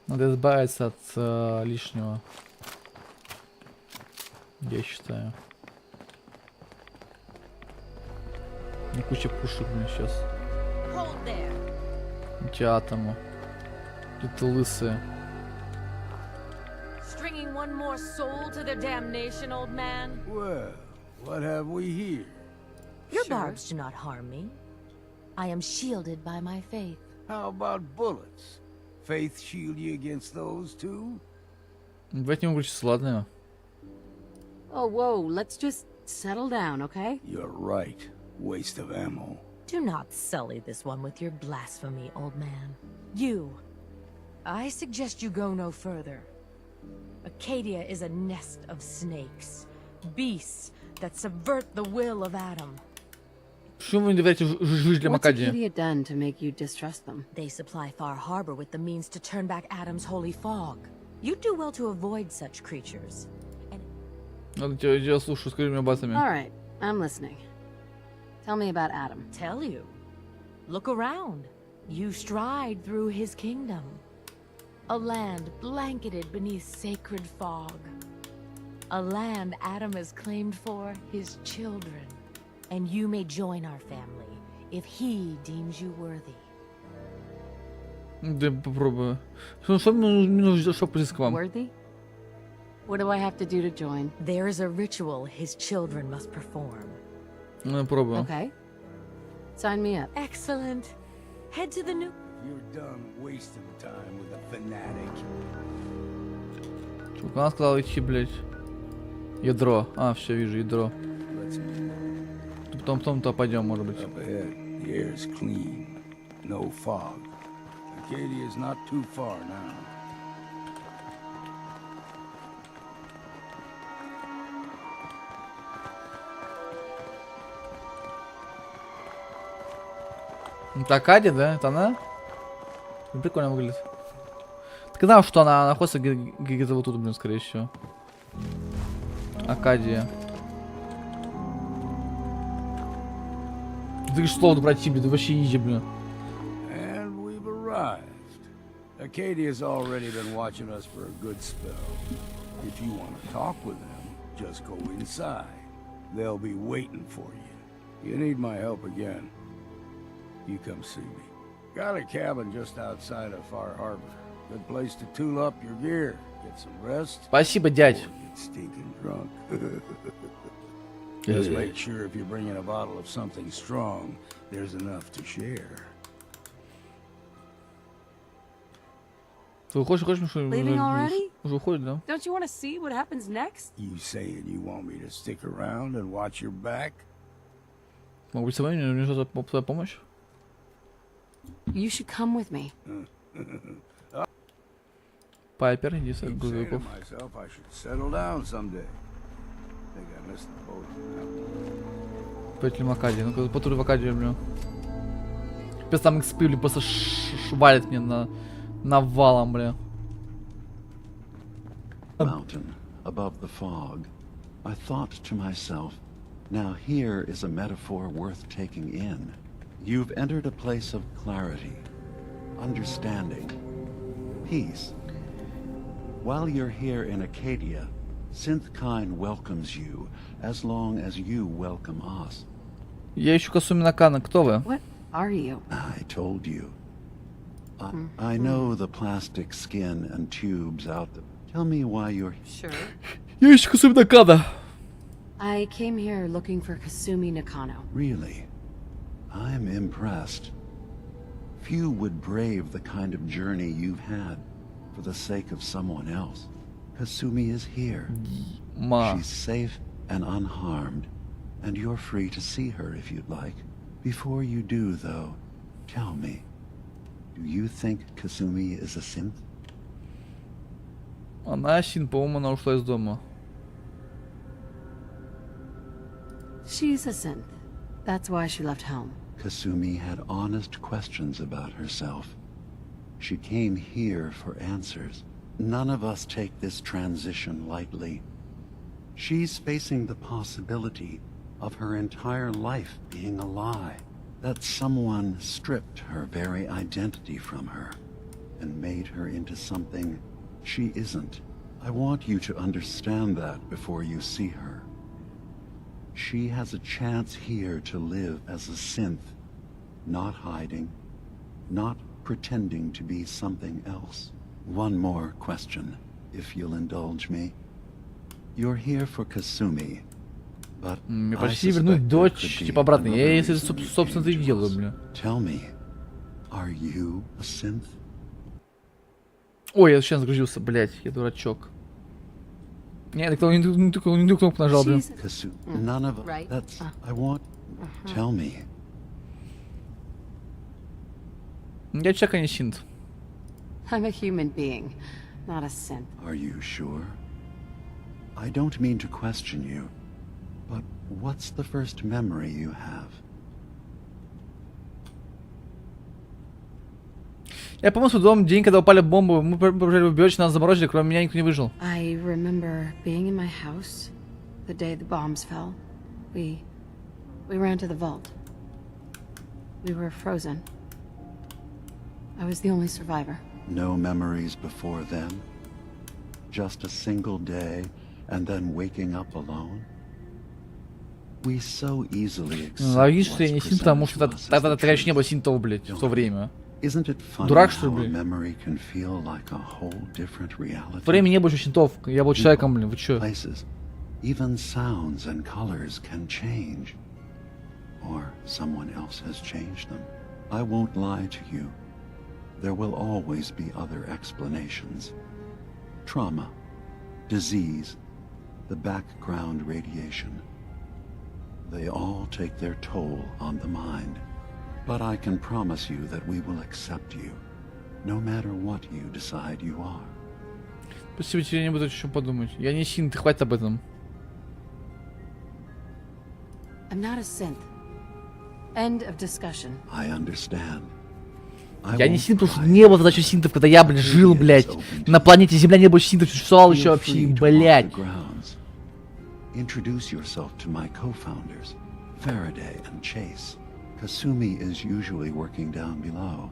S1: Надо избавиться от лишнего. Я считаю. И куча пушек у меня сейчас. Эти атомы. Какие-то лысые.
S6: Stringing one more soul to their damnation, old man?
S15: Well, what have we here?
S14: Your barbs do not harm me. I am shielded by my faith.
S15: How about bullets? Faith shield you against those too?
S1: Давайте не выключиться, ладно?
S6: Oh, whoa, let's just settle down, okay?
S15: You're right. Waste of ammo.
S14: Do not sully this one with your blasphemy, old man. You. I suggest you go no further. Acadia is a nest of snakes. Beasts that subvert the will of Adam.
S1: Почему вы не доверяете жителям
S6: What's
S1: Акадии?
S6: Acadia done to make you distrust them?
S14: They supply Far Harbor with the means to turn back Adam's holy fog. You do well to avoid such creatures.
S1: Ладно, я слушаю, скажи мне об этом.
S6: All right, I'm listening. Tell me about Adam.
S14: Tell you. Look around. You stride through his kingdom. A land blanketed beneath sacred fog. A land Adam has claimed for his children. And you may join our family if he deems you worthy.
S1: Да попробую. Что мне нужно, чтобы прийти к вам?
S6: Worthy? What do I have to do to join?
S14: There is a ritual his children must perform.
S1: Ну, пробую.
S6: Okay. Sign me up.
S14: Excellent. Head to the new...
S15: You're done wasting time with a fanatic.
S1: Сколько она сказала идти, блядь? Ядро. А, все, вижу, ядро.
S15: Let's move.
S1: Потом-то пойдем, может быть.
S15: Up ahead, the air's clean. No fog. Arcadia's not too far now.
S1: Это Акадия, да? Это она? Прикольно выглядит. Так и знал, что она находится где-то вот тут, блин, скорее всего. Акадия. Ты словно брать блин, ты вообще изи, блин.
S15: And we've arrived. Acadia's already been watching us for a good spell. If you want to talk with them, just go inside. They'll be waiting for you. You need my help again, you come see me. Got a cabin just outside of Far Harbor. Good place to tool up your gear, get some rest.
S1: Спасибо, дядь.
S15: Get stinking drunk. Just make sure if you're bringing a bottle of something strong, there's enough to share.
S1: Ты хочешь, что
S6: Leaving already?
S1: уже уходит, да?
S6: Don't you want to see what happens next?
S15: You saying you want me to stick around and watch your back?
S1: Могу быть с вами, мне нужна твоя помощь.
S6: You should come with me.
S1: Пайпер, иди с
S15: Keep saying to
S1: грузовиков.
S15: myself I should settle down someday. Think I missed the boat now.
S1: Петлем Акадии. Ну-ка, потури в Акадию, блин. Пес там экспы, блин, просто валит мне на навалом, блин.
S16: Mountain above the fog. I thought to myself, now here is a metaphor worth taking in. You've entered a place of clarity, understanding, peace. While you're here in Acadia, Synthkind welcomes you as long as you welcome us.
S1: Я ищу Касуми Накана. Кто вы?
S6: What are you?
S16: I told you. I know the plastic skin and tubes out there. Tell me why you're
S6: Sure.
S1: Я ищу Касуми Накана.
S6: I came here looking for Kasumi Nakano.
S16: Really? I'm impressed. Few would brave the kind of journey you've had for the sake of someone else. Kasumi is here. She's safe and unharmed, and you're free to see her if you'd like. Before you do, though, tell me, do you think Kasumi is a synth?
S1: Она син, по-моему, она ушла из дома.
S6: She's a synth. That's why she left home.
S16: Kasumi had honest questions about herself. She came here for answers. None of us take this transition lightly. She's facing the possibility of her entire life being a lie. That someone stripped her very identity from her and made her into something she isn't. I want you to understand that before you see her. She has a chance here to live as a synth, not hiding, not pretending to be something else. One more question, if you'll indulge me. You're here for Kasumi, but
S1: Мне
S16: I
S1: почти
S16: suspect
S1: вернуть
S16: there
S1: дочь,
S16: could be
S1: типа обратно. Я
S16: another
S1: если,
S16: reason you
S1: собственно,
S16: came
S1: это и
S16: to
S1: делаю,
S16: us.
S1: бля.
S16: Tell me, are you a synth?
S1: Ой, я сейчас загрузился, блять, я дурачок. Не, так не ту кнопку нажал, блин.
S16: None of
S6: Right.
S16: that's. I want. Tell me.
S1: Я человек, а не синт.
S6: I'm a human being, not a synth.
S16: Are you sure? I don't mean to question you, but what's the first memory you have?
S1: Я помню свой дом, день, когда упали бомбы, мы побежали в убежище, нас заморозили, кроме меня никто не выжил.
S6: I remember being in my house the day the bombs fell. We ran to the vault. We were frozen. I was the only survivor.
S16: No memories before then? Just a single day, and then waking up alone? We so easily accept
S1: Логично, что я
S16: what's
S1: не синт, потому что
S16: presented to us as
S1: тогда,
S16: the
S1: конечно, не
S16: truth.
S1: было синтов, блять, в то время.
S16: Isn't it funny
S1: Дурак, что
S16: how
S1: ли,
S16: a
S1: блин?
S16: memory can feel like a whole different reality?
S1: В то время не было еще синтов, я был человеком, блин, вы чё?
S16: Places, even sounds and colors can change. Or someone else has changed them. I won't lie to you. There will always be other explanations. Trauma, disease, the background radiation. They all take their toll on the mind. But I can promise you that we will accept you. no matter what you decide you are.
S1: Спасибо тебе, не буду еще подумать. Я не синт, хватит об этом.
S6: I'm not a synth. End of discussion.
S16: I understand.
S1: Я не синт, потому что не было задачи синтов, когда я, блядь, жил, блядь. На планете Земля не было синтов, существовал еще вообще, блядь.
S16: Introduce yourself to my co-founders, Faraday and Chase. Kasumi is usually working down below,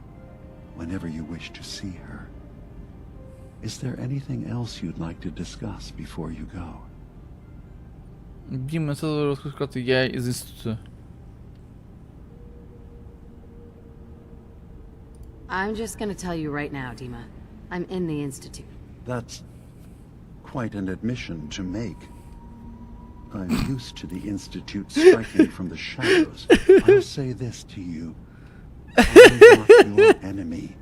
S16: whenever you wish to see her. Is there anything else you'd like to discuss before you go?
S1: Дима, сразу расскажу, я из института.
S6: I'm just gonna tell you right now, Dima. I'm in the Institute.
S16: That's quite an admission to make. I'm used to the Institute striking from the shadows. I'll say this to you. I'm not your enemy.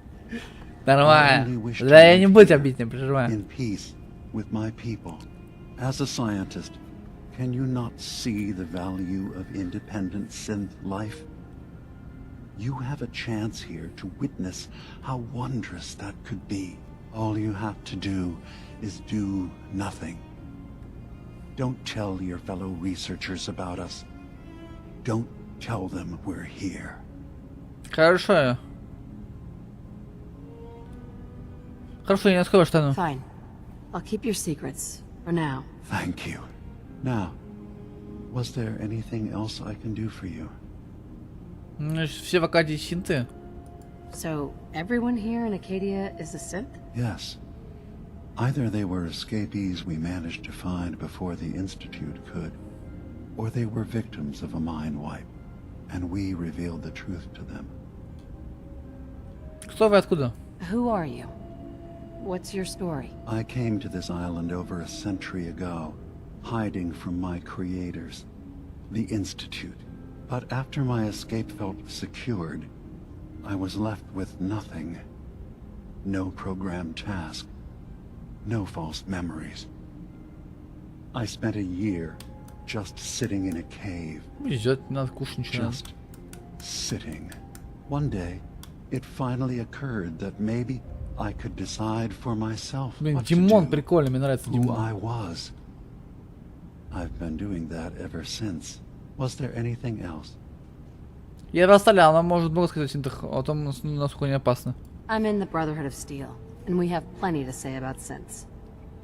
S1: Нормально. Да я не буду тебя бить, не переживай.
S16: In peace with my people. As a scientist, can you not see the value of independent synth life? You have a chance here to witness how wondrous that could be. All you have to do is do nothing. Don't tell your fellow researchers about us. Don't tell them we're here.
S1: Хорошо. Хорошо, я не скажу, что ну.
S6: Fine. I'll keep your secrets for now.
S16: Thank you. Now, was there anything else I can do for you?
S1: Все в Акадии синты.
S6: So, everyone here in Acadia is a synth?
S16: Yes. Either they were escapees we managed to find before the Institute could, or they were victims of a mind wipe, and we revealed the truth to them.
S1: Кто вы, откуда?
S6: Who are you? What's your story?
S16: I came to this island over a century ago, hiding from my creators, the Institute. But after my escape felt secured, I was left with nothing. No programmed task. No false memories. I spent a year just sitting in a cave. Just sitting. One day, it finally occurred that maybe I could decide for myself what to
S1: Димон,
S16: do,
S1: прикольно, мне нравится
S16: who
S1: Димон.
S16: I was. I've been doing that ever since. Was there anything else?
S1: Я расстрелял, она может много сказать о синтах, о том, насколько они опасны.
S6: I'm in the Brotherhood of Steel, and we have plenty to say about synths.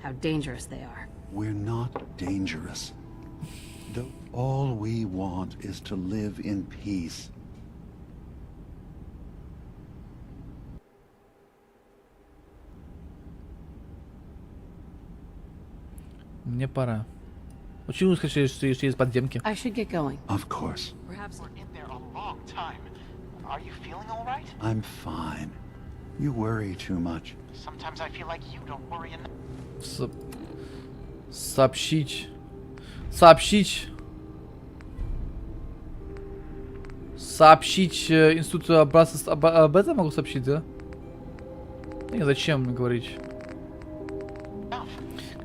S6: How dangerous they are.
S16: We're not dangerous. All we want is to live in peace.
S1: Мне пора. Почему вы скажете, что есть подземки?
S6: I should get going.
S16: Of course.
S17: Perhaps we're in there a long time. Are you feeling all right?
S16: I'm fine. You worry too much.
S17: Sometimes I feel like you don't worry enough.
S1: Сообщить. Сообщить. Сообщить институту об этом могу сообщить, да? И зачем мне говорить?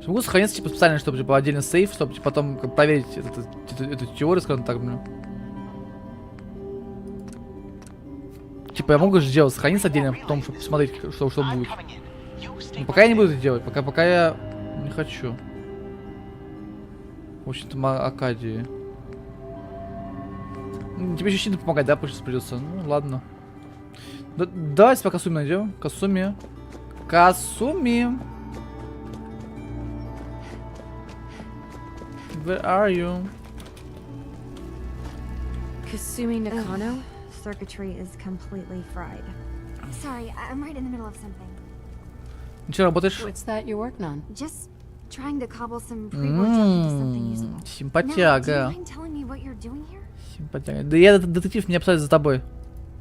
S1: Могу сохраниться типа специально, чтобы типа отдельно сейф, чтобы типа, потом проверить эту теорию, скажем так, блин. Типа я могу же сделать, сохраниться отдельно, потом чтобы посмотреть, что будет. Но пока я не буду это делать, пока я не хочу. В общем-то, Акадии. Тебе еще сильно помогать, да, сейчас придется. Ну ладно. Давайте пока Касуми найдем. Касуми. Касуми. Where are you?
S4: Kasumi Nakano? Circuitry is completely fried.
S8: Sorry, I'm right in the middle of something.
S1: Ничего, работаешь?
S6: What's that you're working on?
S8: Just trying to cobble some pre-war junk into something useful. Now, do you
S1: Симпатяга.
S8: mind telling me what you're doing here?
S1: Симпатяга. Да я детектив, мне обсуждать за тобой.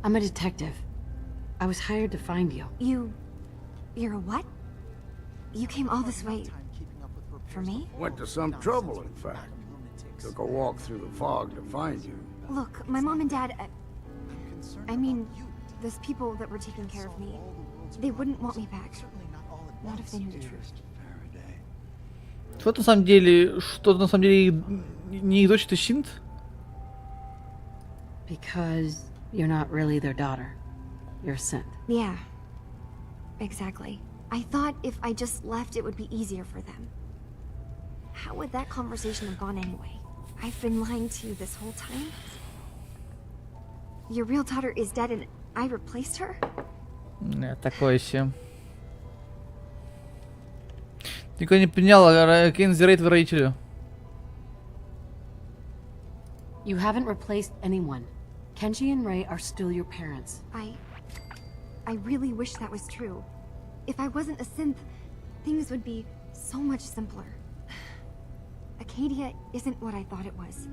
S6: I'm a detective. I was hired to find you.
S8: You're a what? You came all this way for me?
S15: Went to some trouble, in fact. Took a walk through the fog to find you.
S8: Look, my mom and dad, I mean, those people that were taking care of me, they wouldn't want me back. Not if they knew the truth.
S1: Что на самом деле не дочь, ты синт?
S6: Because you're not really their daughter. You're a synth.
S8: Yeah.
S4: Exactly. I thought if I just left, it would be easier for them. How would that conversation have gone anyway? I've been lying to you this whole time? Your real daughter is dead and I replaced her?
S1: Нет, такое себе. Никто не понял, Кензи Рейд в родителю.
S6: You haven't replaced anyone. Kenji and Ray are still your parents.
S4: I really wish that was true. If I wasn't a synth, things would be so much simpler. Acadia isn't what I thought it was.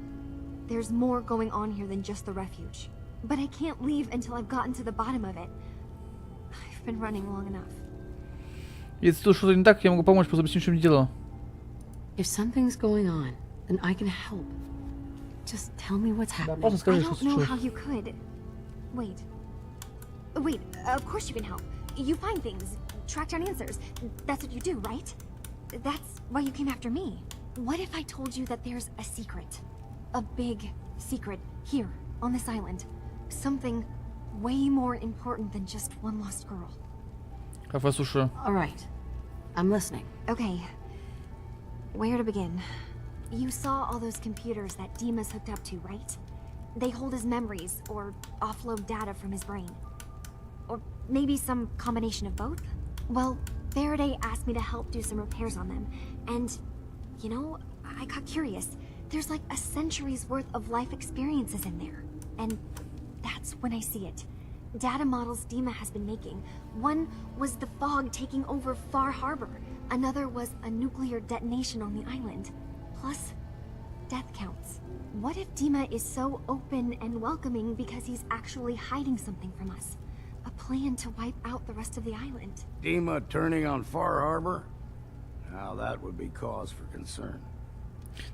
S4: There's more going on here than just the refuge. But I can't leave until I've gotten to the bottom of it. I've been running long enough.
S1: Если тут что-то не так, я могу помочь, просто объясню, в чем дело.
S6: If something's going on, then I can help. Just tell me what's happening.
S1: Просто скажи,
S4: I
S1: что
S4: don't know
S1: случилось.
S4: how you could. Wait. Wait, of course you can help. You find things, track down answers. That's what you do, right? That's why you came after me. What if I told you that there's a secret? A big secret here, on this island. Something way more important than just one lost girl.
S1: Кафе суши.
S6: All right. I'm listening.
S4: Okay. Where to begin? You saw all those computers that Dima's hooked up to, right? They hold his memories, or offload data from his brain. Or maybe some combination of both? Well, Faraday asked me to help do some repairs on them, and, you know, I got curious. There's like a century's worth of life experiences in there. And that's when I see it. Data models Dima has been making. One was the fog taking over Far Harbor. Another was a nuclear detonation on the island. Plus, death counts. What if Dima is so open and welcoming because he's actually hiding something from us? A plan to wipe out the rest of the island.
S15: Dima turning on Far Harbor? Now that would be cause for concern.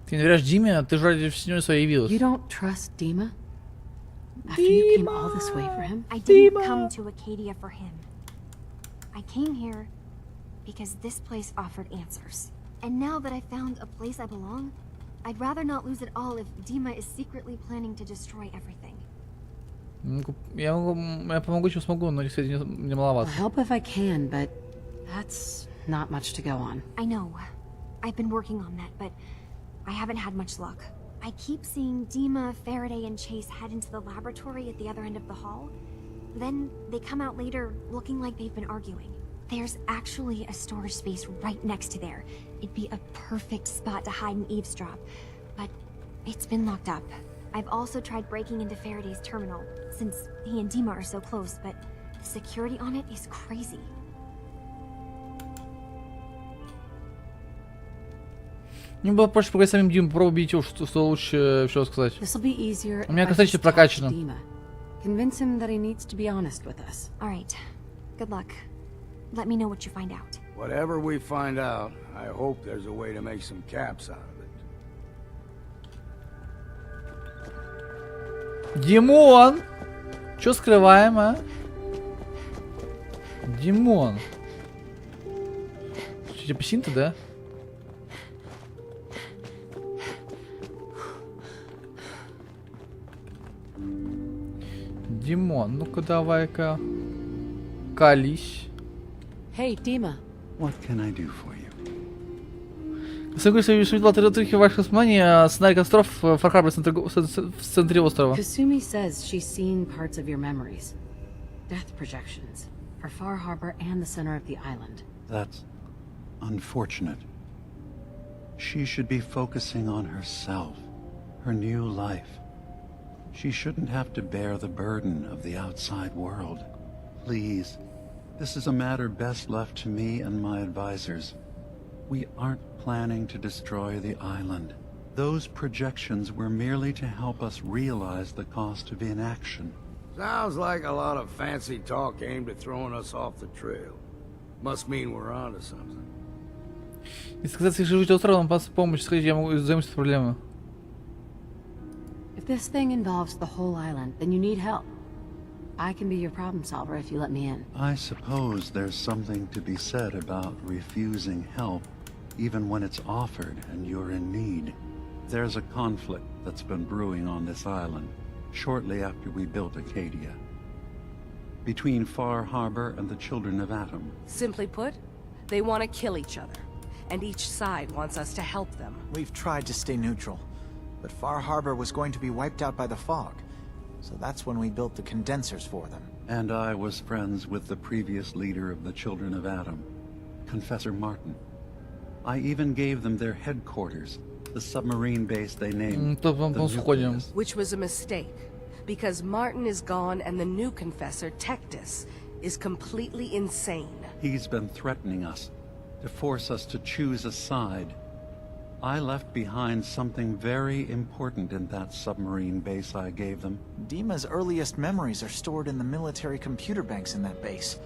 S1: Ты не веришь Диме, ты же ради всего своего явилась.
S6: You don't trust Dima? After you came all this way for him?
S4: I didn't come to Acadia for him. I came here because this place offered answers. And now that I found a place I belong, I'd rather not lose it all if Dima is secretly planning to destroy everything.
S1: Я помогу, чем смогу, но действительно не маловато.
S6: I'll help if I can, but that's not much to go on.
S4: I know. I've been working on that, but I haven't had much luck. I keep seeing Dima, Faraday, and Chase head into the laboratory at the other end of the hall. Then they come out later looking like they've been arguing. There's actually a storage space right next to there. It'd be a perfect spot to hide and eavesdrop, but it's been locked up. I've also tried breaking into Faraday's terminal, since he and Dima are so close, but the security on it is crazy.
S1: Мне было проще поговорить с самим Димой, попробовать его, что лучше всего сказать. У меня, кстати, прокачано.
S6: Convince him that he needs to be honest with us.
S4: All right. Good luck. Let me know what you find out.
S15: Whatever we find out, I hope there's a way to make some caps out of it.
S1: Димон! Чё скрываем, а? Димон. Что, типа синта, да? Димон, ну-ка давай-ка. Колись.
S6: Hey, Dima.
S16: What can I do for you?
S1: Согласно, я видела трюки в ваших воспоминаниях, сценарий катастроф в Фар-Харборе в центре острова.
S6: Kasumi says she's seen parts of your memories. Death projections. For Far Harbor and the center of the island.
S16: That's unfortunate. She should be focusing on herself, her new life. She shouldn't have to bear the burden of the outside world. Please, this is a matter best left to me and my advisors. We aren't planning to destroy the island. Those projections were merely to help us realize the cost of inaction.
S15: Sounds like a lot of fancy talk aimed at throwing us off the trail. Must mean we're onto something.
S1: Если сказать, если жителям острова нам помощь, скажите, я могу займусь этой проблемой.
S6: If this thing involves the whole island, then you need help. I can be your problem solver if you let me in.
S16: I suppose there's something to be said about refusing help, even when it's offered and you're in need. There's a conflict that's been brewing on this island, shortly after we built Acadia. between Far Harbor and the children of Atom.
S18: Simply put, they want to kill each other, and each side wants us to help them.
S19: We've tried to stay neutral, but Far Harbor was going to be wiped out by the fog, so that's when we built the condensers for them.
S16: And I was friends with the previous leader of the children of Atom, Confessor Martin. I even gave them their headquarters, the submarine base they named the Nucleus.
S18: Which was a mistake, because Martin is gone and the new confessor, Tectus, is completely insane.
S16: He's been threatening us, to force us to choose a side. I left behind something very important in that submarine base I gave them.
S19: Dima's earliest memories are stored in the military computer banks in that base.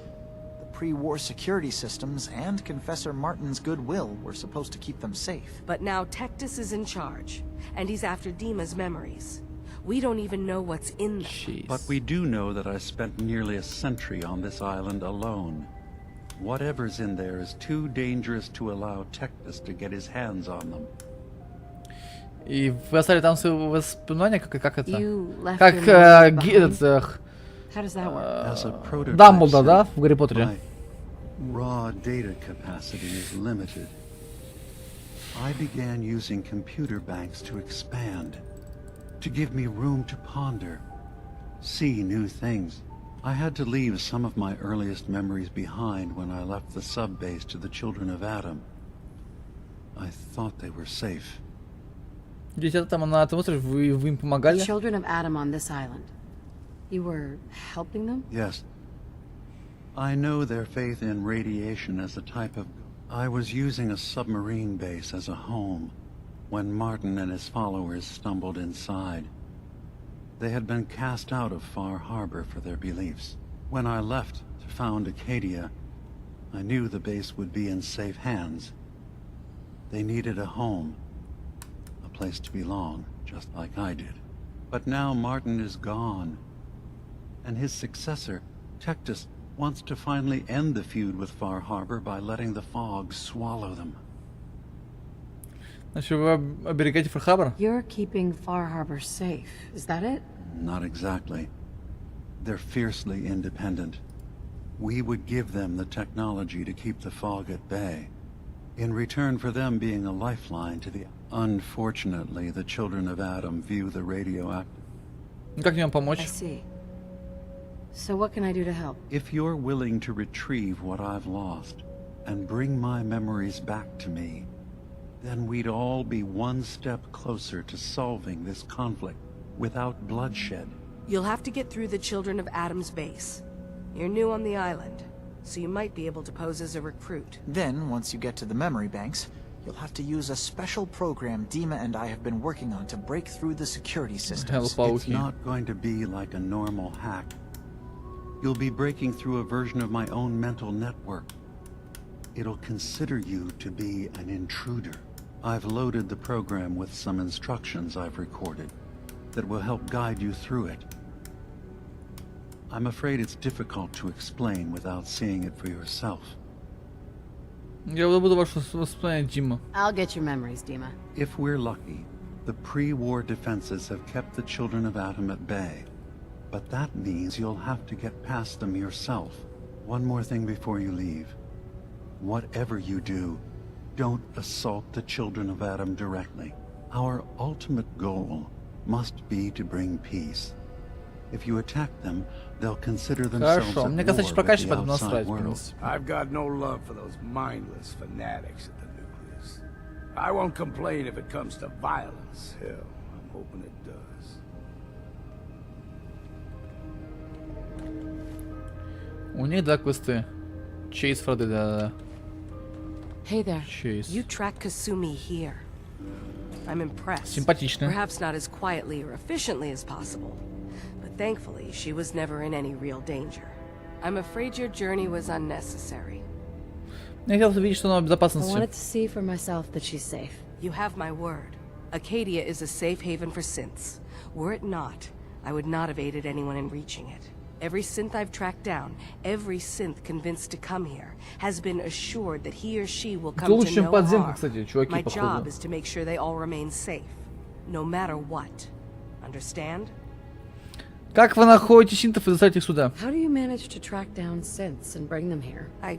S19: The pre-war security systems and Confessor Martin's goodwill were supposed to keep them safe.
S18: But now Tectus is in charge, and he's after Dima's memories. We don't even know what's in them.
S16: But we do know that I spent nearly a century on this island alone. Whatever's in there is too dangerous to allow Tectus to get his hands on them.
S1: И вы оставили там свои воспоминания, как это?
S6: Как
S1: этот... Дамблдор, да, в Гарри Поттере?
S16: Raw data capacity is limited. I began using computer banks to expand, to give me room to ponder, see new things. I had to leave some of my earliest memories behind when I left the sub-base to the children of Atom. I thought they were safe.
S1: Дети там на этом острове, вы им помогали?
S6: The children of Atom on this island. You were helping them?
S16: Yes. I know their faith in radiation as a type of... I was using a submarine base as a home when Martin and his followers stumbled inside. They had been cast out of Far Harbor for their beliefs. When I left to found Acadia, I knew the base would be in safe hands. They needed a home, a place to belong, just like I did. But now Martin is gone, and his successor, Tectus, wants to finally end the feud with Far Harbor by letting the fog swallow them.
S6: You're keeping Far Harbor safe, is that it?
S16: Not exactly. They're fiercely independent. We would give them the technology to keep the fog at bay, in return for them being a lifeline to the... Unfortunately, the children of Atom view the radioactive...
S6: I see. So what can I do to help?
S16: If you're willing to retrieve what I've lost, and bring my memories back to me, then we'd all be one step closer to solving this conflict without bloodshed.
S18: You'll have to get through the children of Atom's base. You're new on the island, so you might be able to pose as a recruit.
S19: Then, once you get to the memory banks, you'll have to use a special program Dima and I have been working on to break through the security systems.
S16: It's not going to be like a normal hack. You'll be breaking through a version of my own mental network. It'll consider you to be an intruder. I've loaded the program with some instructions I've recorded that will help guide you through it. I'm afraid it's difficult to explain without seeing it for yourself.
S6: I'll get your memories, Dima.
S16: If we're lucky, the pre-war defenses have kept the children of Atom at bay. But that means you'll have to get past them yourself. One more thing before you leave. Whatever you do, don't assault the children of Atom directly. Our ultimate goal must be to bring peace. If you attack them, they'll consider themselves at war with the outside world.
S15: I've got no love for those mindless fanatics at the Nucleus. I won't complain if it comes to violence. Hell, I'm hoping it does.
S1: У них, да, квесты. Chase for the...
S18: Hey there.
S1: Chase.
S18: You tracked Kasumi here. I'm impressed.
S1: Симпатично.
S18: Perhaps not as quietly or efficiently as possible, but thankfully she was never in any real danger. I'm afraid your journey was unnecessary.
S1: Я хотел увидеть, что она в безопасности.
S6: I wanted to see for myself that she's safe.
S18: You have my word. Acadia is a safe haven for synths. Were it not, I would not have aided anyone in reaching it. Every synth I've tracked down, every synth convinced to come here, has been assured that he or she will come to no harm. My job is to make sure they all remain safe, no matter what. Understand?
S1: Как вы находите синтов и доставите их сюда?
S6: How do you manage to track down synths and bring them here?
S18: I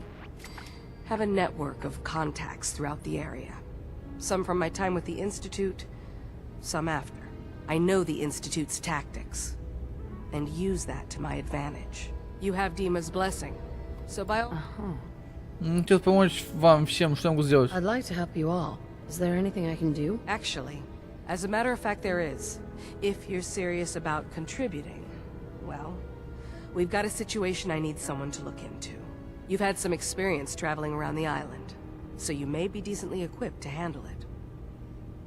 S18: have a network of contacts throughout the area. Some from my time with the Institute, some after. I know the Institute's tactics, and use that to my advantage. You have Dima's blessing, so by all...
S1: Хочу помочь вам всем, что я могу сделать?
S6: I'd like to help you all. Is there anything I can do?
S18: Actually, as a matter of fact, there is. If you're serious about contributing, well, we've got a situation I need someone to look into. You've had some experience traveling around the island, so you may be decently equipped to handle it.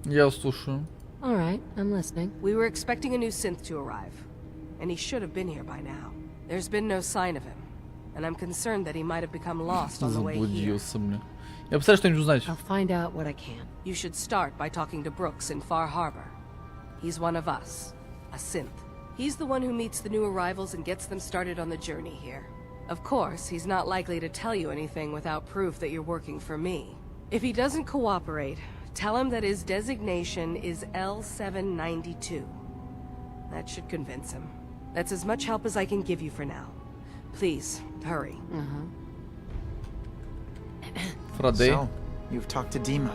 S1: Я слушаю.
S6: All right, I'm listening.
S18: We were expecting a new synth to arrive, and he should have been here by now. There's been no sign of him, and I'm concerned that he might have become lost on the way here.
S1: Заблудился, бля. Я постараюсь что-нибудь узнать.
S6: I'll find out what I can.
S18: You should start by talking to Brooks in Far Harbor. He's one of us, a synth. He's the one who meets the new arrivals and gets them started on the journey here. Of course, he's not likely to tell you anything without proof that you're working for me. If he doesn't cooperate, tell him that his designation is L792. That should convince him. That's as much help as I can give you for now. Please, hurry.
S19: So, you've talked to Dima.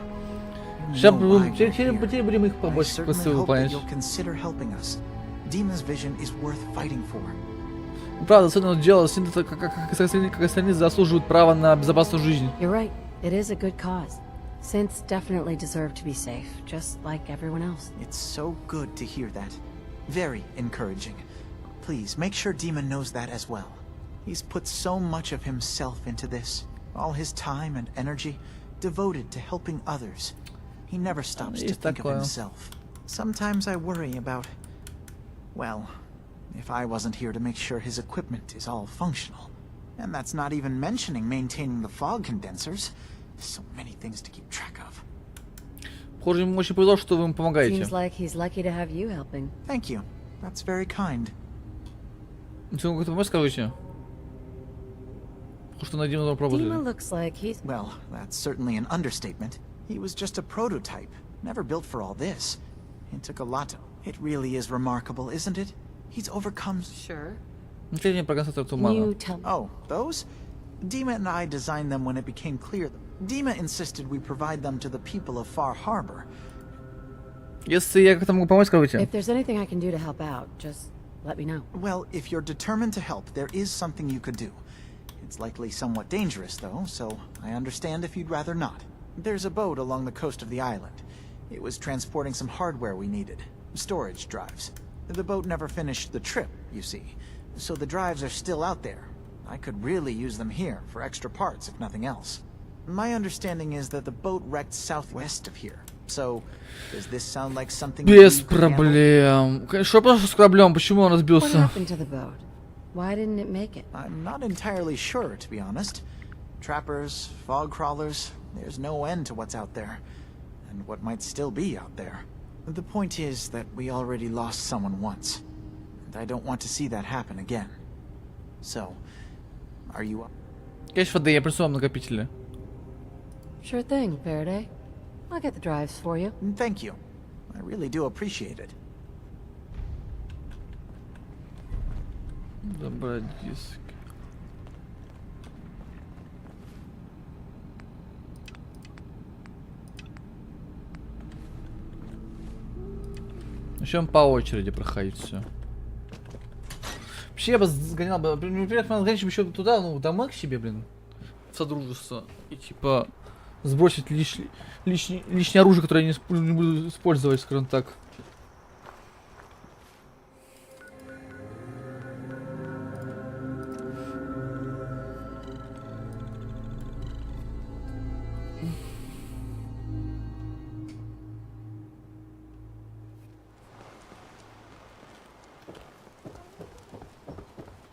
S1: Сейчас
S19: I
S1: будем их побольше
S19: certainly
S1: квесты
S19: hope that
S1: выполнять.
S19: you'll consider helping us. Dima's vision is worth fighting for.
S1: Правда, особенно дело, синты, как остальные, заслуживают права на безопасную жизнь.
S6: You're right. It is a good cause. Synths definitely deserve to be safe, just like everyone else.
S19: It's so good to hear that. Very encouraging. Please, make sure Dima knows that as well. He's put so much of himself into this. All his time and energy devoted to helping others. He never stops to think of himself. Sometimes I worry about... well, if I wasn't here to make sure his equipment is all functional. And that's not even mentioning maintaining the fog condensers. So many things to keep track of.
S1: Похоже, ему очень повезло, что вы ему помогаете.
S6: Seems like he's lucky to have you helping.
S19: Thank you. That's very kind.
S1: Ты ему как-то помочь, скажите? Потому что на Диму пробовали.
S6: Dima looks like he's...
S19: Well, that's certainly an understatement. He was just a prototype, never built for all this. It took a lot to... It really is remarkable, isn't it? He's overcome...
S6: Sure.
S1: Ничего про концентрацию тумана.
S19: Oh, those? Dima and I designed them when it became clear that... Dima insisted we provide them to the people of Far Harbor.
S1: Если я как-то могу помочь, скажите.
S6: If there's anything I can do to help out, just let me know.
S19: Well, if you're determined to help, there is something you could do. It's likely somewhat dangerous, though, so I understand if you'd rather not. There's a boat along the coast of the island. It was transporting some hardware we needed. Storage drives. The boat never finished the trip, you see. So the drives are still out there. I could really use them here for extra parts, if nothing else. My understanding is that the boat wrecked southwest of here. So, does this sound like something...
S1: Без проблем. Что просто с кораблем? Почему он
S6: What
S1: разбился?
S6: happened to the boat? Why didn't it make it?
S19: I'm not entirely sure, to be honest. Trappers, fog crawlers, there's no end to what's out there. And what might still be out there. The point is that we already lost someone once. And I don't want to see that happen again. So, are you up?
S1: Конечно, воды, я принесу вам накопители.
S6: Sure thing, Faraday. I'll get the drives for you.
S19: Thank you. I really do appreciate it.
S1: Забрать диск. Начнем по очереди проходить все. Вообще я бы сгонял бы, например, еще туда, ну, домой к себе, блин, в содружество. И типа сбросить лишнее оружие, которое я не буду использовать, скажем так.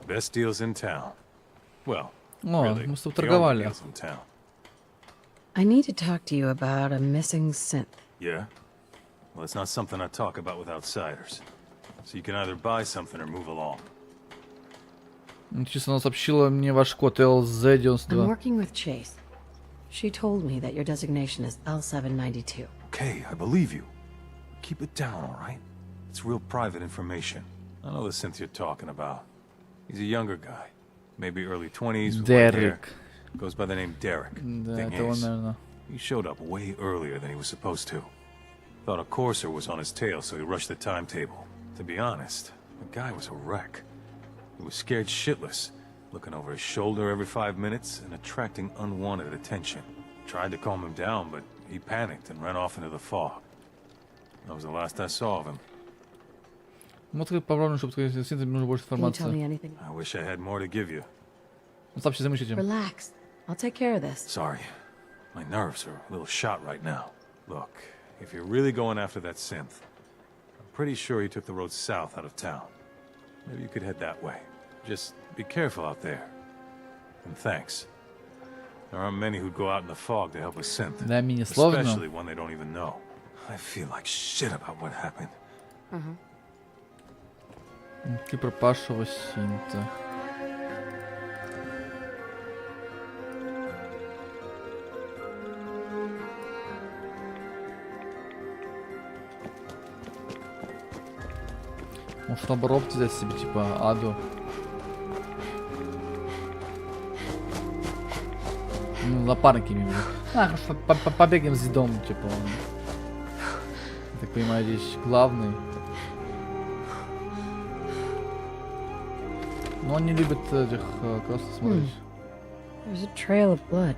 S7: Best deals in town. Well,
S1: О,
S7: really,
S1: мы с тобой
S7: the only
S1: торговали.
S7: deals in town.
S6: I need to talk to you about a missing synth.
S7: Yeah? Well, it's not something I talk about with outsiders. So you can either buy something or move along.
S1: Честно, она сообщила мне ваш код
S6: I'm
S1: LZ92.
S6: working with Chase. She told me that your designation is L792.
S7: Okay, I believe you. Keep it down, all right? It's real private information. I know the synth you're talking about. He's a younger guy. Maybe early 20s with white hair.
S1: Derek.
S7: Goes by the name Derek.
S1: Да,
S7: Thing
S1: это он,
S7: is,
S1: наверное.
S7: he showed up way earlier than he was supposed to. Thought a courser was on his tail, so he rushed the timetable. To be honest, the guy was a wreck. He was scared shitless, looking over his shoulder every 5 minutes and attracting unwanted attention. Tried to calm him down, but he panicked and ran off into the fog. That was the last I saw of him.
S1: Вот попробуем, чтобы тебе нужно больше
S6: Can you tell me
S1: информации.
S6: anything?
S7: I wish I had more to give you.
S1: Оставьте замучите.
S6: Relax. I'll take care of this.
S7: Sorry. My nerves are a little shot right now. Look, if you're really going after that synth, I'm pretty sure he took the road south out of town. Maybe you could head that way. Just be careful out there. And thanks. There aren't many who'd go out in the fog to help a synth.
S1: Да, мне не сложно.
S7: Especially one they don't even know. I feel like shit about what happened.
S1: Ты пропавшего синта. Может наоборот взять себе типа Аду. Ну, напарники мимо. Хорошо, побегаем с дом, типа. Я так понимаю, здесь главный. Но он не любит этих просто смотреть.
S6: There's a trail of blood.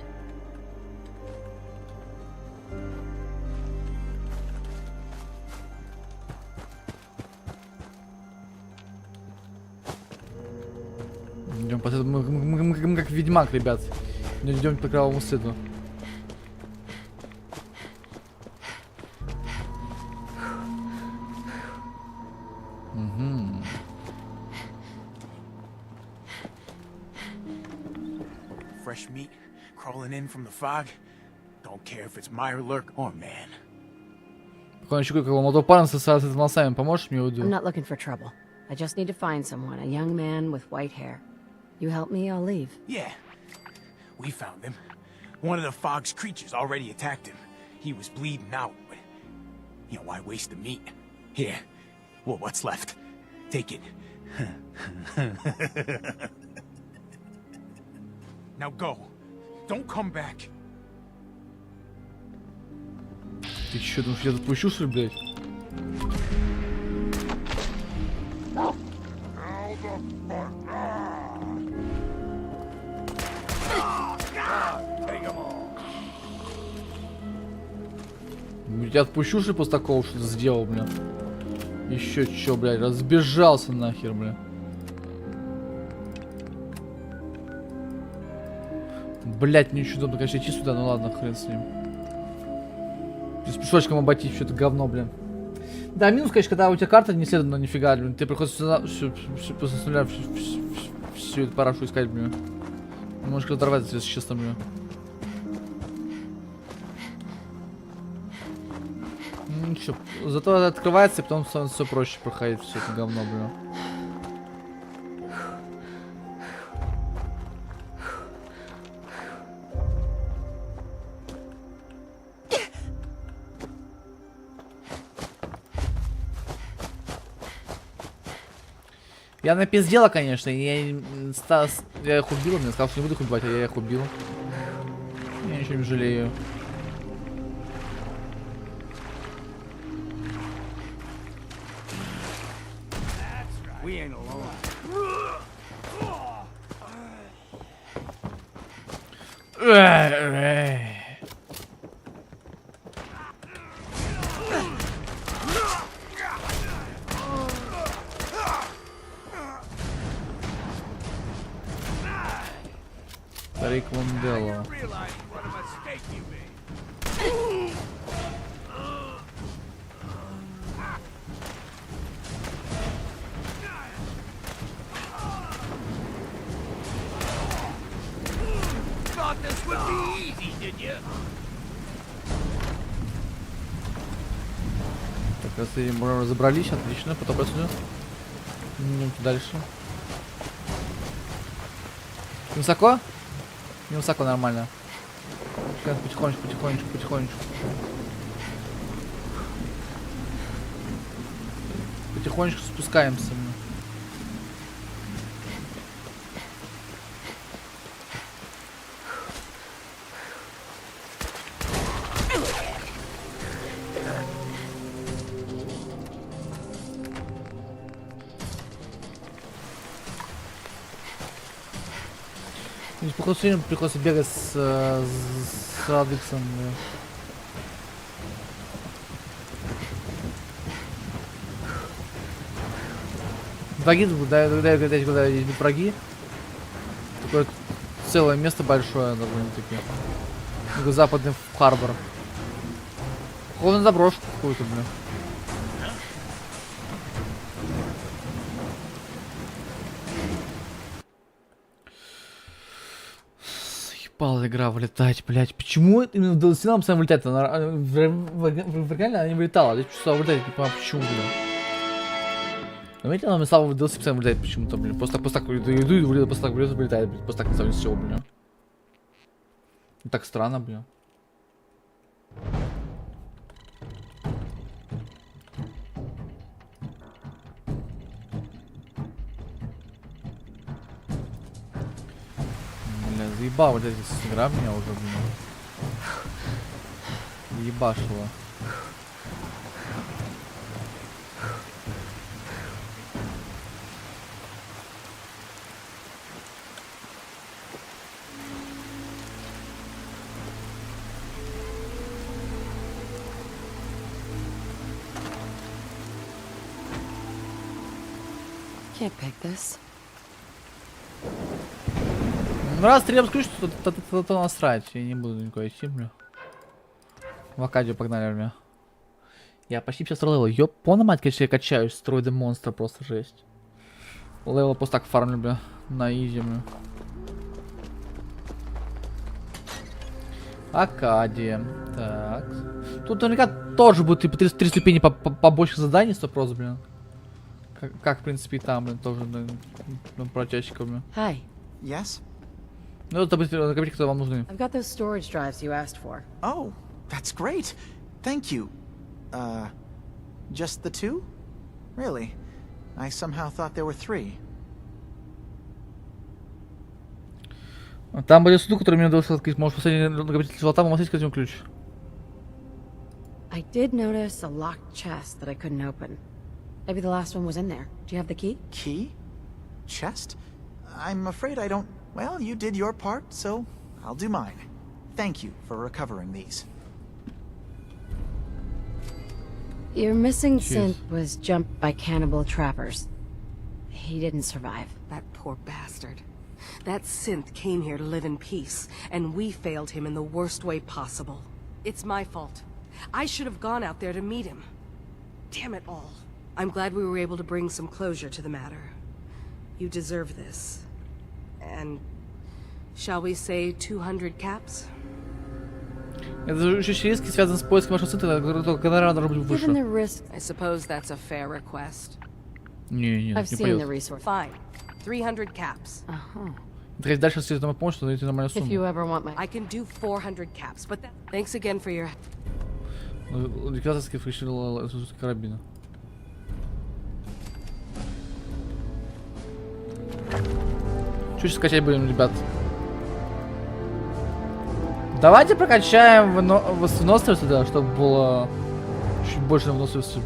S1: Идем по следу. Мы как ведьмак, ребят. Мы идем по кровавому следу.
S20: Fresh meat crawling in from the fog. Don't care if it's Mirelurk or man.
S1: Пока еще какого молодого парня с волосами. Поможешь мне уйду?
S6: I'm not looking for trouble. I just need to find someone, a young man with white hair. You help me, I'll leave.
S20: Yeah, we found him. One of the fog's creatures already attacked him. He was bleeding out, but you know, why waste the meat? Here, well, what's left? Take it. Now go. Don't come back.
S1: Ты чё, думаешь, я запущу, что ли, блядь? Я отпущу, что после такого что-то сделал, бля. Еще чё, блядь, разбежался нахер, бля. Блять, мне еще надо, конечно, идти сюда, ну ладно, хрен с ним. С пешочком обойти, что-то говно, блин. Да, минус, конечно, когда у тебя карта не исследована нифига, блин. Ты приходится сюда, после с нуля всю эту парашу искать, блин. Немножко оторваться, если честно, блин. Ничего, зато это открывается, и потом становится все проще проходить все это говно, блин. Я напиздела, конечно, я их убила, мне сказал, что не буду их убивать, а я их убил. Я ничего не жалею.
S15: We ain't alone.
S1: Старик Лунделло.
S3: Thought this would be easy, did you?
S1: Так, раз мы разобрались, отлично, потом сюда. Дальше. Высоко? Не высоко, нормально. Сейчас потихонечку, потихонечку, потихонечку. Потихонечку спускаемся. Здесь по ходу приходится бегать с Адексом. Да. Враги, когда есть враги, такое целое место большое довольно-таки. Юго-западный Харбор. Похоже на заброшку какую-то, блин. Заебала игра вылетать, блять. Почему именно в DLC нам сам вылетает? В реально она не вылетала. Здесь часа вылетает, не понимаю почему, блин. Заметьте, она сам в DLC постоянно вылетает почему-то, блин. Просто так иду и вылетает, просто так вылетает, блин. Просто так не всего, блин. Так странно, блин. Бля, заебал вот эти игра меня уже, блин. Ебашила.
S6: Can't pick this.
S1: Ну раз требует ключ, то насрать. Я не буду никуда идти, бля. В Акадию погнали, бля. Я почти 50 левел. Ёпона мать, конечно, я качаюсь. Строй до монстра, просто жесть. Левел просто так фармлю, бля. На изи, бля. Акадия. Так. Тут наверняка тоже будет типа 3 ступени побольше заданий, 100%, блин. Как, в принципе, и там, блин, тоже, протяжчиков, блин.
S10: Hi. Yes?
S1: Ну, это накопители, которые вам нужны.
S10: I've got those storage drives you asked for. Oh, that's great. Thank you. Just the 2? Really? I somehow thought there were 3.
S1: Там были суду, которые мне удалось открыть. Может, последний накопитель золота, вам есть к этому ключ?
S6: I did notice a locked chest that I couldn't open. Maybe the last one was in there. Do you have the key?
S10: Key? Chest? I'm afraid I don't... Well, you did your part, so I'll do mine. Thank you for recovering these.
S6: Your missing synth was jumped by cannibal trappers. He didn't survive.
S18: That poor bastard. That synth came here to live in peace, and we failed him in the worst way possible. It's my fault. I should have gone out there to meet him. Damn it all. I'm glad we were able to bring some closure to the matter. You deserve this. And shall we say 200 caps?
S1: Это же еще риски связаны с поиском вашего центра, когда надо быть выше.
S18: I suppose that's a fair request.
S1: Не пойдет.
S18: Fine. 300 caps.
S1: Если дальше все это помочь, то это нормальная сумма.
S18: I can do 400 caps, but thanks again for your...
S1: Ликвидация решила карабина. Чуть скачать будем, ребят. Давайте прокачаем выносливость сюда, чтобы было чуть больше выносливости.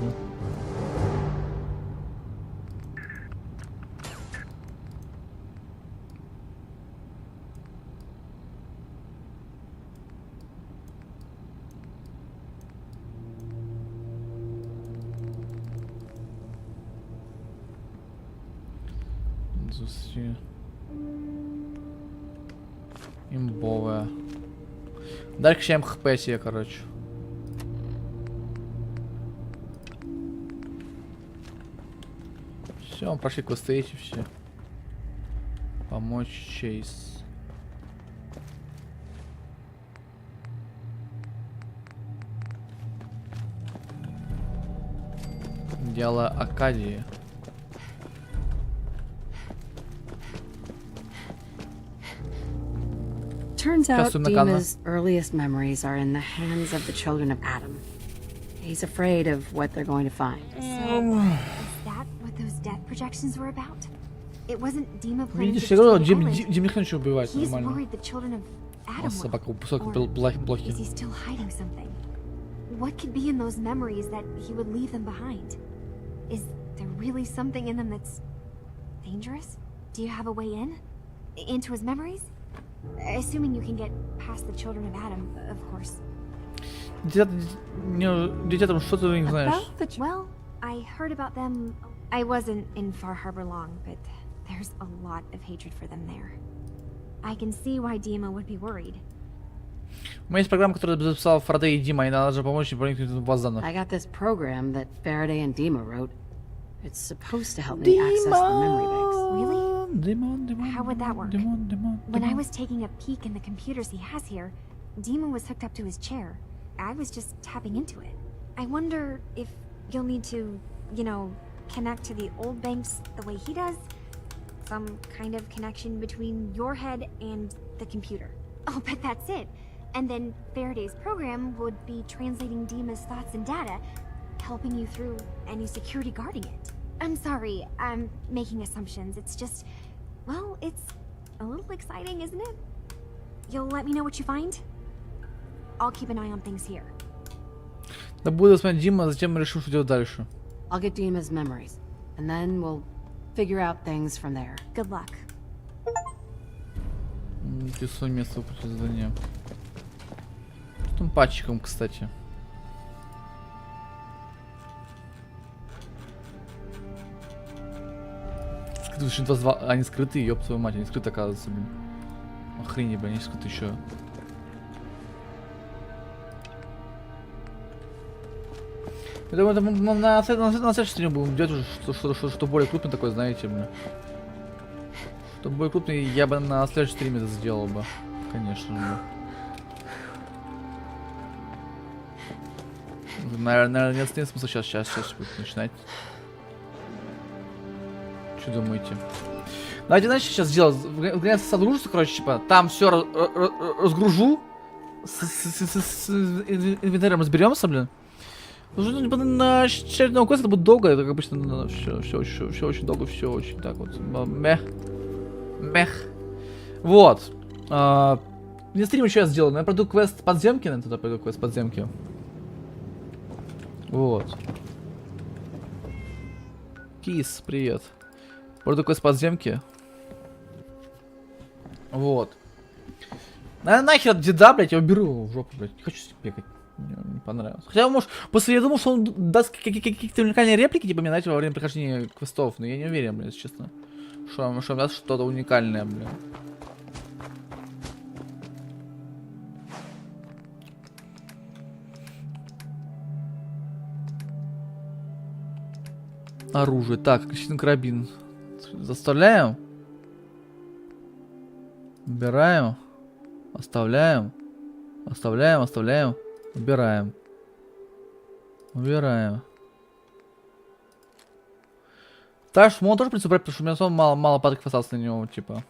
S1: Имбовая. Дальше качаем хп себе, короче. Все, прошли квесты эти все. Помочь Чейз. Дело Акадии.
S6: Turns out Dima's earliest memories are in the hands of the children of Adam. He's afraid of what they're going to find.
S8: So, is that what those death projections were about? It wasn't Dima planning to destroy the island. He's worried the children of Adam will. Or is he still hiding something? What could be in those memories that he would leave them behind? Is there really something in them that's dangerous? Do you have a way in? Into his memories? Assuming you can get past the children of Adam, of course.
S1: Дитя там что ты не знаешь?
S8: Well, I heard about them. I wasn't in Far Harbor long, but there's a lot of hatred for them there. I can see why Dima would be worried.
S1: У меня есть программа, которая записала Фарадей и Дима, и надо же помочь им проникнуть в Вазанов.
S6: I got this program that Faraday and Dima wrote. It's supposed to help me access the memory banks.
S8: Really? How would that work? When I was taking a peek in the computers he has here, Dima was hooked up to his chair. I was just tapping into it. I wonder if you'll need to, you know, connect to the old banks the way he does? Some kind of connection between your head and the computer. Oh, but that's it. And then Faraday's program would be translating Dima's thoughts and data, helping you through any security guarding it. I'm sorry, I'm making assumptions. It's just, well, it's a little exciting, isn't it? You'll let me know what you find? I'll keep an eye on things here.
S1: Да буду смотреть Дима, затем мы решим, что делать дальше.
S6: I'll get Dima's memories, and then we'll figure out things from there.
S8: Good luck.
S1: Пису место выполнить задание. Что там пальчиком, кстати? Они скрытые, ёб твою мать, они скрыты, оказывается, блин. Охренеть, блин, они скрыты еще. Я думаю, это на следующий стрим будем делать уже что более крупное такое, знаете, блин. Что более крупное, я бы на следующем стриме это сделал бы. Конечно же. Наверное, нет смысла сейчас будет начинать. Что думаете? Давайте, знаете, сейчас сделать. Вгоняться содружество, короче, типа, там все разгружу. С инвентарем разберемся, блин. Уже на очередного квеста это будет долго, это как обычно все очень долго, все очень так вот. Мех. Вот. Не стрим еще я сделаю, но я пройду квест подземки, наверное, туда пойду квест подземки. Вот. Кис, привет. Пройду квест подземки. Вот. Нахер деда, блядь, я уберу в жопу, блядь. Не хочу с ним бегать. Мне не понравилось. Хотя, может, после я думал, что он даст какие-то уникальные реплики, типа, мне, знаете, во время прохождения квестов, но я не уверен, блин, если честно. Что он даст что-то уникальное, блин. Оружие. Так, крестный карабин. Заставляем. Убираем. Оставляем. Оставляем. Убираем. Так что он тоже, в принципе, брать, потому что у меня самого мало падок осталось на него, типа.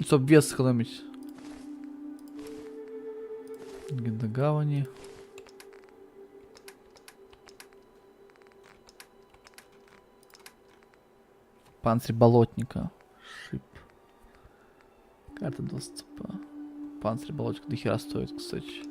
S1: Чтоб вес сэкономить. До гавани. Панцирь болотника. Шип. Карта доступа. Панцирь болотника до хера стоит, кстати.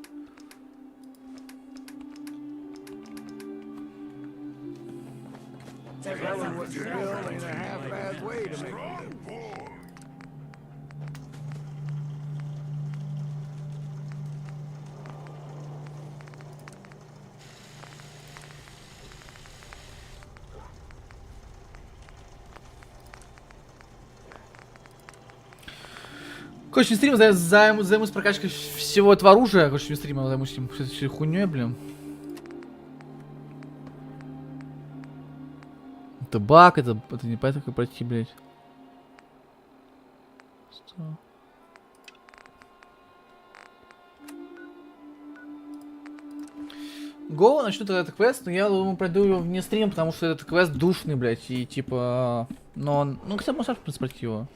S1: Короче, не стрим, займусь прокачкой всего этого оружия. Короче, не стрим, займусь им хуйней, блин. Это баг, это не поэтому как пройти, блядь. Что? Го, начну тогда этот квест, но я думаю, пройду его вне стрима, потому что этот квест душный, блядь, и типа... Но он... Ну, хотя бы можно, в принципе, пройти его.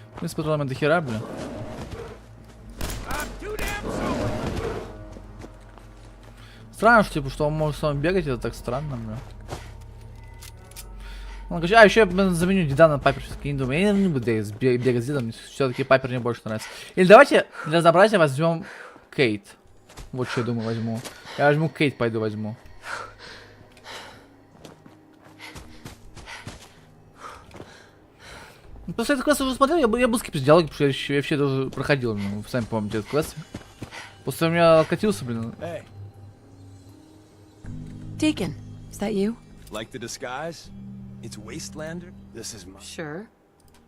S1: В принципе, туда до хера, бля. Странно, что, типа, что он может сам бегать, это так странно, бля. Ну, короче, еще я заменю деда на Пайпер. Я не думаю, я не буду бегать с дедом, все-таки Пайпер мне больше нравится. Или давайте для разнообразия возьмем Кейт. Вот что я думаю возьму. Я возьму Кейт, пойду возьму. После этого квеста уже смотрел, я был скипать диалоги, потому что я вообще это уже проходил, ну, вы сами помните этот квест. После меня откатился, блин.
S21: Hey.
S6: Deacon, is that you?
S21: Like the disguise? It's Wastelander? This is my...
S6: Sure.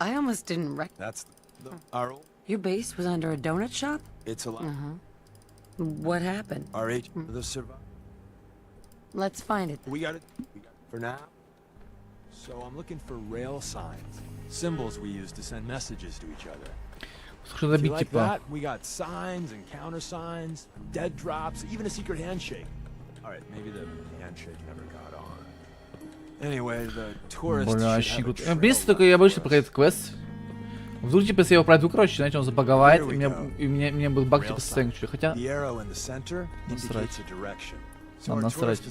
S6: I almost didn't
S21: That's our old...
S6: Your base was under a donut shop?
S21: It's a lot.
S6: What happened?
S21: Our agent, the survivor.
S6: Let's find it.
S21: We got it for now. So I'm looking for rail signs. Symbols we use to send messages to each other. If you like that, we got signs and countersigns, dead drops, even a secret handshake. Alright, maybe the handshake never got on. Anyway, the tourists should have a trail.
S1: Бесит только я обычно проходил этот квест. Вдруг, типа, если я его пройду, короче, знаете, он забаговает, и мне был баг, типа, сценки. Хотя... Насрать. Нам насрать.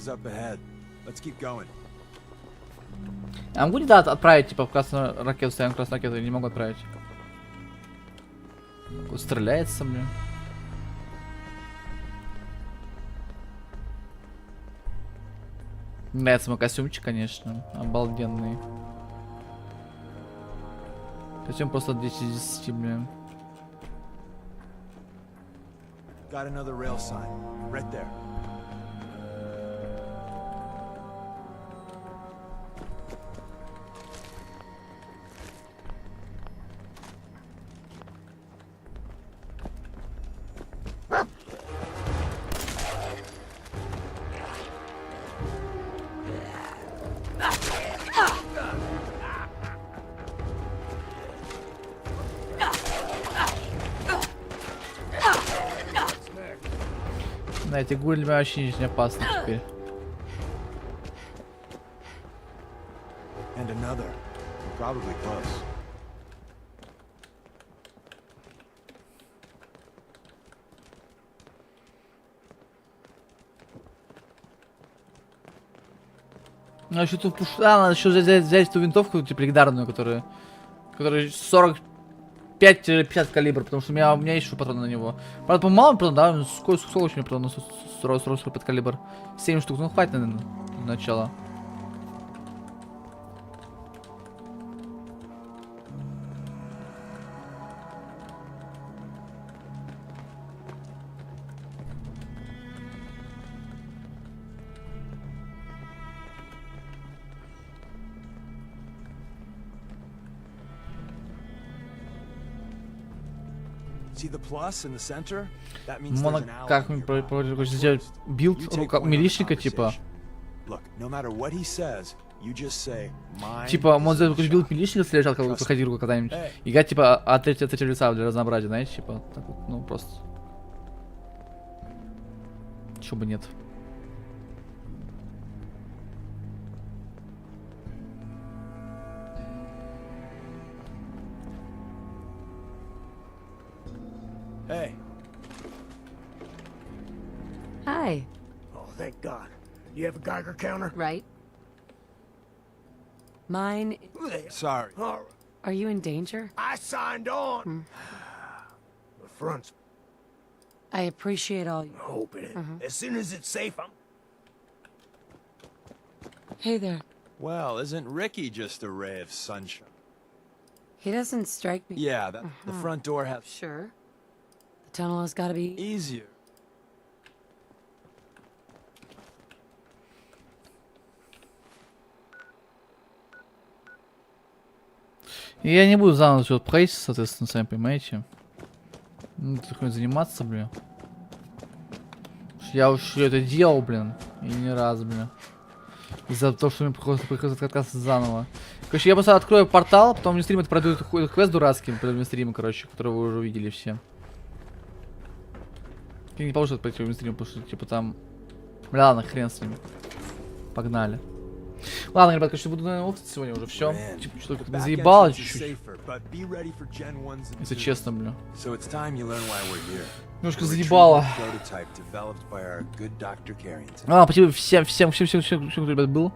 S1: А могу не да отправить, типа, в красную ракету, ставим красную ракету, или не могу отправить? Вот стреляется, блин. Нравится мой костюмчик, конечно. Обалденный. Костюм просто 10 из 10, блин.
S21: Got another rail sign, right there.
S1: Да, эти гули для меня вообще не опасны теперь.
S21: And another, probably close.
S1: Ну, еще тут надо еще взять эту винтовку, типа, легендарную, которая 45-50 калибр, потому что у меня есть еще патроны на него. Правда, по-моему, мало патрон, да? Сколько у меня патронов на 45 калибр? 7 штук, ну хватит, наверное, для начала. Можно как-нибудь сделать билд милишника, типа. Типа, можно сделать билд милишника, если лежал, когда проходил когда-нибудь. Играть, типа, от третьего лица для разнообразия, знаете, типа, так вот, ну, просто. Чё бы нет.
S21: Hey.
S6: Hi.
S15: Oh, thank God. You have a Geiger counter?
S6: Right. Mine...
S21: Sorry.
S6: Are you in danger?
S15: I signed on. The front's...
S6: I appreciate all you...
S15: I hope it is. As soon as it's safe, I'm...
S6: Hey there.
S21: Well, isn't Ricky just a ray of sunshine?
S6: He doesn't strike me...
S21: Yeah, the front door has...
S6: Sure. The tunnel has got to be...
S21: Easier.
S1: Я не буду заново все проходить, соответственно, сами понимаете. Ну, такой заниматься, блин. Я уж это делал, блин. И не раз, блин. Из-за того, что мне приходится откатываться заново. Короче, я просто открою портал, потом мне стрим это пройду этот квест дурацкий, перед стримом, короче, который вы уже увидели все. И не получится пройти в стрим, потому что, типа, там... Бля, ладно, хрен с ними. Погнали. Ладно, ребят, короче, буду, наверное, офисить сегодня уже, все. Типа, что-то как-то заебало чуть-чуть. Если честно, блин. Немножко заебало. Ладно, спасибо всем, кто, ребят, был.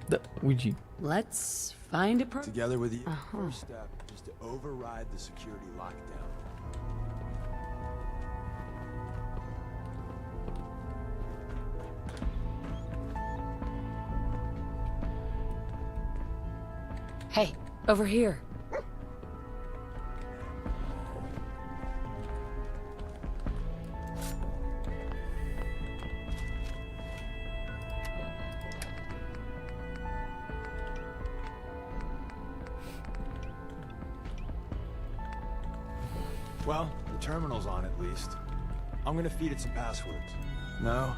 S1: Да, уйди.
S10: Let's find a
S21: Together with you, first step is to override the security lockdown.
S10: Hey, over here.
S21: Well, the terminal's on at least. I'm gonna feed it some passwords. No.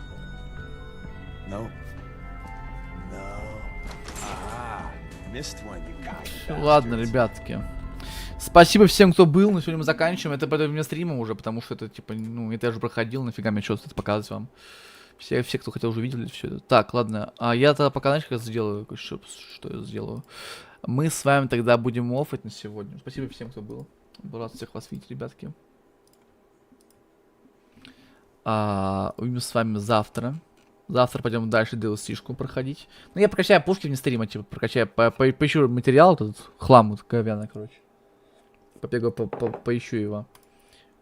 S21: Nope. No. Ah, missed one, you cocky
S1: Ладно, ребятки. Спасибо всем, кто был. На сегодня мы заканчиваем. Это потом вне стрима уже, потому что это, типа, ну, это я уже проходил. Нафига мне что-то показывать вам. Все, кто хотел, уже видели все это. Так, ладно. А я тогда пока, знаешь, как сделаю? Что я сделаю? Мы с вами тогда будем оффать на сегодня. Спасибо всем, кто был. Был рад всех вас видеть, ребятки. Увидимся с вами завтра. Завтра пойдем дальше DLC-шку проходить. Ну, я прокачаю пушки вне стрима, типа, прокачаю, поищу материал, этот хлам, вот, говяный, короче. Побегаю, поищу его.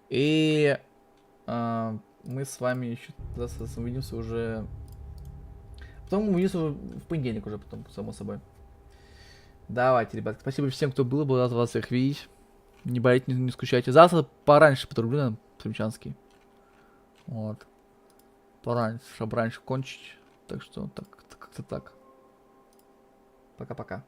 S1: И мы с вами еще увидимся уже... Потом увидимся в понедельник уже, потом, само собой. Давайте, ребят, спасибо всем, кто был, был рад вас всех видеть. Не болейте, не скучайте. Завтра пораньше потрублю, наверное, Сумчанский. Вот. Пораньше, чтобы раньше кончить. Так что, как-то так. Пока-пока.